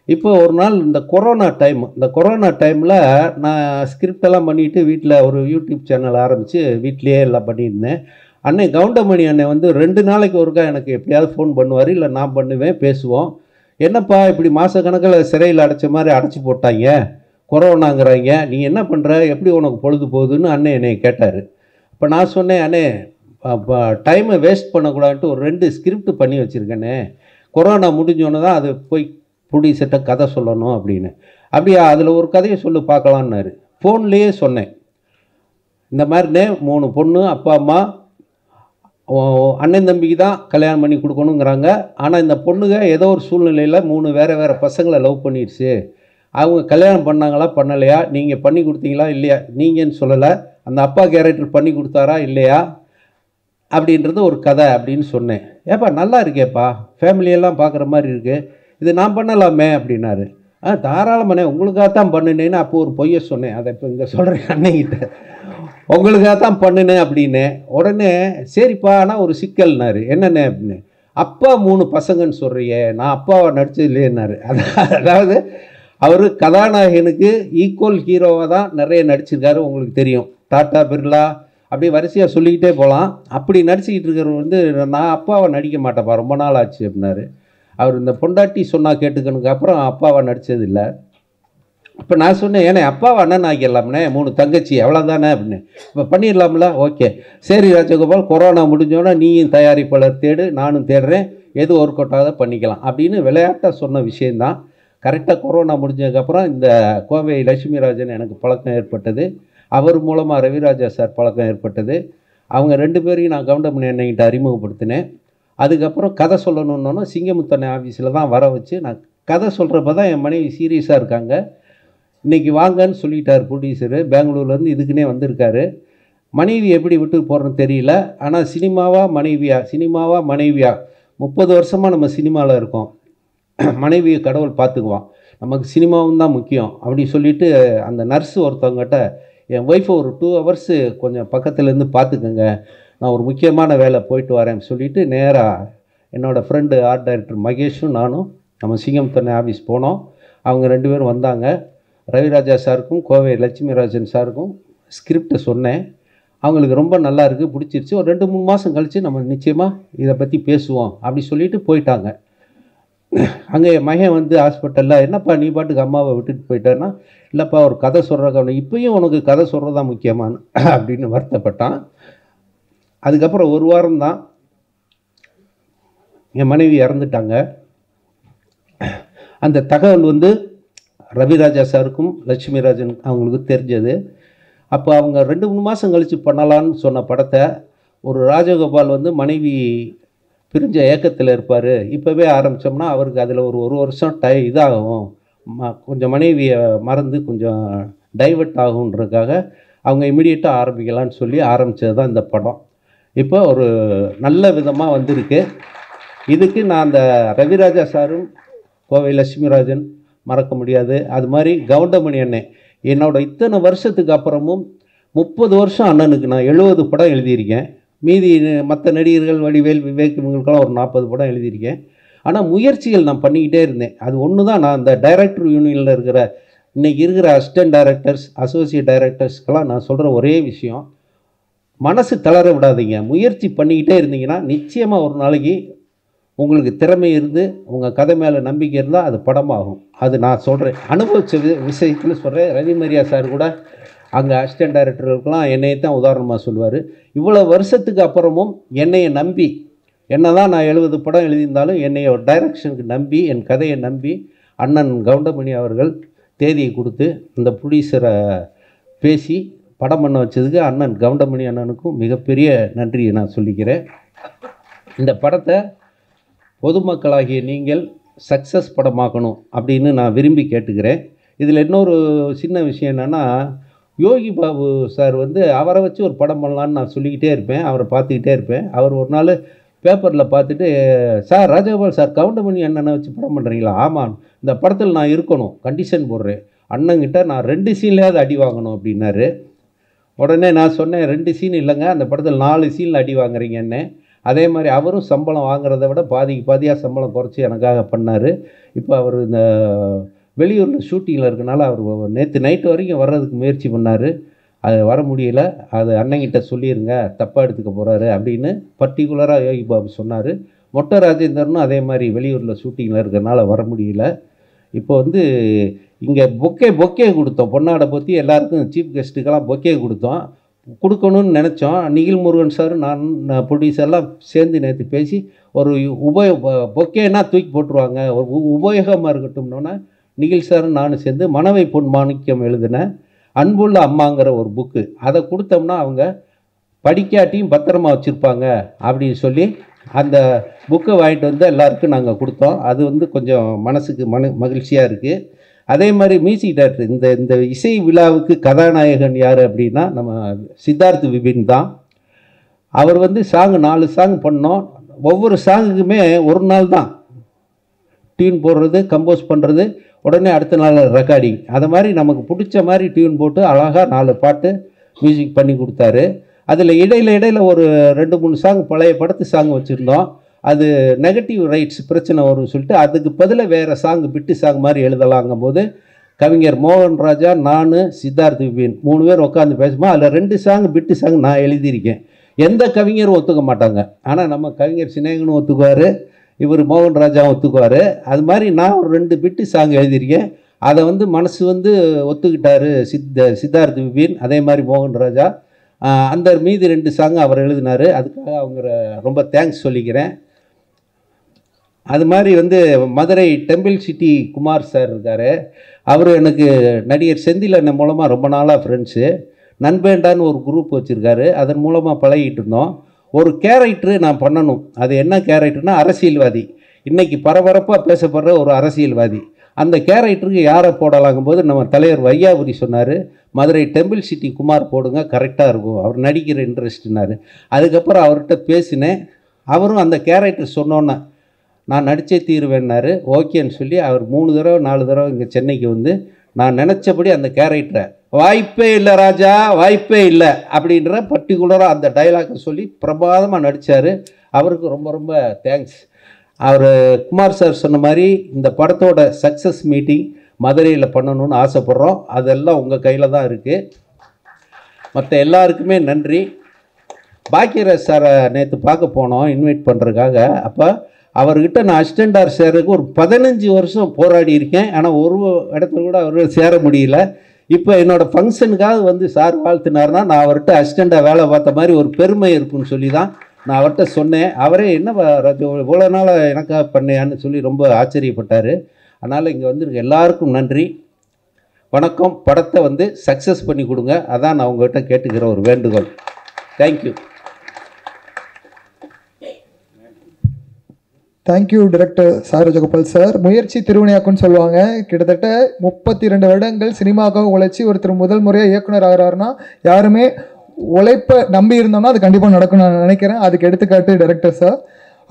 இப்போ ஒரு நாள் இந்த கொரோனா டைமில் நான் ஸ்கிரிப்டெல்லாம் பண்ணிவிட்டு வீட்டில் ஒரு யூடியூப் சேனல் ஆரம்பித்து வீட்லேயே எல்லாம் பண்ணியிருந்தேன். அன்னை கவுண்டமணி அண்ணன் வந்து 2 நாளைக்கு ஒருக்கா எனக்கு எப்படியாவது ஃபோன் பண்ணுவார், இல்லை நான் பண்ணுவேன், பேசுவோம். என்னப்பா இப்படி மாதக்கணக்கில் சிறையில் அடைச்ச மாதிரி அடைச்சி போட்டாங்க, கொரோனாங்கிறாங்க, நீ என்ன பண்ணுற, எப்படி உனக்கு பொழுது போகுதுன்னு அண்ணன் என்னை கேட்டார். இப்போ நான் சொன்னேன், அண்ணே டைமை வேஸ்ட் பண்ணக்கூடாதுன்ட்டு ஒரு 2 ஸ்கிரிப்ட் பண்ணி வச்சுருக்கேனே, கொரோனா முடிஞ்சோன்னு தான் அது போய் ப்ரொடியூசர்கிட்ட கதை சொல்லணும் அப்படின்னு. அப்படியா, அதில் ஒரு கதையை சொல்லி பார்க்கலான்னாரு. ஃபோன்லேயே சொன்னேன், இந்த மாதிரினே 3 பொண்ணு, அப்பா அம்மா, அண்ணன் தம்பிக்கு தான் கல்யாணம் பண்ணி கொடுக்கணுங்கிறாங்க. ஆனால் இந்த பொண்ணுங்க ஏதோ ஒரு சூழ்நிலையில் 3 வேறு பசங்களை லவ் பண்ணிடுச்சு. அவங்க கல்யாணம் பண்ணாங்களா பண்ணலையா, நீங்கள் பண்ணி கொடுத்தீங்களா இல்லையா, நீங்கன்னு சொல்லலை, அந்த அப்பா கேரக்டர் பண்ணி கொடுத்தாரா இல்லையா அப்படின்றது ஒரு கதை அப்படின்னு சொன்னேன். ஏப்பா நல்லா இருக்கேப்பா, ஃபேமிலியெல்லாம் பார்க்குற மாதிரி இருக்குது, இது நான் பண்ணலாமே அப்படின்னாரு. தாராளமானே, உங்களுக்காக தான் பண்ணினேன்னு அப்போ ஒரு பொய்யை சொன்னேன். அதை இப்போ இங்கே சொல்கிறேன் அன்னைக்கிட்ட, உங்களுக்காக தான் பண்ணினேன் அப்படின்னு. உடனே சரிப்பா, ஆனால் ஒரு சிக்கல்னாரு. என்னென்ன அப்படின்னு, அப்பா 3 பசங்கன்னு சொல்கிறியே, நான் அப்பாவை நடிச்சது இல்லையேன்னாரு. அதாவது அவர் கதாநாயகனுக்கு ஈக்குவல் ஹீரோவாக தான் நிறைய நடிச்சிருக்காரு, உங்களுக்கு தெரியும். டாட்டா, பிர்லா, அப்படியே வரிசையாக சொல்லிக்கிட்டே போகலாம். அப்படி நடிச்சுக்கிட்டு இருக்கிறவர் வந்து நான் அப்பாவை நடிக்க மாட்டேப்பா, ரொம்ப நாள் ஆச்சு அப்படின்னாரு. அவர் இந்த பொண்டாட்டி சொன்னால் கேட்டுக்கணுக்கு அப்புறம் அப்பாவை நடித்தது இல்லை. இப்போ நான் சொன்னேன், ஏன்னா அப்பாவை அண்ணன் ஆக்கிடலாம்னே, 3 தங்கச்சி அவ்வளோதானே அப்படின்னு. இப்போ பண்ணிடலாம்ல, ஓகே சரி ராஜகோபால், கொரோனா முடிஞ்சோன்னா நீயும் தயாரிப்பாளர் தேடு, நானும் தேடுறேன், எது ஒர்க் அவுட் ஆகாத பண்ணிக்கலாம் அப்படின்னு விளையாட்டாக சொன்ன விஷயந்தான். கரெக்டாக கொரோனா முடிஞ்சதுக்கப்புறம் இந்த கோவை லட்சுமிராஜன் எனக்கு பழக்கம் ஏற்பட்டது. அவர் மூலமாக ரவிராஜா சார் பழக்கம் ஏற்பட்டது. அவங்க 2 பேரையும் நான் கவுண்டமணி அண்ணன்கிட்ட அறிமுகப்படுத்தினேன். அதுக்கப்புறம் கதை சொல்லணுன்னொன்னு சிங்கமுத்தண்ணை ஆஃபீஸில் தான் வர வச்சு நான் கதை சொல்கிறப்ப தான் என் மனைவி சீரியஸாக இருக்காங்க. இன்றைக்கி வாங்கன்னு சொல்லிட்டார் ப்ரொடியூசரு, பெங்களூர்லேருந்து இதுக்குன்னே வந்திருக்காரு. மனைவி எப்படி விட்டு போகிறேன்னு தெரியல. ஆனால் சினிமாவா மனைவியா 30 வருஷமாக நம்ம சினிமாவில் இருக்கோம். மனைவியை கடவுள் பார்த்துக்குவான், நமக்கு சினிமாவும் தான் முக்கியம் அப்படி சொல்லிவிட்டு அந்த நர்ஸு ஒருத்தவங்ககிட்ட, என் ஒய்ஃபை ஒரு 2 ஹவர்ஸு கொஞ்சம் பக்கத்துலேருந்து பார்த்துக்கோங்க, நான் ஒரு முக்கியமான வேலை போயிட்டு வரேன்னு சொல்லிவிட்டு நேராக என்னோடய ஃப்ரெண்டு ஆர்ட் டைரக்டர் மகேஷும் நானும் நம்ம சிங்கமுத்தண்ணை ஆஃபீஸ் போனோம். அவங்க 2 பேரும் வந்தாங்க. ரவிராஜா சாருக்கும் கோவை லட்சுமிராஜன் சாருக்கும் ஸ்கிரிப்டை சொன்னேன். அவங்களுக்கு ரொம்ப நல்லா இருக்குது, பிடிச்சிருச்சு. ஒரு 2-3 மாதம் கழித்து நம்ம நிச்சயமாக இதை பற்றி பேசுவோம் அப்படி சொல்லிவிட்டு போயிட்டாங்க. அங்கே என் மகன் வந்து ஹாஸ்பிட்டலில், என்னப்பா நீ பாட்டுக்கு அம்மாவை விட்டுட்டு போயிட்டேன்னா, இல்லைப்பா ஒரு கதை சொல்கிறக்க, இப்பயும் உனக்கு கதை சொல்கிறதா முக்கியமானு அப்படின்னு வருத்தப்பட்டான். அதுக்கப்புறம் 1 வாரம் தான் என் மனைவி இறந்துட்டாங்க. அந்த தகவல் வந்து ரவிராஜா சாருக்கும் லட்சுமிராஜன் அவங்களுக்கு தெரிஞ்சது. அப்போ அவங்க 2-3 மாதம் கழித்து பண்ணலான்னு சொன்ன படத்தை ஒரு ராஜகோபால் வந்து மனைவி பிரிஞ்ச ஏக்கத்தில் இருப்பார், இப்போவே ஆரம்பித்தோம்னா அவருக்கு அதில் ஒரு 1 வருஷம் இதாகும், கொஞ்சம் மனைவியை மறந்து கொஞ்சம் டைவர்ட் ஆகுன்றதுக்காக அவங்க இமிடியேட்டாக ஆரம்பிக்கலான்னு சொல்லி ஆரம்பித்தது தான் இந்த படம். இப்போ ஒரு நல்ல விதமாக வந்திருக்கு. இதுக்கு நான் அந்த ரவிராஜா சாரும் கோவை லட்சுமிராஜன் மறக்க முடியாது. அது மாதிரி கவுண்டமணி அண்ணன், என்னோடய இத்தனை வருஷத்துக்கு அப்புறமும் 30 வருஷம் அண்ணனுக்கு நான் 70 படம் எழுதியிருக்கேன். மீதி மற்ற நடிகர்கள் வடிவேல், விவேக் இவங்களுக்கெல்லாம் ஒரு 40 படம் எழுதியிருக்கேன். ஆனால் முயற்சிகள் நான் பண்ணிக்கிட்டே இருந்தேன். அது ஒன்று தான் நான் அந்த டைரக்டர் யூனியனில் இருக்கிற இன்றைக்கி இருக்கிற அசிஸ்டன்ட் டைரக்டர்ஸ், அசோசியேட் டைரக்டர்ஸ்க்கெல்லாம் நான் சொல்கிற ஒரே விஷயம், மனசு தளர விடாதீங்க. முயற்சி பண்ணிக்கிட்டே இருந்தீங்கன்னா நிச்சயமாக ஒரு நாளைக்கு உங்களுக்கு திறமை இருந்து உங்கள் கதை மேலே நம்பிக்கை இருந்தால் அது படமாகும். அது நான் சொல்கிறேன், அனுபவித்த விஷயத்தில் சொல்கிறேன். ரவி மரியா சார் கூட அங்கே அசிஸ்டன்ட் டைரக்டர்களுக்கெல்லாம் என்னையை தான் உதாரணமாக சொல்லுவார். இவ்வளோ வருஷத்துக்கு அப்புறமும் என்னையை நம்பி, என்ன தான் நான் 70 படம் எழுதியிருந்தாலும் என்னைய டைரக்ஷனுக்கு நம்பி, என் கதையை நம்பி அண்ணன் கவுண்டமணி அவர்கள் தேதியை கொடுத்து இந்த ப்ரொடியூசரை பேசி படம் பண்ண வச்சதுக்கு அண்ணன் கவுண்டமணி அண்ணனுக்கும் மிகப்பெரிய நன்றியை நான் சொல்லிக்கிறேன். இந்த படத்தை பொதுமக்களாகிய நீங்கள் சக்ஸஸ் படமாக்கணும் அப்படின்னு நான் விரும்பி கேட்டுக்கிறேன். இதில் இன்னொரு சின்ன விஷயம் என்னென்னா, யோகி பாபு சார் வந்து அவரை வச்சு ஒரு படம் பண்ணலான்னு நான் சொல்லிக்கிட்டே இருப்பேன், அவரை பார்த்துக்கிட்டே இருப்பேன். அவர் ஒரு நாள் பேப்பரில் பார்த்துட்டு, சார் ராஜகோபால் சார் கவுண்டமணி அண்ணனை வச்சு படம் பண்ணுறீங்களா? ஆமாம், இந்த படத்தில் நான் இருக்கணும், கண்டிஷன் போடுறேன், அண்ணங்கிட்ட நான் 2 சீன்லையாவது அடி வாங்கணும் அப்படின்னாரு. உடனே நான் சொன்னேன், 2 சீன் இல்லைங்க, அந்த படத்தில் 4 சீனில் அடி வாங்குறீங்கன்னு. அதே மாதிரி அவரும் சம்பளம் வாங்குறத விட பாதிக்கு பாதியாக சம்பளம் குறைச்சி எனக்காக பண்ணார். இப்போ அவர் இந்த வெளியூரில் ஷூட்டிங்கில் இருக்கனால அவர் நேற்று நைட்டு வரைக்கும் வர்றதுக்கு முயற்சி பண்ணார். அது வர முடியல. அது அண்ணங்கிட்ட சொல்லிடுங்க, தப்பாக எடுத்துக்க போகிறாரு அப்படின்னு பர்டிகுலராக யோகி பாபு சொன்னார். மொட்டை ராஜேந்தரனும் அதே மாதிரி வெளியூரில் ஷூட்டிங்கில் இருக்கிறனால வர முடியல. இப்போ வந்து இங்கே பொக்கே கொடுத்தோம், பொன்னாடை பற்றி எல்லாருக்கும் சீஃப் கெஸ்ட்டுக்கெல்லாம் பொக்கே கொடுக்கணும்னு நினச்சோம். நிகில் முருகன் சார், நான் ப்ரொடியூசர்லாம் சேர்ந்து நேற்று பேசி ஒரு பொக்கேன்னா தூக்கி போட்டுருவாங்க, ஒரு உபயோகமாக இருக்கட்டும்னோன்னா நிகில் சார் நானும் சேர்ந்து மனவை பொன் மாணிக்கம் எழுதின அன்புள்ள அம்மாங்கிற ஒரு புக்கு, அதை கொடுத்தோம்னா அவங்க படிக்காட்டியும் பத்திரமா வச்சுருப்பாங்க அப்படின்னு சொல்லி அந்த புக்கை வாங்கிட்டு வந்து எல்லாருக்கும் நாங்கள் கொடுத்தோம். அது வந்து கொஞ்சம் மனசுக்கு மகிழ்ச்சியாக இருக்குது. அதே மாதிரி மியூசிக் டைரக்டர், இந்த இசை விழாவுக்கு கதாநாயகன் யார் அப்படின்னா நம்ம சித்தார்த் விபின் தான். அவர் வந்து 4 சாங் பண்ணோம். ஒவ்வொரு சாங்குக்குமே ஒரு நாள் தான் டியூன் போடுறது, கம்போஸ் பண்ணுறது, உடனே அடுத்த நாள் ரெக்கார்டிங். அது மாதிரி நமக்கு பிடிச்ச மாதிரி டியூன் போட்டு அழகாக 4 பாட்டு மியூசிக் பண்ணி கொடுத்தாரு. அதில் இடையில ஒரு 2-3 சாங் பழைய படத்து சாங் வச்சுருந்தோம். அது நெகட்டிவ் ரைட்ஸ் பிரச்சனை வரும்னு சொல்லிட்டு அதுக்கு பதிலாக வேறு சாங் பிட்டு சாங் மாதிரி எழுதலாங்கும் போது கவிஞர் மோகன் ராஜா, நான், சித்தார்த் விபின் 3 பேர் உட்காந்து பேசும்போது அதில் 2 சாங் பிட்டு சாங் நான் எழுதியிருக்கேன். எந்த கவிஞரும் ஒத்துக்க மாட்டாங்க, ஆனால் நம்ம கவிஞர் சினேகனும் ஒத்துக்குவார், இவர் மோகன் ராஜாவும் ஒத்துக்குவார். அது மாதிரி நான் ஒரு 2 பிட்டு சாங் எழுதியிருக்கேன். அதை வந்து மனசு வந்து ஒத்துக்கிட்டார் சித்தார்த் விபின், அதே மாதிரி மோகன் ராஜா. அந்த மீதி 2 சாங் அவர் எழுதினார். அதுக்காக அவங்க ரொம்ப தேங்க்ஸ் சொல்லிக்கிறேன். அது மாதிரி வந்து Madurai temple city Kumar sir இருக்கார். அவர் எனக்கு நடிகர் செந்தில் அண்ணன் மூலமாக ரொம்ப நாளாக ஃப்ரெண்ட்ஸு. நண்பேண்டான்னு ஒரு குரூப் வச்சுருக்காரு, அதன் மூலமாக பழகிட்டு இருந்தோம். ஒரு கேரக்டரு நான் பண்ணணும். அது என்ன கேரக்டர்னா அரசியல்வாதி, இன்றைக்கி பரபரப்பாக பேசப்படுற ஒரு அரசியல்வாதி. அந்த கேரக்டருக்கு யாரை போடலாங்கும்போது நம்ம தலைவர் வையாபுரி சொன்னார், மதுரை டெம்பிள் சிட்டி குமார் போடுங்க, கரெக்டாக இருக்கும், அவர் நடிக்கிற இன்ட்ரெஸ்ட்னார். அதுக்கப்புறம் அவர்கிட்ட பேசினேன். அவரும் அந்த கேரக்டர் சொன்னோன்னே நான் நடித்தே தீருவேன்னாரு. ஓகேன்னு சொல்லி அவர் 3 தடவை 4 தடவை இங்கே சென்னைக்கு வந்து நான் நினச்சபடி அந்த கேரக்டரை வாய்ப்பே இல்லை ராஜா, வாய்ப்பே இல்லை அப்படின்ற பர்டிகுலராக அந்த டைலாக்கை சொல்லி பிரமாதமாக நடித்தார். அவருக்கு ரொம்ப ரொம்ப தேங்க்ஸ். அவர் குமார் சார் சொன்ன மாதிரி இந்த படத்தோட சக்ஸஸ் மீட்டிங் மதுரையில் பண்ணணும்னு ஆசைப்பட்றோம். அதெல்லாம் உங்கள் கையில் தான் இருக்குது. மற்ற எல்லாருக்குமே நன்றி. பாக்கியராஜ் சாரை நேற்று பார்க்க போனோம் இன்வைட் பண்ணுறதுக்காக. அப்போ அவர்கிட்ட நான் அசிஸ்டண்டாக சேரதுக்கு ஒரு 15 வருஷம் போராடி இருக்கேன். ஆனால் ஒரு இடத்துல கூட அவர் சேர முடியல. இப்போ என்னோடய ஃபங்க்ஷனுக்காக வந்து சார் வாழ்த்தினார்னா நான் அவர்கிட்ட அசிஸ்டண்டாக வேலை பார்த்த மாதிரி ஒரு பெருமை இருக்குன்னு சொல்லி தான் நான் அவர்கிட்ட சொன்னேன். அவரே என்ன இவ்வளோ நாள் எனக்காக பண்ணேன்னு சொல்லி ரொம்ப ஆச்சரியப்பட்டார். அதனால் இங்கே வந்துருக்க எல்லாருக்கும் நன்றி, வணக்கம். படத்தை வந்து சக்ஸஸ் பண்ணி கொடுங்க, அதான் நான் உங்கள்கிட்ட கேட்டுக்கிற ஒரு வேண்டுகோள். Thank you. Thank you director sir Rajagopal sir. முயற்சி திருவினையாக்குன்னு சொல்லுவாங்க. கிட்டத்தட்ட 32 வருடங்கள் சினிமாவுக்காக உழைச்சி ஒருத்தர் முதல் முறையாக இயக்குனர் ஆகிறாருன்னா யாருமே உழைப்பை நம்பி இருந்தோம்னா அது கண்டிப்பாக நடக்கும் நான் நினைக்கிறேன். அதுக்கு எடுத்துக்காட்டு டைரக்டர் சார்.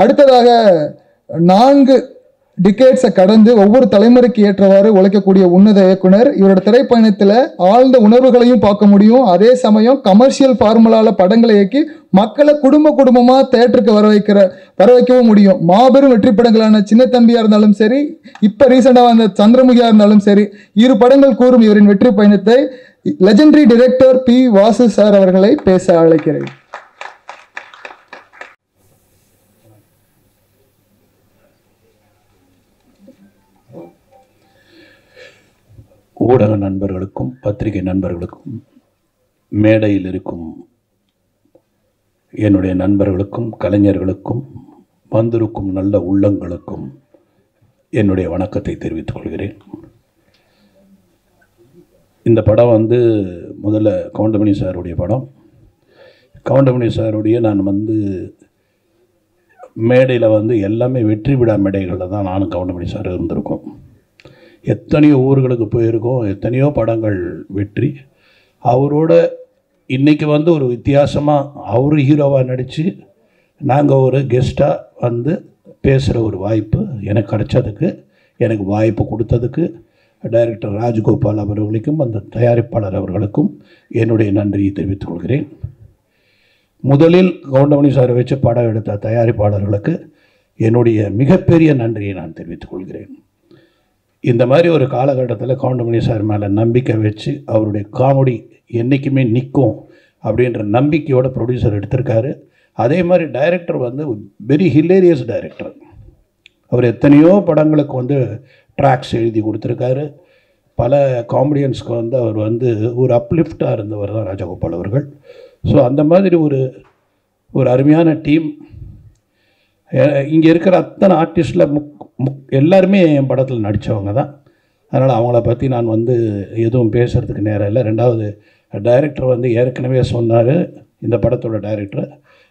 அடுத்ததாக 4 டிகேட்ஸை கடந்து ஒவ்வொரு தலைமுறைக்கு ஏற்றவாறு உழைக்கக்கூடிய உன்னத இயக்குனர். இவரோட திரைப்பயணத்தில் ஆழ்ந்த உணர்வுகளையும் பார்க்க முடியும். அதே சமயம் கமர்ஷியல் ஃபார்முலாவில் படங்களை இயக்கி மக்களை குடும்பமாக தேட்டருக்கு வர வைக்கவும் முடியும். மாபெரும் வெற்றி படங்களான சின்ன தம்பியாக இருந்தாலும் சரி, இப்போ ரீசெண்டாக வந்த சந்திரமுகியாக இருந்தாலும் சரி, 2 படங்கள் கூறும் இவரின் வெற்றி பயணத்தை legendary director P. Vasu sir அவர்களை பேச அழைக்கிறேன். ஊடக நண்பர்களுக்கும் பத்திரிகை நண்பர்களுக்கும் மேடையில் இருக்கும் என்னுடைய நண்பர்களுக்கும் கலைஞர்களுக்கும் வந்திருக்கும் நல்ல உள்ளங்களுக்கும் என்னுடைய வணக்கத்தை தெரிவித்துக் கொள்கிறேன். இந்த படம் வந்து முதல்ல கவுண்டமணி சாருடைய படம். கவுண்டமணி சாருடைய நான் வந்து மேடையில் வந்து எல்லாமே வெற்றி விழா மேடைகளில் தான் நானும் கவுண்டமணி சார் இருந்திருக்கோம். எத்தனையோ ஊர்களுக்கு போயிருக்கோம், எத்தனையோ படங்கள் வெற்றி. அவரோட இன்றைக்கி வந்து ஒரு வித்தியாசமாக அவர் ஹீரோவாக நடித்து நாங்கள் ஒரு கெஸ்ட்டாக வந்து பேசுகிற ஒரு வாய்ப்பு எனக்கு கிடைச்சதுக்கு, எனக்கு வாய்ப்பு கொடுத்ததுக்கு டைரக்டர் ராஜ்கோபால் அவர்களுக்கும் அந்த தயாரிப்பாளர் அவர்களுக்கும் என்னுடைய நன்றியை தெரிவித்துக் கொள்கிறேன். முதலில் கவுண்டமணி சாரை வச்சு படம் எடுத்த தயாரிப்பாளர்களுக்கு என்னுடைய மிகப்பெரிய நன்றியை நான் தெரிவித்துக் கொள்கிறேன். இந்த மாதிரி ஒரு காலகட்டத்தில் கவுண்டமணி சார் மேலே நம்பிக்கை வச்சு அவருடைய காமெடி என்றைக்குமே நிற்கும் அப்படின்ற நம்பிக்கையோட ப்ரொடியூசர் எடுத்திருக்காரு. அதே மாதிரி டைரக்டர் வந்து வெரி ஹிலேரியஸ் டைரக்டர். அவர் எத்தனையோ படங்களுக்கு வந்து ட்ராக்ஸ் எழுதி கொடுத்துருக்காரு. பல காமெடியன்ஸ்க்கு வந்து அவர் வந்து ஒரு அப்லிஃப்டாக இருந்தவர் தான் ராஜகோபால் அவர்கள். ஸோ அந்த மாதிரி ஒரு அருமையான டீம். இங்கே இருக்கிற அத்தனை ஆர்டிஸ்டில் எல்லாருமே என் படத்தில் நடித்தவங்க தான். அதனால் அவங்கள பற்றி நான் வந்து எதுவும் பேசுகிறதுக்கு நேரம் இல்லை. ரெண்டாவது, டைரக்டர் வந்து ஏற்கனவே சொன்னார், இந்த படத்தோட டைரக்டர்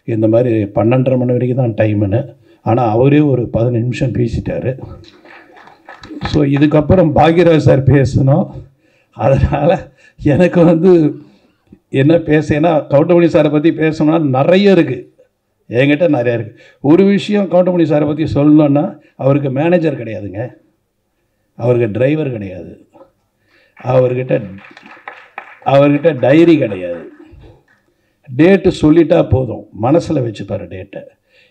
இந்த மாதிரி 12:30 மணி வரைக்கும் தான் டைமுன்னு. ஆனால் அவரே ஒரு 15 நிமிஷம் பேசிட்டார். ஸோ இதுக்கப்புறம் பாக்யராஜ் சார் பேசணும். அதனால் எனக்கு வந்து என்ன பேசேன்னா, கவுண்டமணி சாரை பற்றி பேசணும்னா நிறைய இருக்குது, என்கிட்ட நிறையா இருக்குது. ஒரு விஷயம் கவுண்டமணி சாரை பற்றி சொல்லணுன்னா, அவருக்கு மேனேஜர் கிடையாதுங்க, அவருக்கு டிரைவர் கிடையாது, அவர்கிட்ட டைரி கிடையாது. டேட்டு சொல்லிட்டா போதும், மனசில் வச்சுப்பார் டேட்டை.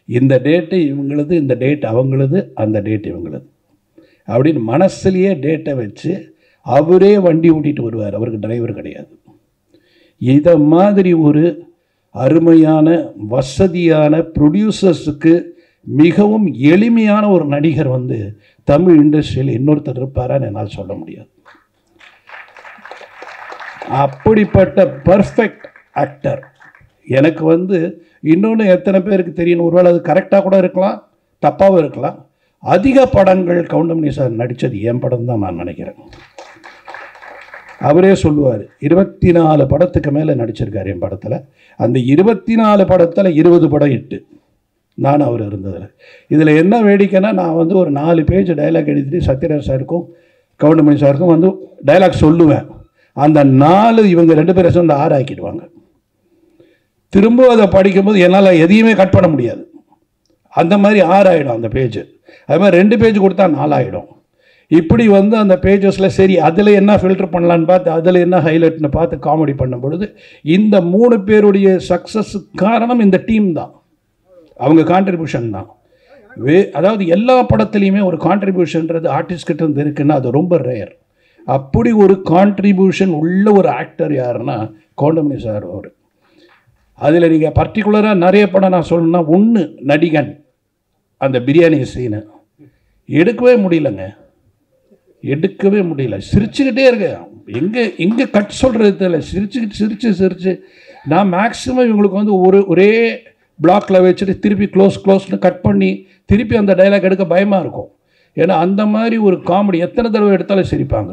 இந்த டேட்டு இவங்களது, இந்த டேட் அவங்களது, அந்த டேட் இவங்களது அப்படின்னு மனசுலேயே டேட்டை வச்சு அவரே வண்டி ஓட்டிகிட்டு வருவார். அவருக்கு டிரைவர் கிடையாது. இதை மாதிரி ஒரு அருமையான வசதியான ப்ரொடியூசர்ஸுக்கு மிகவும் எளிமையான ஒரு நடிகர் வந்து தமிழ் இண்டஸ்ட்ரியில் இன்னொருத்தர் இருப்பாரான்னு என்னால் சொல்ல முடியாது. அப்படிப்பட்ட பர்ஃபெக்ட் ஆக்டர் எனக்கு வந்து இன்னொன்று எத்தனை பேருக்கு தெரியணும், ஒருவேளை அது கரெக்டாக கூட இருக்கலாம், தப்பாகவும் இருக்கலாம். அதிக படங்கள் கவுண்டமணி சார் நடித்தது என் படம் தான் நான் நினைக்கிறேன். அவரே சொல்லுவார், 24 படத்துக்கு மேலே நடிச்சிருக்கார் என் படத்தில். அந்த 24 படத்தில் 20 படம் இட்டு நான் அவர் இருந்ததில். இதில் என்ன வேடிக்கைன்னா, நான் வந்து ஒரு 4 பேஜ் டைலாக் எழுதிட்டு சத்யராஜ் சாருக்கும் கவுண்டமணி சாருக்கும் வந்து டைலாக் சொல்லுவேன். அந்த 4 இவங்க 2 பேரை சேர்ந்து 6 ஆக்கிடுவாங்க. திரும்ப அதை படிக்கும்போது என்னால் எதையுமே கட் பண்ண முடியாது. அந்த மாதிரி 6 ஆகிடும் அந்த பேஜ். அது மாதிரி 2 பேஜ் கொடுத்தா 4 ஆகிடும். இப்படி வந்து அந்த பேஜஸில் சரி அதில் என்ன ஃபில்டர் பண்ணலான்னு பார்த்து, அதில் என்ன ஹைலைட்னு பார்த்து காமெடி பண்ணும் பொழுது இந்த 3 பேருடைய சக்ஸஸுக்கு காரணம் இந்த டீம் தான், அவங்க கான்ட்ரிபியூஷன் தான். அதாவது எல்லா படத்துலையுமே ஒரு கான்ட்ரிபியூஷன்றது ஆர்டிஸ்ட் கிட்ட இருந்து இருக்குன்னா அது ரொம்ப ரேர். அப்படி ஒரு கான்ட்ரிபியூஷன் உள்ள ஒரு ஆக்டர் யாருன்னா கவுண்டமணி சார். அவர் அதில் நீங்கள் பர்டிகுலராக நிறைய படம் நான் சொல்லணும்னா, ஒன்று நடிகன், அந்த பிரியாணி சீனு எடுக்கவே முடியலங்க, எடுக்கவே முடியல. சிரிச்சுக்கிட்டே இருக்கேன், எங்கே கட் சொல்கிறது தெரியல. சிரிச்சு நான் மேக்ஸிமம் இவங்களுக்கு வந்து ஒரே பிளாக்கில் வச்சுட்டு திருப்பி க்ளோஸ்னு கட் பண்ணி திருப்பி அந்த டைலாக் எடுக்க பயமாக இருக்கும். ஏன்னா அந்த மாதிரி ஒரு காமெடி எத்தனை தடவை எடுத்தாலும் சிரிப்பாங்க.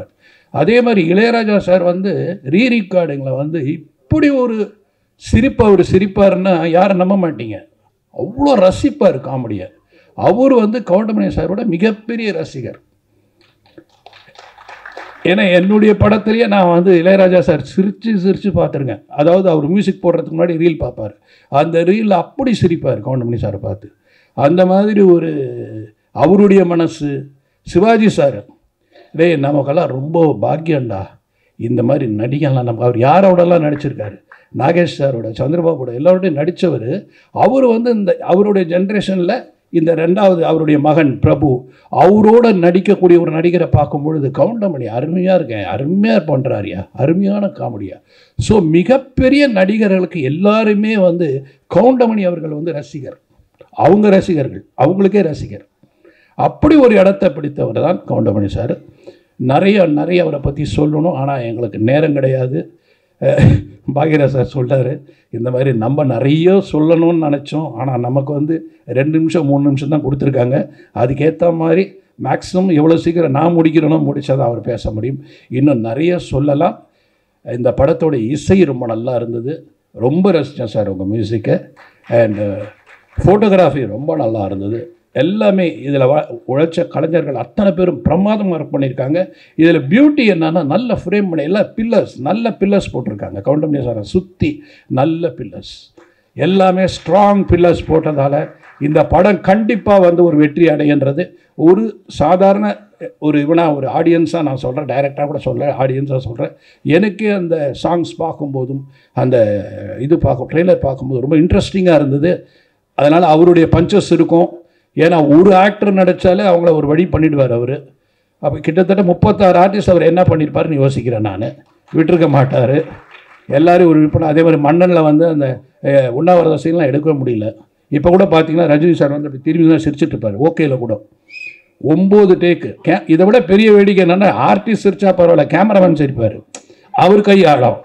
அதே மாதிரி இளையராஜா சார் வந்து ரீரிகார்டிங்கில் வந்து இப்படி ஒரு சிரிப்பாருன்னா யாரும் நம்ப மாட்டீங்க, அவ்வளோ ரசிப்பார் காமெடியை. அவர் வந்து கவுண்டமணி சாரோட மிகப்பெரிய ரசிகர். ஏன்னா என்னுடைய படத்துலேயே நான் வந்து இளையராஜா சார் சிரித்து பார்த்துருக்கேன். அதாவது அவர் மியூசிக் போடுறதுக்கு முன்னாடி ரீல் பார்ப்பார், அந்த ரீலில் அப்படி சிரிப்பார் கவுண்டமணி சாரை பார்த்து. அந்த மாதிரி ஒரு அவருடைய மனசு. சிவாஜி சார், டேய் நமக்கெல்லாம் ரொம்ப பாக்கியண்டா, இந்த மாதிரி நடிகன்லாம் நம்ம. அவர் யாரோடலாம் நடிச்சிருக்காரு, நாகேஷ் சாரோட, சந்திரபாபுட, எல்லாரோடையும் நடித்தவர். அவர் வந்து இந்த அவருடைய ஜென்ரேஷனில் இந்த 2வது அவருடைய மகன் பிரபு, அவரோட நடிக்கக்கூடிய ஒரு நடிகரை பார்க்கும் பொழுது கவுண்டமணி அருமையாக இருக்கேன், அருமையாக பண்ணுறாரியா, அருமையான காமெடியா. ஸோ மிகப்பெரிய நடிகர்களுக்கு எல்லாருமே வந்து கவுண்டமணி அவர்கள் வந்து ரசிகர், அவங்க ரசிகர்கள், அவங்களுக்கே ரசிகர். அப்படி ஒரு இடத்தை பிடித்தவர் தான் கவுண்டமணி சார். நிறைய அவரை பற்றி சொல்லணும், ஆனால் எங்களுக்கு நேரம் கிடையாது. பாக்யராஜ் சார் சொல்கிறார், இந்த மாதிரி நம்ம நிறைய சொல்லணும்னு நினச்சோம், ஆனால் நமக்கு வந்து 2 நிமிஷம் 3 நிமிஷம் தான் கொடுத்துருக்காங்க. அதுக்கேற்ற மாதிரி மேக்ஸிமம் எவ்வளோ சீக்கிரம் நான் முடிக்கிறேனோ முடிச்சாதான் அவர் பேச முடியும். இன்னும் நிறைய சொல்லலாம். இந்த படத்தோட இசை ரொம்ப நல்லா இருந்தது, ரொம்ப ரசித்தேன் சார் உங்கள் மியூசிக்கை. அண்டு ஃபோட்டோகிராஃபி ரொம்ப நல்லா இருந்தது. எல்லாமே இதில் உழைச்ச கலைஞர்கள் அத்தனை பேரும் பிரமாதமாக ஒர்க் பண்ணியிருக்காங்க. இதில் பியூட்டி என்னன்னா, நல்ல ஃப்ரேம் பண்ணி எல்லாம் நல்ல பில்லர்ஸ் போட்டிருக்காங்க. கவுண்டமணி சாரை சுற்றி நல்ல பில்லர்ஸ். எல்லாமே ஸ்ட்ராங் பில்லர்ஸ் போட்டதால் இந்த படம் கண்டிப்பாக வந்து ஒரு வெற்றி அடைகின்றது. ஒரு சாதாரண ஒரு ஒரு ஆடியன்ஸாக நான் சொல்கிறேன், டைரெக்டாக கூட சொல்கிறேன், ஆடியன்ஸாக சொல்கிறேன். எனக்கு அந்த சாங்ஸ் பார்க்கும்போதும் அந்த ட்ரெய்லர் பார்க்கும்போது ரொம்ப இன்ட்ரெஸ்டிங்காக இருந்தது. அதனால் அவருடைய பஞ்சஸ் இருக்கும். ஏன்னா ஒரு ஆக்டர் நடித்தாலே அவங்கள ஒரு வழி பண்ணிவிடுவார் அவர். அப்போ கிட்டத்தட்ட 36 ஆர்டிஸ்ட் அவர் என்ன பண்ணியிருப்பாருன்னு யோசிக்கிறேன் நான். விட்டுருக்க மாட்டார். எல்லோரும் ஒரு விற்பனை. அதே மாதிரி மன்னனில் வந்து அந்த உண்ணாவிரத சீன்லாம் எடுக்க முடியல. இப்போ கூட பார்த்தீங்கன்னா ரஜினி சார் வந்து அப்படி திரும்பி தான் சிரிச்சிட்டு இருப்பார். ஓகேல கூட 9 டேக்கு. இதை விட பெரிய வேடிக்கை என்னென்னா, ஆர்டிஸ்ட் சிரிச்சா பரவாயில்ல, கேமராமேன் சிரிப்பார். அவர் கை ஆடும்.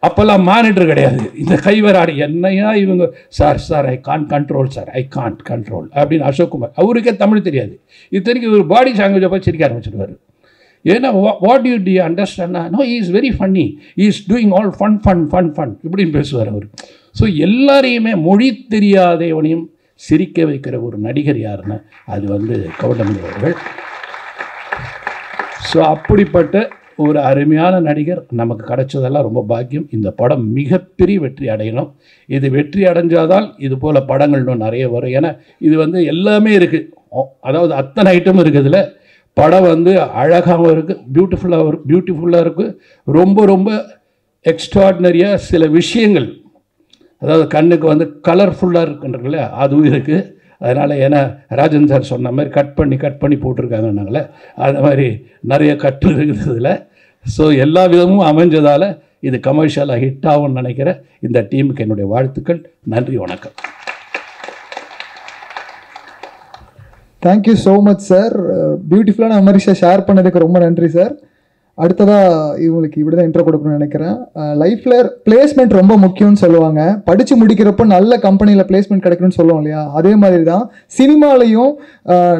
அப்போல்லாம் மானிட்டர் கிடையாது. இந்த கை வேறு ஆடி என்னையா இவங்க sir I can't control sir, I can't control அப்படின்னு அசோக்குமார். அவருக்கே தமிழ் தெரியாது. இத்தனைக்கு ஒரு பாடி லாங்குவேஜை போய் சிரிக்க ஆரம்பிச்சிடுவார். ஏன்னா what you D understand? No, he is very funny, he is doing all fun இப்படின்னு பேசுவார் அவர். ஸோ எல்லாரையுமே மொழி தெரியாதவனையும் சிரிக்க வைக்கிற ஒரு நடிகர் யாருன்னா அது வந்து கவுண்டமணி அவர்கள். ஸோ அப்படிப்பட்ட ஒரு அருமையான நடிகர் நமக்கு கிடைச்சதெல்லாம் ரொம்ப பாக்கியம். இந்த படம் மிகப்பெரிய வெற்றி அடையணும். இது வெற்றி அடைஞ்சாதான் இது போல் படங்கள் இன்னும் நிறைய வரும். ஏன்னா இது வந்து எல்லாமே இருக்குது. அதாவது அத்தனை ஐட்டமும் இருக்குது. இதில் படம் வந்து அழகாகவும் இருக்குது, பியூட்டிஃபுல்லாக இருக்குது. ரொம்ப எக்ஸ்ட்ராடினரியாக சில விஷயங்கள், அதாவது கண்ணுக்கு வந்து கலர்ஃபுல்லாக இருக்குன்றதுல அதுவும் இருக்குது. அதனால் ஏன்னா ராஜன் சார் சொன்ன மாதிரி கட் பண்ணி போட்டிருக்காங்கன்னாங்களே, அது மாதிரி நிறைய கட்டு இருக்குது இதில். ஸோ எல்லா விதமும் அமைஞ்சதால் இது கமர்ஷியலாக ஹிட் ஆகும்னு நினைக்கிறேன். இந்த டீமுக்கு என்னுடைய வாழ்த்துக்கள். நன்றி, வணக்கம். Thank you so much sir. பியூட்டிஃபுல்லான மெமரிஸை ஷேர் பண்ணதுக்கு ரொம்ப நன்றி சார். அடுத்ததாக இவங்களுக்கு இப்படி தான் இன்ட்ரோ கொடுக்கணும்னு நினைக்கிறேன். லைஃப்பில் பிளேஸ்மெண்ட் ரொம்ப முக்கியம்னு சொல்லுவாங்க. படித்து முடிக்கிறப்போ நல்ல கம்பெனியில் பிளேஸ்மெண்ட் கிடைக்கணும்னு சொல்லுவோம் இல்லையா? அதே மாதிரி தான் சினிமாலையும்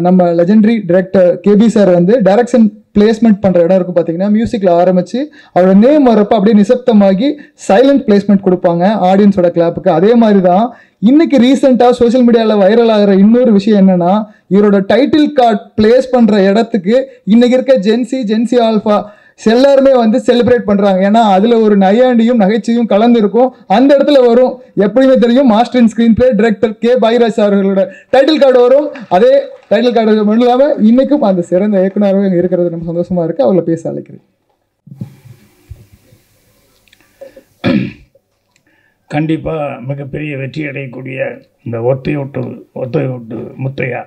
நம்ம லெஜெண்டரி டைரக்டர் கேபி சார் வந்து டைரக்ஷன் பிளேஸ்மெண்ட் பண்ணுற இடம் இருக்கும். பார்த்தீங்கன்னா மியூசிக்கில் ஆரம்பித்து அவரோட நேம் வரப்போ அப்படியே நிசப்தமாகி சைலண்ட் பிளேஸ்மெண்ட் கொடுப்பாங்க ஆடியன்ஸோட கிளாப்புக்கு. அதே மாதிரி தான் இன்னைக்கு ரீசெண்டாக சோஷியல் மீடியாவில் வைரல் ஆகிற இன்னொரு விஷயம் என்னென்னா, இவரோட டைட்டில் கார்டு பிளேஸ் பண்ணுற இடத்துக்கு இன்னைக்கு இருக்க ஜென்சி ஆல்ஃபா எல்லாருமே வந்து செலிப்ரேட் பண்ணுறாங்க. ஏன்னா அதில் ஒரு நையாண்டியும் நகைச்சுவையும் கலந்து இருக்கும். அந்த இடத்துல வரும், எப்படியுமே தெரியும், master in screenplay director K Bhagyaraj அவர்களோட டைட்டில் கார்டு வரும். அதே டைட்டில் கார்டு மட்டும் இல்லாமல் இன்றைக்கும் அந்த சிறந்த இயக்குனராக இங்கே இருக்கிறது நம்ம சந்தோஷமாக இருக்குது. அவங்கள பேச அழைக்கிறேன். கண்டிப்பாக மிகப்பெரிய வெற்றி அடையக்கூடிய இந்த ஒத்தையொட்டு முத்தையா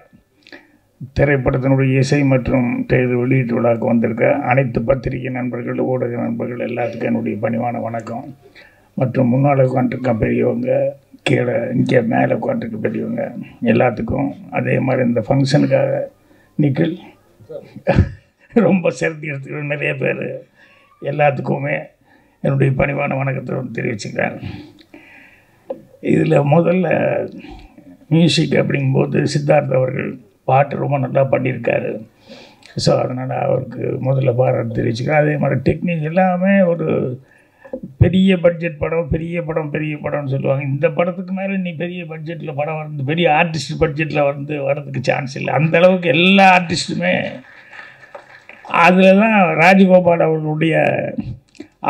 திரைப்படத்தினுடைய இசை மற்றும் தேர்தல் வெளியீட்டு விழாவுக்கு வந்திருக்க அனைத்து பத்திரிகை நண்பர்கள், ஊடக நண்பர்கள் எல்லாத்துக்கும் என்னுடைய பணிவான வணக்கம். மற்றும் முன்னால் உட்காந்துருக்க பெரியவங்க, கீழே இங்கே மேலே உட்காந்துருக்க பெரியவங்க எல்லாத்துக்கும், அதே மாதிரி இந்த ஃபங்க்ஷனுக்காக நிக்கில் ரொம்ப சிறந்து எடுத்துக்கிற நிறைய பேர் எல்லாத்துக்குமே என்னுடைய பணிவான வணக்கத்தை தெரிவிச்சுக்கிறேன். இதில் முதல்ல மியூசிக் அப்படிங்கும்போது சித்தார்த் அவர்கள் பாட்டு ரொம்ப நல்லா பண்ணியிருக்காரு. ஸோ அதனால் அவருக்கு முதல்ல பாராட்டு தெரிவிச்சுக்கிறேன். அதே மாதிரி டெக்னிக் எல்லாமே ஒரு பெரிய பட்ஜெட் படம், பெரிய படம்னு சொல்லுவாங்க. இந்த படத்துக்கு மேலே நீ பெரிய பட்ஜெட்டில் படம் வந்து பெரிய ஆர்டிஸ்ட் பட்ஜெட்டில் வந்து வரதுக்கு சான்ஸ் இல்லை. அந்தளவுக்கு எல்லா ஆர்டிஸ்ட்டுமே அதில் தான் ராஜகோபால் அவர்களுடைய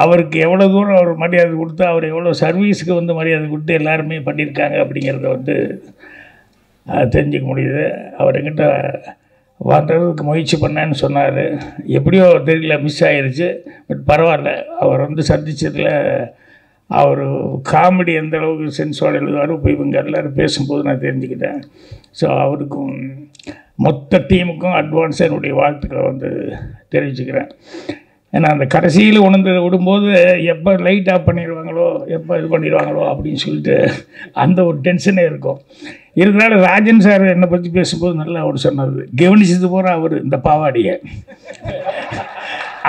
அவருக்கு எவ்வளோ தூரம் அவர் மரியாதை கொடுத்து, அவர் எவ்வளோ சர்வீஸுக்கு வந்து மரியாதை கொடுத்து எல்லாருமே பண்ணியிருக்காங்க அப்படிங்கிறத வந்து தெரிஞ்சுக்க முடியுது. அவர் என்கிட்ட வர்றதுக்கு முயற்சி பண்ணேன்னு சொன்னார். எப்படியோ தெரியல, மிஸ் ஆகிருச்சு. பட் பரவாயில்ல, அவர் வந்து சந்தித்ததில் அவர் காமெடி எந்த அளவுக்கு சென்ஸோடு எழுதுவார் இப்போ இவங்க எல்லோரும் பேசும்போது நான் தெரிஞ்சுக்கிட்டேன். ஸோ அவருக்கும் மொத்த டீமுக்கும் அட்வான்ஸாக என்னுடைய வாழ்த்துக்களை வந்து தெரிவிச்சுக்கிறேன். ஏன்னா அந்த கடைசியில் உணர்ந்து விடும்போது எப்போ லைட் ஆஃப் பண்ணிடுவாங்களோ, எப்போ இது பண்ணிடுவாங்களோ அப்படின்னு சொல்லிட்டு அந்த ஒரு டென்ஷனே இருக்கும். இருக்கிறனால ராஜன் சார் என்னை பற்றி பேசும்போது நல்லா அவர் சொன்னது கவனிச்சது போகிற அவர் இந்த பாவாடியை.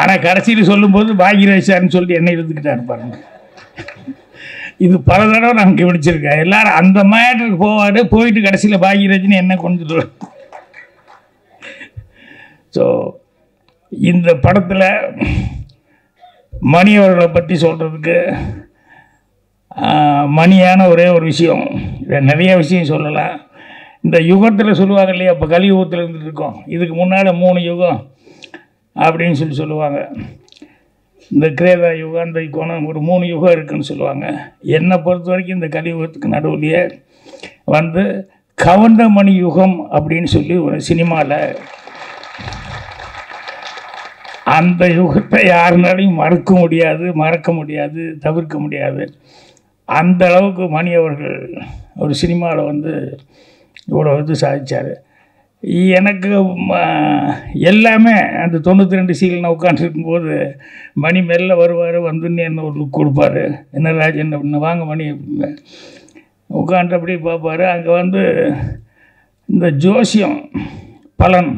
ஆனால் கடைசியில் சொல்லும்போது பாக்யராஜ் சார்னு சொல்லிட்டு என்னை எழுதுக்கிட்டா இருப்பாருங்க. இது பல தடவை நான் கவனிச்சிருக்கேன். எல்லோரும் அந்த மேட்டருக்கு போயிட்டு கடைசியில் பாக்யராஜ்னு என்ன கொண்டு. ஸோ இந்த படத்தில் மணி அவர்களை பற்றி சொல்கிறதுக்கு மணியான ஒரே ஒரு விஷயம், நிறைய விஷயம் சொல்லலாம். இந்த யுகத்தில் சொல்லுவாங்க இல்லையா, இப்போ கலியுகத்தில் இருந்துட்டு இருக்கோம், இதுக்கு முன்னால் 3 யுகம் அப்படின்னு சொல்லுவாங்க. இந்த கிரேதா யுகம் அந்த யுகம் ஒரு 3 யுகம் இருக்குதுன்னு சொல்லுவாங்க. என்னை பொறுத்த வரைக்கும் இந்த கலியுகத்துக்கு நடுவுலையே வந்து கவுண்டமணி யுகம் அப்படின்னு சொல்லி ஒரு சினிமாவில் அந்த யுகத்தை யாருனாலையும் மறக்க முடியாது, தவிர்க்க முடியாது. அந்த அளவுக்கு மணி அவர்கள் ஒரு சினிமாவில் வந்து இவ்வளோ வந்து சாதித்தார். எனக்கு எல்லாமே அந்த 92 சீல் நான் உட்காந்துருக்கும்போது மணி மெல்ல வருவார், வந்துன்னு என்ன ஒரு லுக் கொடுப்பார். என்ன ராஜன் அப்படின்னு, வாங்க மணி அப்படின்னு உட்காந்து அப்படியே பார்ப்பார். அங்கே வந்து இந்த ஜோசியம் பலன்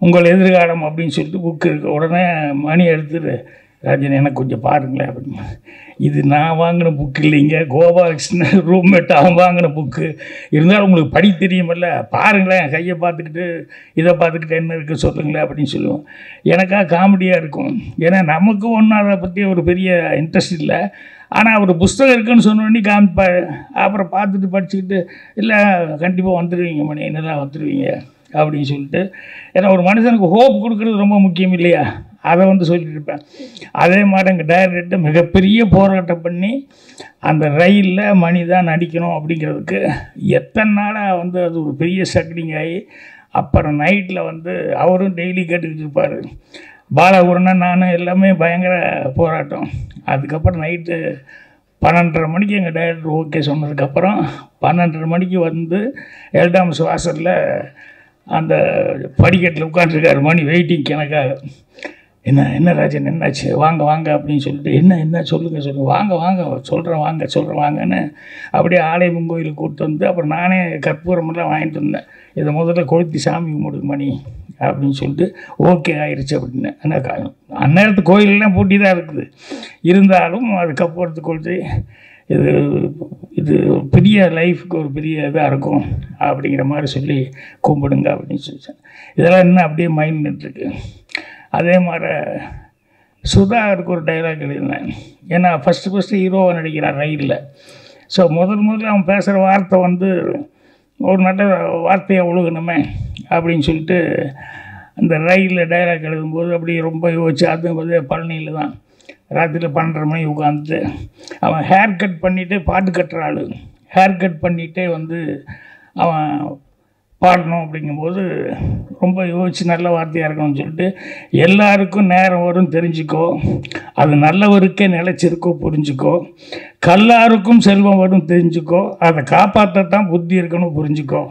உங்கள் எதிர்காலம் அப்படின்னு சொல்லிட்டு புக்கு இருக்குது. உடனே மணி எடுத்துட்டு, ராஜன் எனக்கு கொஞ்சம் பாருங்களேன் அப்படின்னு. இது நான் வாங்கின புக்கு இல்லைங்க, கோபாலகிருஷ்ணன் ரூம்மேட் அவன் வாங்கின புக்கு. இருந்தாலும் உங்களுக்கு படி தெரியுமில்ல, பாருங்களேன், கையை பார்த்துக்கிட்டு இதை பார்த்துக்கிட்டு என்ன இருக்குது சொல்லுங்களேன் அப்படின்னு சொல்லுவோம். எனக்காக காமெடியாக இருக்கும். ஏன்னா நமக்கு ஒன்றும் அதை பற்றி ஒரு பெரிய இன்ட்ரெஸ்ட் இல்லை. ஆனால் அவர் புஸ்தகம் இருக்குதுன்னு சொன்னோடனே காமிப்பார். அப்புறம் பார்த்துட்டு படிச்சுக்கிட்டு, இல்லை கண்டிப்பாக வந்துடுவீங்க மணி, என்னெல்லாம் வந்துடுவீங்க அப்படின்னு சொல்லிட்டு. ஏன்னா ஒரு மனுஷனுக்கு ஹோப் கொடுக்குறது ரொம்ப முக்கியம் இல்லையா, அதை வந்து சொல்லிட்டு இருப்பேன். அதே மாதிரி எங்கள் டைரக்டர் மிகப்பெரிய போராட்டம் பண்ணி அந்த ரயிலில் மணி தான் நடிக்கணும் அப்படிங்கிறதுக்கு எத்தனை நாளாக வந்து அது ஒரு பெரிய ஸ்ட்ரகிளிங் ஆகி, அப்புறம் நைட்டில் வந்து அவரும் டெய்லி கேட்டுக்கிட்டு இருப்பார். பாலகுருணன் நான் எல்லாமே பயங்கர போராட்டம். அதுக்கப்புறம் நைட்டு 12:30 மணிக்கு எங்கள் டைரக்டர் ஓகே சொன்னதுக்கப்புறம் 12:30 மணிக்கு வந்து எல்டாம்ஸ் வாசலில் அந்த படிக்கட்டில் உட்காந்துருக்காரு மணி, வெயிட்டிங் எனக்காக. என்ன ராஜன் என்னாச்சு, வாங்க வாங்க அப்படின்னு சொல்லிட்டு, என்ன சொல்லுங்கள் வாங்க சொல்கிறேன் வாங்கன்னு அப்படியே ஆலயம் கோயிலுக்கு கூப்பிட்டு வந்து, அப்புறம் நானே கற்பூரமெல்லாம் வாங்கிட்டு வந்தேன். இதை முதல்ல கொளுத்தி சாமி கும்பிடுங்க மணி அப்படின்னு சொல்லிட்டு ஓகே ஆயிடுச்சு அப்படின்னு. ஆனால் அந்நேரத்து கோயிலெல்லாம் பூட்டி தான் இருக்குது. இருந்தாலும் அது கற்பூரத்தை கொளுத்தி இது பெரிய லைஃபுக்கு ஒரு பெரிய இதாக இருக்கும் அப்படிங்கிற மாதிரி சொல்லி கும்பிடுங்க அப்படின்னு சொல்லிச்சேன். இதெல்லாம் இன்னும் அப்படியே மைண்ட் நின்றுருக்கு. அதே மாதிரி சுதாகருக்கு ஒரு டைலாக் எழுதினேன். ஏன்னா ஃபஸ்ட்டு ஹீரோவை நடிக்கிறான் ரயிலில். ஸோ முதல்ல அவன் பேசுகிற வார்த்தை வந்து ஒரு நல்ல வார்த்தையை ஒழுகணுமே அப்படின்னு சொல்லிட்டு அந்த ரயிலில் டைலாக் எழுதும்போது அப்படி ரொம்ப யோசிச்சு, அது பழனியில் தான் ராத்திரியில் 12:30 மணி உட்காந்துட்டு அவன் ஹேர் கட் பண்ணிவிட்டு பாட்டு கட்டுற ஆள், ஹேர் கட் பண்ணிகிட்டே வந்து அவன் பாடணும் அப்படிங்கும்போது ரொம்ப யோசிச்சு நல்ல வார்த்தையாக இருக்கணும்னு சொல்லிட்டு, எல்லாருக்கும் நேரம் வரும் தெரிஞ்சுக்கோ, அது நல்லவருக்கே நிலைச்சிருக்கோ புரிஞ்சுக்கோ, கல்லாருக்கும் செல்வம் வரும் தெரிஞ்சுக்கோ, அதை காப்பாற்றத்தான் புத்தி இருக்கணும் புரிஞ்சுக்கோ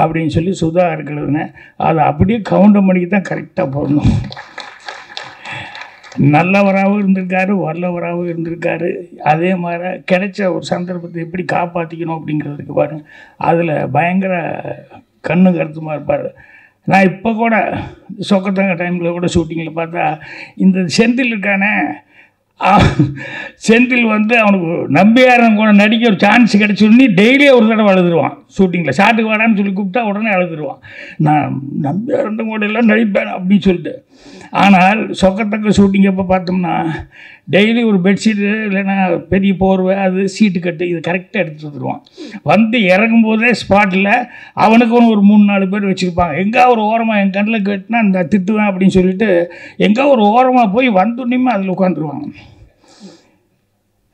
அப்படின்னு சொல்லி சுதா இருக்கிறதுனே அது அப்படியே கவுண்டமணிக்கு தான் கரெக்டாக போடணும். நல்லவராகவும் இருந்திருக்காரு, வல்லவராகவும் இருந்திருக்காரு. அதே மாதிரி கிடைச்ச ஒரு சந்தர்ப்பத்தை எப்படி காப்பாற்றிக்கணும் அப்படிங்கிறதுக்கு பாருங்க, அதில் பயங்கர கண்ணு கருத்துமாக இருப்பார். நான் இப்போ கூட சொக்கத்தங்க டைமில் கூட ஷூட்டிங்கில் பார்த்தா இந்த செந்தில் இருக்கானே, செந்தில் வந்து அவனுக்கு நம்பியாரன் கூட நடிக்க ஒரு சான்ஸ் கிடச்சோடனே டெய்லியே ஒரு தடவை அழுதுருவான். ஷூட்டிங்கில் ஷாட்டுக்கு வாடான்னு சொல்லி கூப்பிட்டா உடனே அழுதுருவான். நான் நம்பியாரன் கூட எல்லாம் நடிப்பேன் அப்படின்னு சொல்லிட்டு. ஆனால் சொக்கத்தக்க ஷூட்டிங் எப்போ பார்த்தோம்னா டெய்லி ஒரு பெட்ஷீட்டு இல்லைன்னா பெரிய போர்வை, அது சீட்டு கட்டு, இது கரெக்டாக எடுத்து வந்துடுவான். வந்து இறங்கும்போதே ஸ்பாட்டில் அவனுக்குன்னு ஒரு 3-4 பேர் வச்சுருப்பாங்க. எங்கே ஒரு ஓரமாக என் கண்ணில் கட்டினா இந்த திட்டுவேன் அப்படின்னு சொல்லிட்டு எங்கே ஒரு ஓரமாக போய் வந்துடணுமே அதில் உட்காந்துருவாங்க.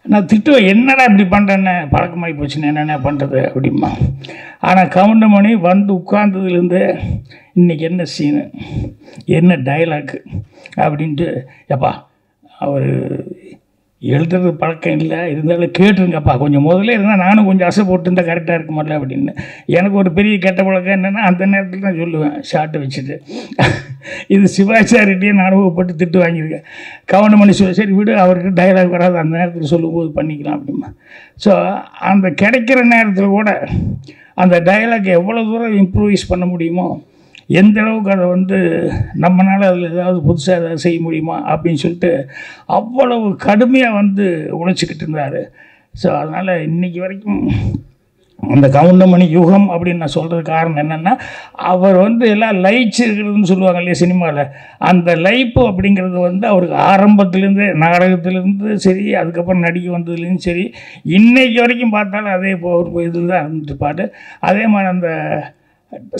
நான் திட்டுவேன், என்னடா இப்படி பண்ணுறேன்னு, பழக்கமாகி போச்சுன்னு என்னென்ன பண்ணுறது அப்படிமா. ஆனால் கவுண்டமணி வந்து உட்கார்ந்ததுலேருந்து இன்றைக்கி என்ன சீனு, என்ன டைலாக்கு அப்படின்ட்டு, எப்பா அவர் எழுதுறது பழக்கம் இல்லை, இருந்தாலும் கேட்டுருங்கப்பா கொஞ்சம் முதல்ல இருந்தால் நானும் கொஞ்சம் அசை போட்டுருந்தா கரெக்டாக இருக்க மாட்டேன் அப்படின்னு. எனக்கு ஒரு பெரிய கெட்ட பழக்கம் என்னென்னா அந்த நேரத்தில் தான் சொல்லுவேன் ஷார்ட்டை வச்சுட்டு. இது சிவாச்சாரிகிட்டே நான் அனுபவப்பட்டு திட்டு வாங்கியிருக்கேன். கவுண்டமணி சரி விடு, அவருக்கு டைலாக் வராது, அந்த நேரத்தில் சொல்லும்போது பண்ணிக்கலாம் அப்படிமா. ஸோ அந்த கிடைக்கிற நேரத்தில் கூட அந்த டைலாக் எவ்வளோ தூரம் இம்ப்ரூவைஸ் பண்ண முடியுமோ, எந்த அளவுக்கு அதை வந்து நம்மளால் அதில் ஏதாவது புதுசாக ஏதாவது செய்ய முடியுமா அப்படின்னு சொல்லிட்டு அவ்வளவு கடுமையாக வந்து உழைச்சிக்கிட்டு இருந்தார். ஸோ அதனால் இன்றைக்கி வரைக்கும் அந்த கவுண்டமணி யுகம் அப்படின்னு நான் சொல்கிறது காரணம் என்னென்னா, அவர் வந்து எல்லாம் லைட்ஸ் இருக்கிறதுன்னு சொல்லுவாங்க இல்லையா சினிமாவில், அந்த லைப்பு அப்படிங்கிறது வந்து அவருக்கு ஆரம்பத்துலேருந்து நாடகத்துலேருந்து சரி, அதுக்கப்புறம் நடிக்க வந்ததுலேருந்து சரி, இன்றைக்கி வரைக்கும் பார்த்தாலும் அதே ஒரு இதில் தான் இருந்துட்டு பாட்டு. அதே மாதிரி அந்த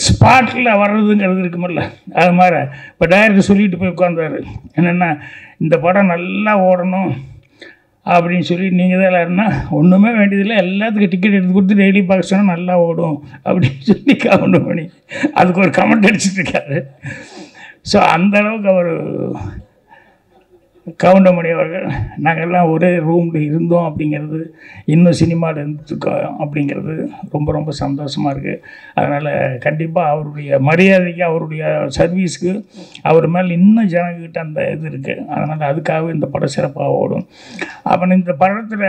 ஸ்பாட்டில் வர்றதுங்கிறது இருக்குமில்ல, அது மாதிரி இப்போ டைரக்டர் சொல்லிட்டு போய் உட்காந்தாரு, என்னென்னா இந்த படம் நல்லா ஓடணும் அப்படின்னு சொல்லி நீங்கள் தான் எல்லாருன்னா ஒன்றுமே வேண்டியதில்லை, எல்லாத்துக்கும் டிக்கெட் எடுத்து கொடுத்து டெய்லி பார்க்க சொன்னால் நல்லா ஓடும் அப்படின்னு சொல்லி கமெண்ட் பண்ணி அதுக்கு ஒரு கமெண்ட் அடிச்சுட்ருக்காரு. ஸோ அந்தளவுக்கு அவர் கவுண்டமணி அவர்கள் நாங்கள்லாம் ஒரே ரூமில் இருந்தோம் அப்படிங்கிறது, இன்னும் சினிமாவில் இருந்துருக்கோம் அப்படிங்கிறது ரொம்ப ரொம்ப சந்தோஷமாக இருக்குது. அதனால் கண்டிப்பாக அவருடைய மரியாதைக்கு, அவருடைய சர்வீஸுக்கு அவர் மேலே இன்னும் ஜனங்கிட்ட அந்த இது இருக்குது. அதனால் அதுக்காகவே இந்த படம் சிறப்பாக ஓடும். அப்புறம் இந்த படத்தில்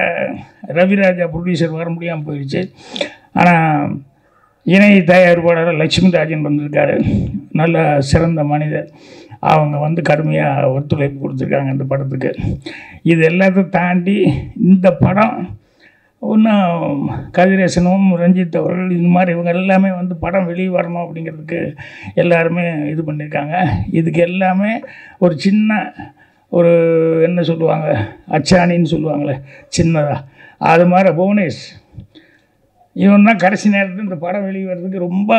ரவிராஜா ப்ரொடியூசர் வர முடியாமல் போயிடுச்சு. ஆனால் இணை தயாரிப்பாளர் லட்சுமி ராஜன் வந்திருக்காரு, நல்ல சிறந்த மனிதர். அவங்க வந்து கடுமையாக ஒத்துழைப்பு கொடுத்துருக்காங்க இந்த படத்துக்கு. இது எல்லாத்தையும் தாண்டி இந்த படம் இன்னும் கதிரேசனும் ரஞ்சித் அவர்கள் இந்த மாதிரி இவங்க எல்லாமே வந்து படம் வெளியே வரணும் அப்படிங்கிறதுக்கு எல்லாருமே இது பண்ணியிருக்காங்க. இதுக்கு எல்லாமே ஒரு சின்ன ஒரு என்ன சொல்லுவாங்க, அச்சாணின்னு சொல்லுவாங்களே சின்னதாக, அது மாதிரி புவனேஷ் இவன் தான் கடைசி நேரத்தில் இந்த படம் வெளியே வர்றதுக்கு ரொம்ப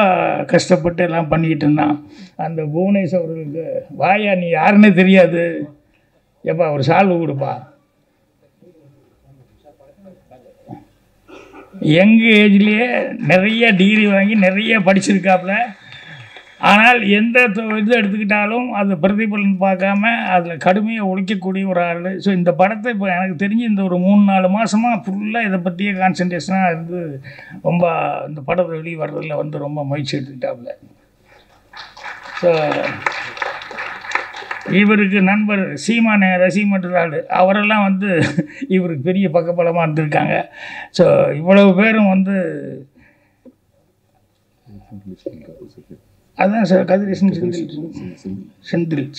கஷ்டப்பட்டு எல்லாம் பண்ணிக்கிட்டு இருந்தான். அந்த புவனேஷ் அவர்களுக்கு வாயா நீ யாருன்னே தெரியாது, எப்பா ஒரு சால்வு கொடுப்பா, எங்கள் ஏஜ்லேயே நிறைய டிகிரி வாங்கி நிறைய படிச்சிருக்காப்புல. ஆனால் எந்த இது எடுத்துக்கிட்டாலும் அது பிரதிபலன் பார்க்காம அதில் கடுமையாக ஒழிக்கக்கூடிய ஒரு ஆள். ஸோ இந்த படத்தை இப்போ எனக்கு தெரிஞ்சு இந்த ஒரு 3-4 மாதமாக ஃபுல்லாக இதை பற்றியே கான்சன்ட்ரேஷனாக இருந்து ரொம்ப இந்த படத்தை வெளியே வர்றதில் வந்து ரொம்ப முயற்சி எடுத்துக்கிட்டாப்புல. ஸோ இவருக்கு நண்பர் சீமானே ரசிமன்றாள் அவரெல்லாம் வந்து இவருக்கு பெரிய பக்கபலமாக இருந்திருக்காங்க. ஸோ இவ்வளவு பேரும் வந்து அதான் சார் கதிரேசன் செந்தில்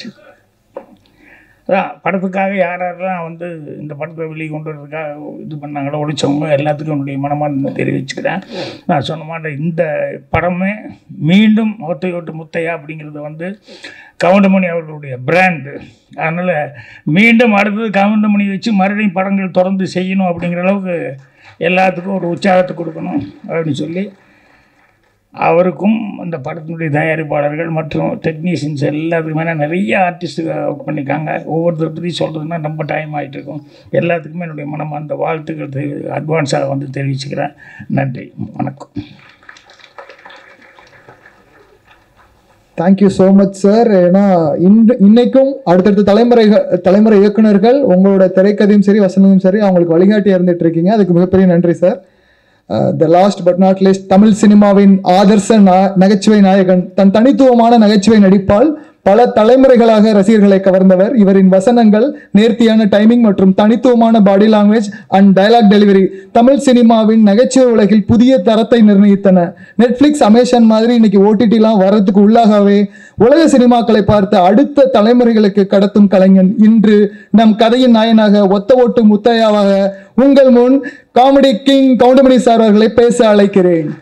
அதான் படத்துக்காக யாரெல்லாம் வந்து இந்த படத்தை வெளியே கொண்டு வரதுக்காக இது பண்ணாங்களோ ஒழிச்சவங்க எல்லாத்துக்கும் என்னுடைய மனமார்ந்த தெரிவிச்சுக்கிறேன். நான் சொன்ன மாதிரி இந்த படமே மீண்டும் ஒத்தையோட்டு முத்தையா அப்படிங்கிறது வந்து கவுண்டமணி அவர்களுடைய பிராண்டு. அதனால் மீண்டும் அடுத்தது கவுண்டமணி வச்சு மறுபடியும் படங்கள் தொடர்ந்து செய்யணும் அப்படிங்கிற அளவுக்கு எல்லாத்துக்கும் ஒரு உற்சாகத்தை கொடுக்கணும் அப்படின்னு சொல்லி அவருக்கும் இந்த படத்தினுடைய தயாரிப்பாளர்கள் மற்றும் டெக்னீஷியன்ஸ் எல்லாத்துக்குமே நிறைய ஆர்டிஸ்ட்டு ஒர்க் பண்ணியிருக்காங்க. ஒவ்வொருத்தர் பற்றி சொல்கிறதுனா ரொம்ப டைம் ஆகிட்டு இருக்கும். எல்லாத்துக்குமே என்னுடைய மனமார்ந்த வாழ்த்துக்கள் அட்வான்ஸாக வந்து தெரிவிச்சுக்கிறேன். நன்றி, வணக்கம். Thank you so much sir. ஏன்னா இன்னைக்கும் அடுத்தடுத்த தலைமுறை இயக்குனர்கள் உங்களோட திரைக்கதையும் சரி வசனமும் சரி அவங்களுக்கு வழிகாட்டியாக இருந்துட்டு இருக்கீங்க. அதுக்கு மிகப்பெரிய நன்றி sir. The last but not least, Tamil சினிமாவின் ஆதர்ச நகைச்சுவை நாயகன், தன் தனித்துவமான நகைச்சுவை நடிப்பால் பல தலைமுறைகளாக ரசிகர்களை கவர்ந்தவர். இவரின் வசனங்கள், நேர்த்தியான டைமிங் மற்றும் தனித்துவமான body language and dialogue delivery Tamil சினிமாவின் நகைச்சுவை உலகில் புதிய தரத்தை நிர்ணயித்தன. நெட்ஃப்ளிக்ஸ், அமேசான் மாதிரி இன்னைக்கு ஓடிடிலாம் வர்றதுக்கு உள்ளாகவே உலக சினிமாக்களை பார்த்த அடுத்த தலைமுறைகளுக்கு கடத்தும் கலைஞன் இன்று நம் கதையின் நாயனாக ஒத்த ஓட்டு முத்தையாவாக உங்கள் முன் காமெடி கிங் கவுண்டமணி சார் அவர்களை பேச அழைக்கிறேன்.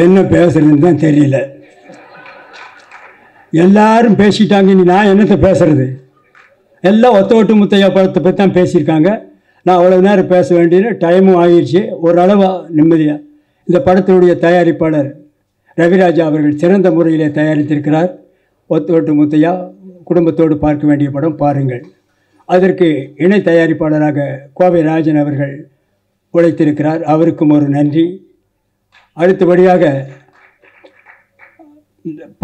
என்ன பேசுறதுன்னு தான் தெரியல. எல்லாரும் பேசிட்டாங்க, இனி நான் என்னத்தை பேசுறது? எல்லாம் ஒத்த ஓட்டு முத்தையா படத்தை பற்றி தான் பேசியிருக்காங்க. நான் அவ்வளோ நேரம் பேச வேண்டியது டைமும் ஆகிடுச்சு. ஓரளவு நிம்மதியாக இந்த படத்தினுடைய தயாரிப்பாளர் ரவிராஜா அவர்கள் சிறந்த முறையிலே தயாரித்திருக்கிறார். ஒத்த ஓட்டு முத்தையா குடும்பத்தோடு பார்க்க வேண்டிய படம், பாருங்கள். அதற்கு இணை தயாரிப்பாளராக கோவை ராஜன் அவர்கள் உழைத்திருக்கிறார், அவருக்கும் ஒரு நன்றி. அடுத்தபடியாக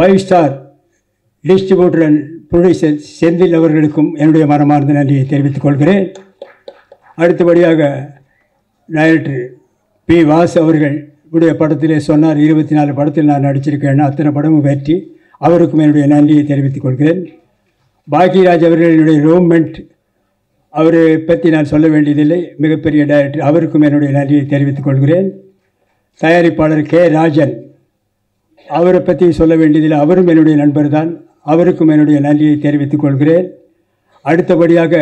5 star distributor and producer Senthil அவர்களுக்கும் என்னுடைய மனமார்ந்த நன்றியை தெரிவித்துக் கொள்கிறேன். அடுத்தபடியாக டைரக்டர் பி. வாசு அவர்கள் உடைய படத்திலே சொன்னார், 24 படத்தில் நான் நடிச்சிருக்கேன், அத்தனை படமும் வெற்றி. அவருக்கும் என்னுடைய நன்றியை தெரிவித்துக் கொள்கிறேன். பாக்கியராஜ் அவர்கள் என்னுடைய ரூம்மெண்ட், அவரை பற்றி நான் சொல்ல வேண்டியதில்லை, மிகப்பெரிய டைரக்டர், அவருக்கும் என்னுடைய நன்றியை தெரிவித்துக் கொள்கிறேன். தயாரிப்பாளர் கே. ராஜன், அவரை பற்றி சொல்ல வேண்டியதில்லை, அவரும் என்னுடைய நண்பர் தான், அவருக்கும் என்னுடைய நன்றியை தெரிவித்துக் கொள்கிறேன். அடுத்தபடியாக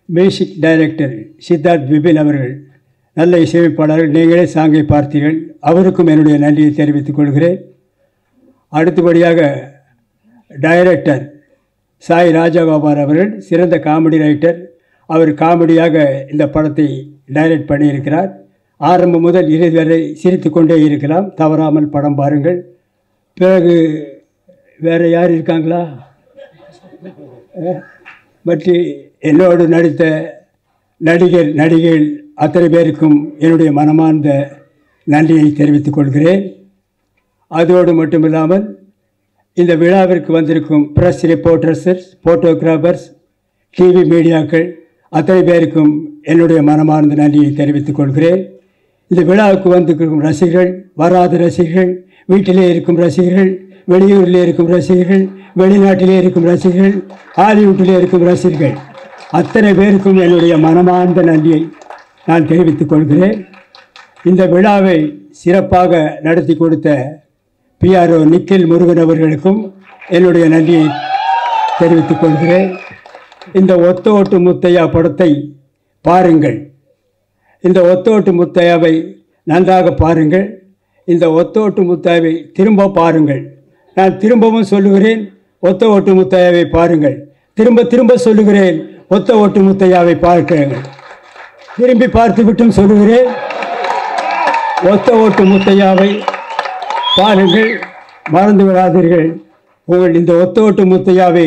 மியூசிக் டைரக்டர் சித்தார்த் விபின் அவர்கள், நல்ல இசையமைப்பாளர்கள், நீங்களே சாங்கை பார்த்தீர்கள், அவருக்கும் என்னுடைய நன்றியை தெரிவித்துக் கொள்கிறேன். அடுத்தபடியாக டைரக்டர் சாய் ராஜகோபால் அவர்கள் சிறந்த காமெடி ரைட்டர். அவர் காமெடியாக இந்த படத்தை டைரக்ட் பண்ணியிருக்கிறார். ஆரம்பம் முதல் இறுதி வரை சிரித்து கொண்டே இருக்கலாம். தவறாமல் படம் பாருங்கள். பிறகு வேறு யார் இருக்காங்களா? பற்றி என்னோடு நடித்த நடிகைகள் அத்தனை பேருக்கும் என்னுடைய மனமார்ந்த நன்றியை தெரிவித்துக் கொள்கிறேன். அதோடு மட்டுமில்லாமல் இந்த விழாவிற்கு வந்திருக்கும் ப்ரெஸ் ரிப்போர்ட்டர்ஸ், ஃபோட்டோகிராஃபர்ஸ், டிவி மீடியாக்கள் அத்தனை பேருக்கும் என்னுடைய மனமார்ந்த நன்றியை தெரிவித்துக் கொள்கிறேன். இந்த விழாவுக்கு வந்திருக்கும் ரசிகர்கள், வராத ரசிகர்கள், வீட்டிலே இருக்கும் ரசிகர்கள், வெளியூரில் இருக்கும் ரசிகர்கள், வெளிநாட்டிலே இருக்கும் ரசிகர்கள், ஹாலிவுட்டிலே இருக்கும் ரசிகர்கள் அத்தனை பேருக்கும் என்னுடைய மனமார்ந்த நன்றியை நான் தெரிவித்துக் கொள்கிறேன். இந்த விழாவை சிறப்பாக நடத்தி கொடுத்த PRO நிக்கில் முருகன் அவர்களுக்கும் என்னுடைய நன்றியை தெரிவித்துக் கொள்கிறேன். இந்த ஒத்த ஓட்டு முத்தையா படத்தை பாருங்கள். இந்த ஒத்த ஓட்டு முத்தையாவை நன்றாக பாருங்கள். இந்த ஒத்த ஓட்டு முத்தையாவை திரும்ப பாருங்கள். நான் திரும்பவும் சொல்லுகிறேன், ஒத்த ஓட்டு முத்தையாவை பாருங்கள். திரும்ப திரும்ப சொல்லுகிறேன், ஒத்த ஓட்டு முத்தையாவை பார்க்கிறேன். திரும்பி பார்த்து விட்டும் சொல்லுகிறேன், ஒத்த ஓட்டு முத்தையாவை பாருங்கள். மறந்து விடாதீர்கள். உங்கள் இந்த ஒத்த ஓட்டு முத்தையாவை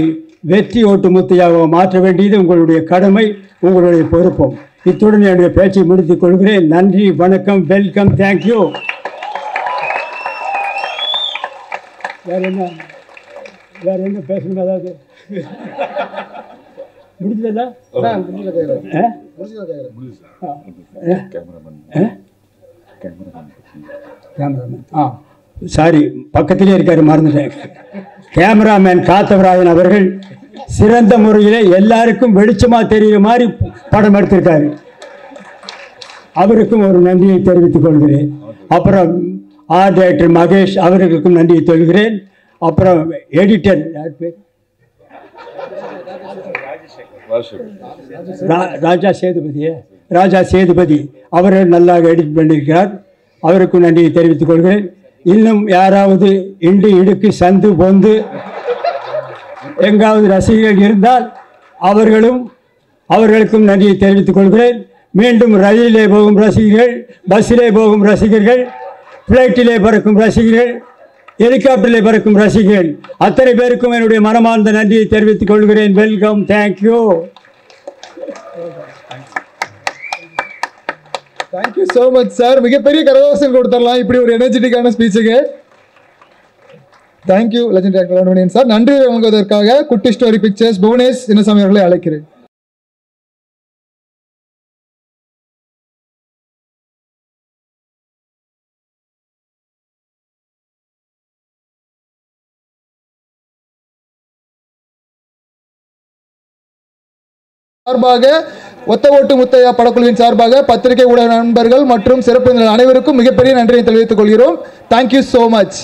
வெற்றி ஓட்டு முத்தையாவை மாற்ற வேண்டியது உங்களுடைய கடமை, உங்களுடைய பொறுப்பும். இத்துடன் என்னுடைய பேச்சை முடித்துக் கொள்கிறேன். நன்றி, வணக்கம், வெல்கம், தேங்க்யூ. வேற என்ன பேசணும்? அதாவது முடிஞ்சதா? சாரி, பக்கத்திலே இருக்காரு, மறந்துட்டேன். கேமராமேன் காத்தவராயன் அவர்கள் சிறந்த முறையில் எல்லாருக்கும் வெளிச்சமாக தெரிகிற மாதிரி படம் எடுத்திருக்காரு. அவருக்கும் ஒரு நன்றியை தெரிவித்துக் கொள்கிறேன். அப்புறம் ஆர்ட் டைரக்டர் மகேஷ் அவர்களுக்கும் நன்றியை சொல்கிறேன். அப்புறம் எடிட்டர் ராஜா சேதுபதி அவர்கள் நல்லாக எடிட் பண்ணியிருக்கிறார். அவருக்கும் நன்றியை தெரிவித்துக் கொள்கிறேன். இன்னும் யாராவது இண்டு இடுக்கு சந்து பொந்து எங்காவது ரசிகர்கள் இருந்தால் அவர்களுக்கும் நன்றியை தெரிவித்துக் கொள்கிறேன். மீண்டும் ரயிலிலே போகும் ரசிகர்கள், பஸ்ஸிலே போகும் ரசிகர்கள், ஃப்ளைட்டிலே பறக்கும் ரசிகர்கள், ஹெலிகாப்டரிலே பறக்கும் ரசிகர்கள் அத்தனை பேருக்கும் என்னுடைய மனமார்ந்த நன்றியை தெரிவித்துக் கொள்கிறேன். Welcome, thank you. Thank you so much sir. மிகப்பெரிய கரகோஷம் கொடுத்துடலாம் இப்படி ஒரு எனர்ஜெட்டிக்கான ஸ்பீச்சுக்கு. தேங்க்யூ லெஜெண்ட் ஆக்டர் கவுண்டமணியன் சார். நன்றி வழங்குவதற்காக குட்டி ஸ்டோரி பிக்சர்ஸ் புவனேஷ் சின்னசாமி அவர்களை அழைக்கிறேன். சார்பாக ஒத்த ஓட்டு முத்தையா படக்குழுவின் சார்பாக பத்திரிகை ஊடக நண்பர்கள் மற்றும் சிறப்பு அனைவருக்கும் மிகப்பெரிய நன்றியை தெரிவித்துக் கொள்கிறோம். Thank you so much.